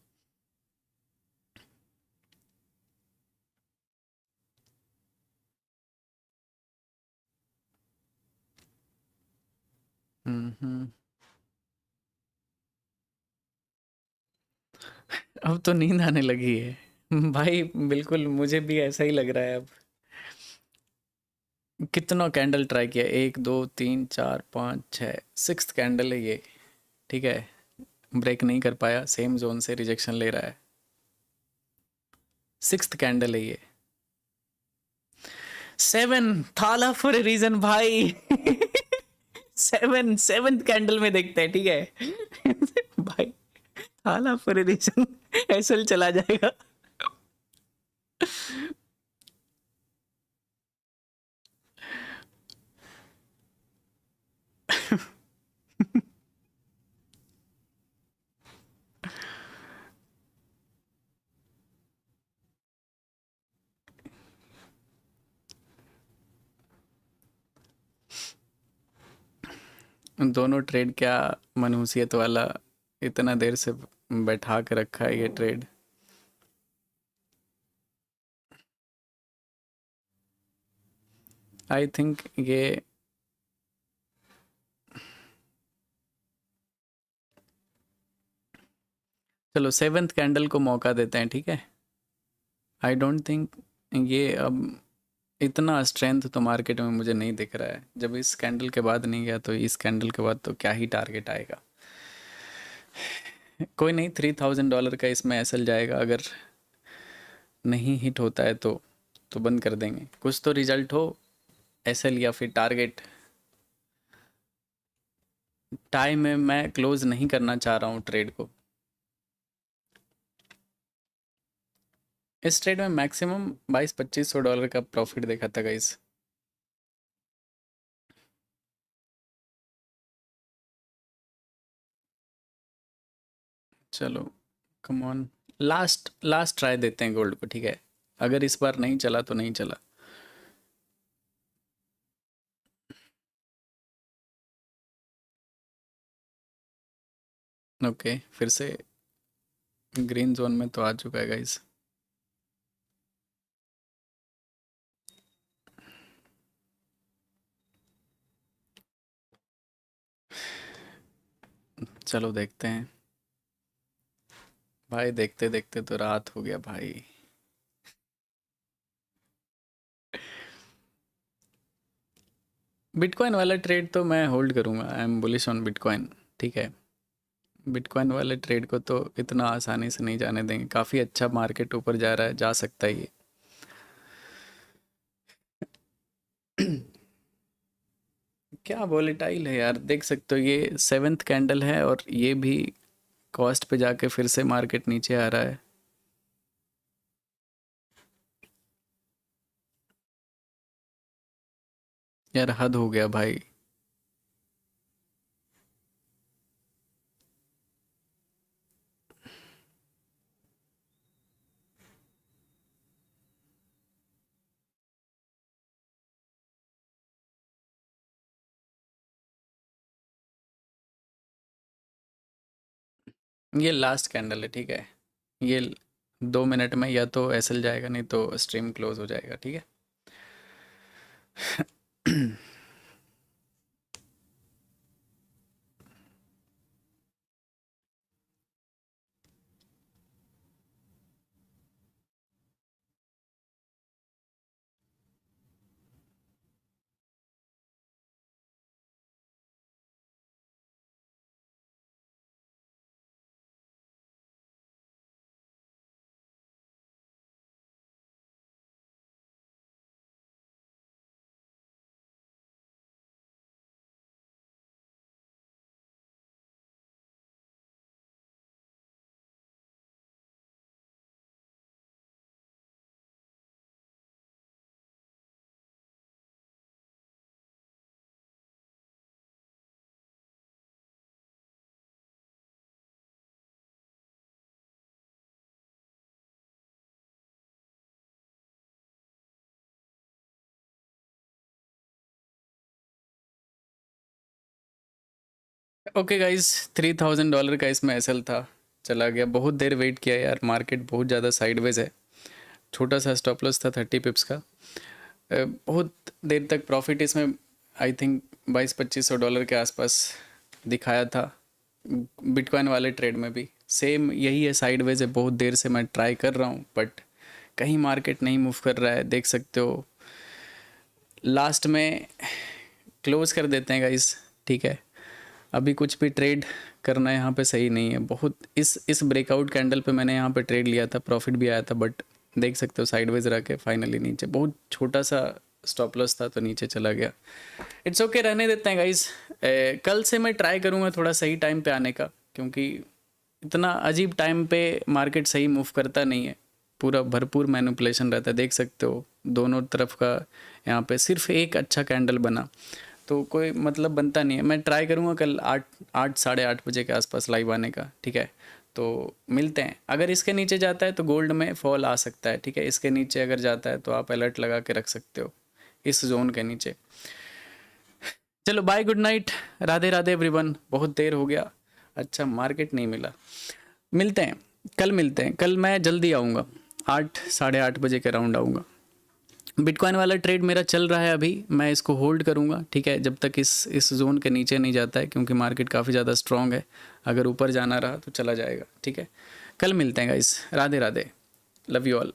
हम्म। अब तो नींद आने लगी है भाई, बिल्कुल मुझे भी ऐसा ही लग रहा है अब। कितना कैंडल ट्राई किया, 1 2 3 4 5 6, सिक्स्थ कैंडल है ये। ठीक है, ब्रेक नहीं कर पाया, सेम जोन से रिजेक्शन ले रहा है। सिक्स्थ कैंडल है ये। 7 थाला फॉर ए रीजन भाई। 7 कैंडल में देखते हैं, ठीक है। भाई थाला फॉर ए रीजन, ऐसे चला जाएगा। दोनों ट्रेड क्या मनहूसियत वाला, इतना देर से बैठा के रखा है ये ट्रेड। आई थिंक ये, चलो सेवेंथ कैंडल को मौका देते हैं, ठीक है। आई डोंट थिंक ये अब इतना स्ट्रेंथ तो मार्केट में मुझे नहीं दिख रहा है, जब इस कैंडल के बाद नहीं गया तो इस कैंडल के बाद तो क्या ही टारगेट आएगा। कोई नहीं, $3,000 का इसमें एसएल जाएगा, अगर नहीं हिट होता है तो बंद कर देंगे, कुछ तो रिजल्ट हो, एसएल या फिर टारगेट। टाइम में मैं क्लोज नहीं करना चाह रहा हूँ ट्रेड को। इस ट्रेड में मैक्सिमम $2,500 का प्रॉफिट देखा था गाइस। चलो come on, last last try देते हैं गोल्ड को, ठीक है। अगर इस बार नहीं चला तो नहीं चला। ओके, फिर से ग्रीन जोन में तो आ चुका है गाइस। चलो देखते हैं भाई, देखते देखते तो रात हो गया भाई। बिटकॉइन वाला ट्रेड तो मैं होल्ड करूंगा, I am bullish on bitcoin, ठीक है। बिटकॉइन वाले ट्रेड को तो इतना आसानी से नहीं जाने देंगे, काफ़ी अच्छा मार्केट ऊपर जा रहा है, जा सकता है ये। क्या वॉलेटाइल है यार, देख सकते हो ये सेवेंथ कैंडल है और ये भी कॉस्ट पे जाके फिर से मार्केट नीचे आ रहा है। यार हद हो गया भाई। ये लास्ट कैंडल है, ठीक है। ये 2 मिनट में या तो एसएल जाएगा, नहीं तो स्ट्रीम क्लोज हो जाएगा, ठीक है। ओके गाइस, $3000 का इसमें एसएल था, चला गया। बहुत देर वेट किया यार, मार्केट बहुत ज़्यादा साइडवेज है। छोटा सा स्टॉप लॉस था 30 पिप्स का। बहुत देर तक प्रॉफिट इसमें आई थिंक $2200-2500 के आसपास दिखाया था। बिटकॉइन वाले ट्रेड में भी सेम यही है, साइडवेज है। बहुत देर से मैं ट्राई कर रहा हूँ बट कहीं मार्केट नहीं मूव कर रहा है, देख सकते हो। लास्ट में क्लोज कर देते हैं गाइस, ठीक है। अभी कुछ भी ट्रेड करना यहाँ पे सही नहीं है। बहुत इस ब्रेकआउट कैंडल पे मैंने यहाँ पे ट्रेड लिया था, प्रॉफिट भी आया था बट देख सकते हो साइडवेज रह के फाइनली नीचे, बहुत छोटा सा स्टॉप लॉस था तो नीचे चला गया। इट्स ओके, रहने देते हैं गाइस। कल से मैं ट्राई करूँगा थोड़ा सही टाइम पे आने का, क्योंकि इतना अजीब टाइम पे मार्केट सही मूव करता नहीं है। पूरा भरपूर मैनिपुलेशन रहता है, देख सकते हो दोनों तरफ का। यहाँ पे सिर्फ एक अच्छा कैंडल बना तो कोई मतलब बनता नहीं है। मैं ट्राई करूँगा कल 8-8:30 बजे के आसपास लाइव आने का, ठीक है। तो मिलते हैं। अगर इसके नीचे जाता है तो गोल्ड में फॉल आ सकता है, ठीक है। इसके नीचे अगर जाता है तो आप अलर्ट लगा के रख सकते हो इस जोन के नीचे। चलो bye, good night, Radhe Radhe everyone. बहुत देर हो गया, अच्छा मार्केट नहीं मिला। मिलते हैं कल, मिलते हैं कल। मैं जल्दी आऊँगा, 8-8:30 बजे के राउंड आऊँगा। बिटकॉइन वाला ट्रेड मेरा चल रहा है अभी, मैं इसको होल्ड करूँगा, ठीक है, जब तक इस जोन के नीचे नहीं जाता है, क्योंकि मार्केट काफ़ी ज़्यादा स्ट्रॉन्ग है। अगर ऊपर जाना रहा तो चला जाएगा, ठीक है। कल मिलते हैं guys, Radhe Radhe, love you all.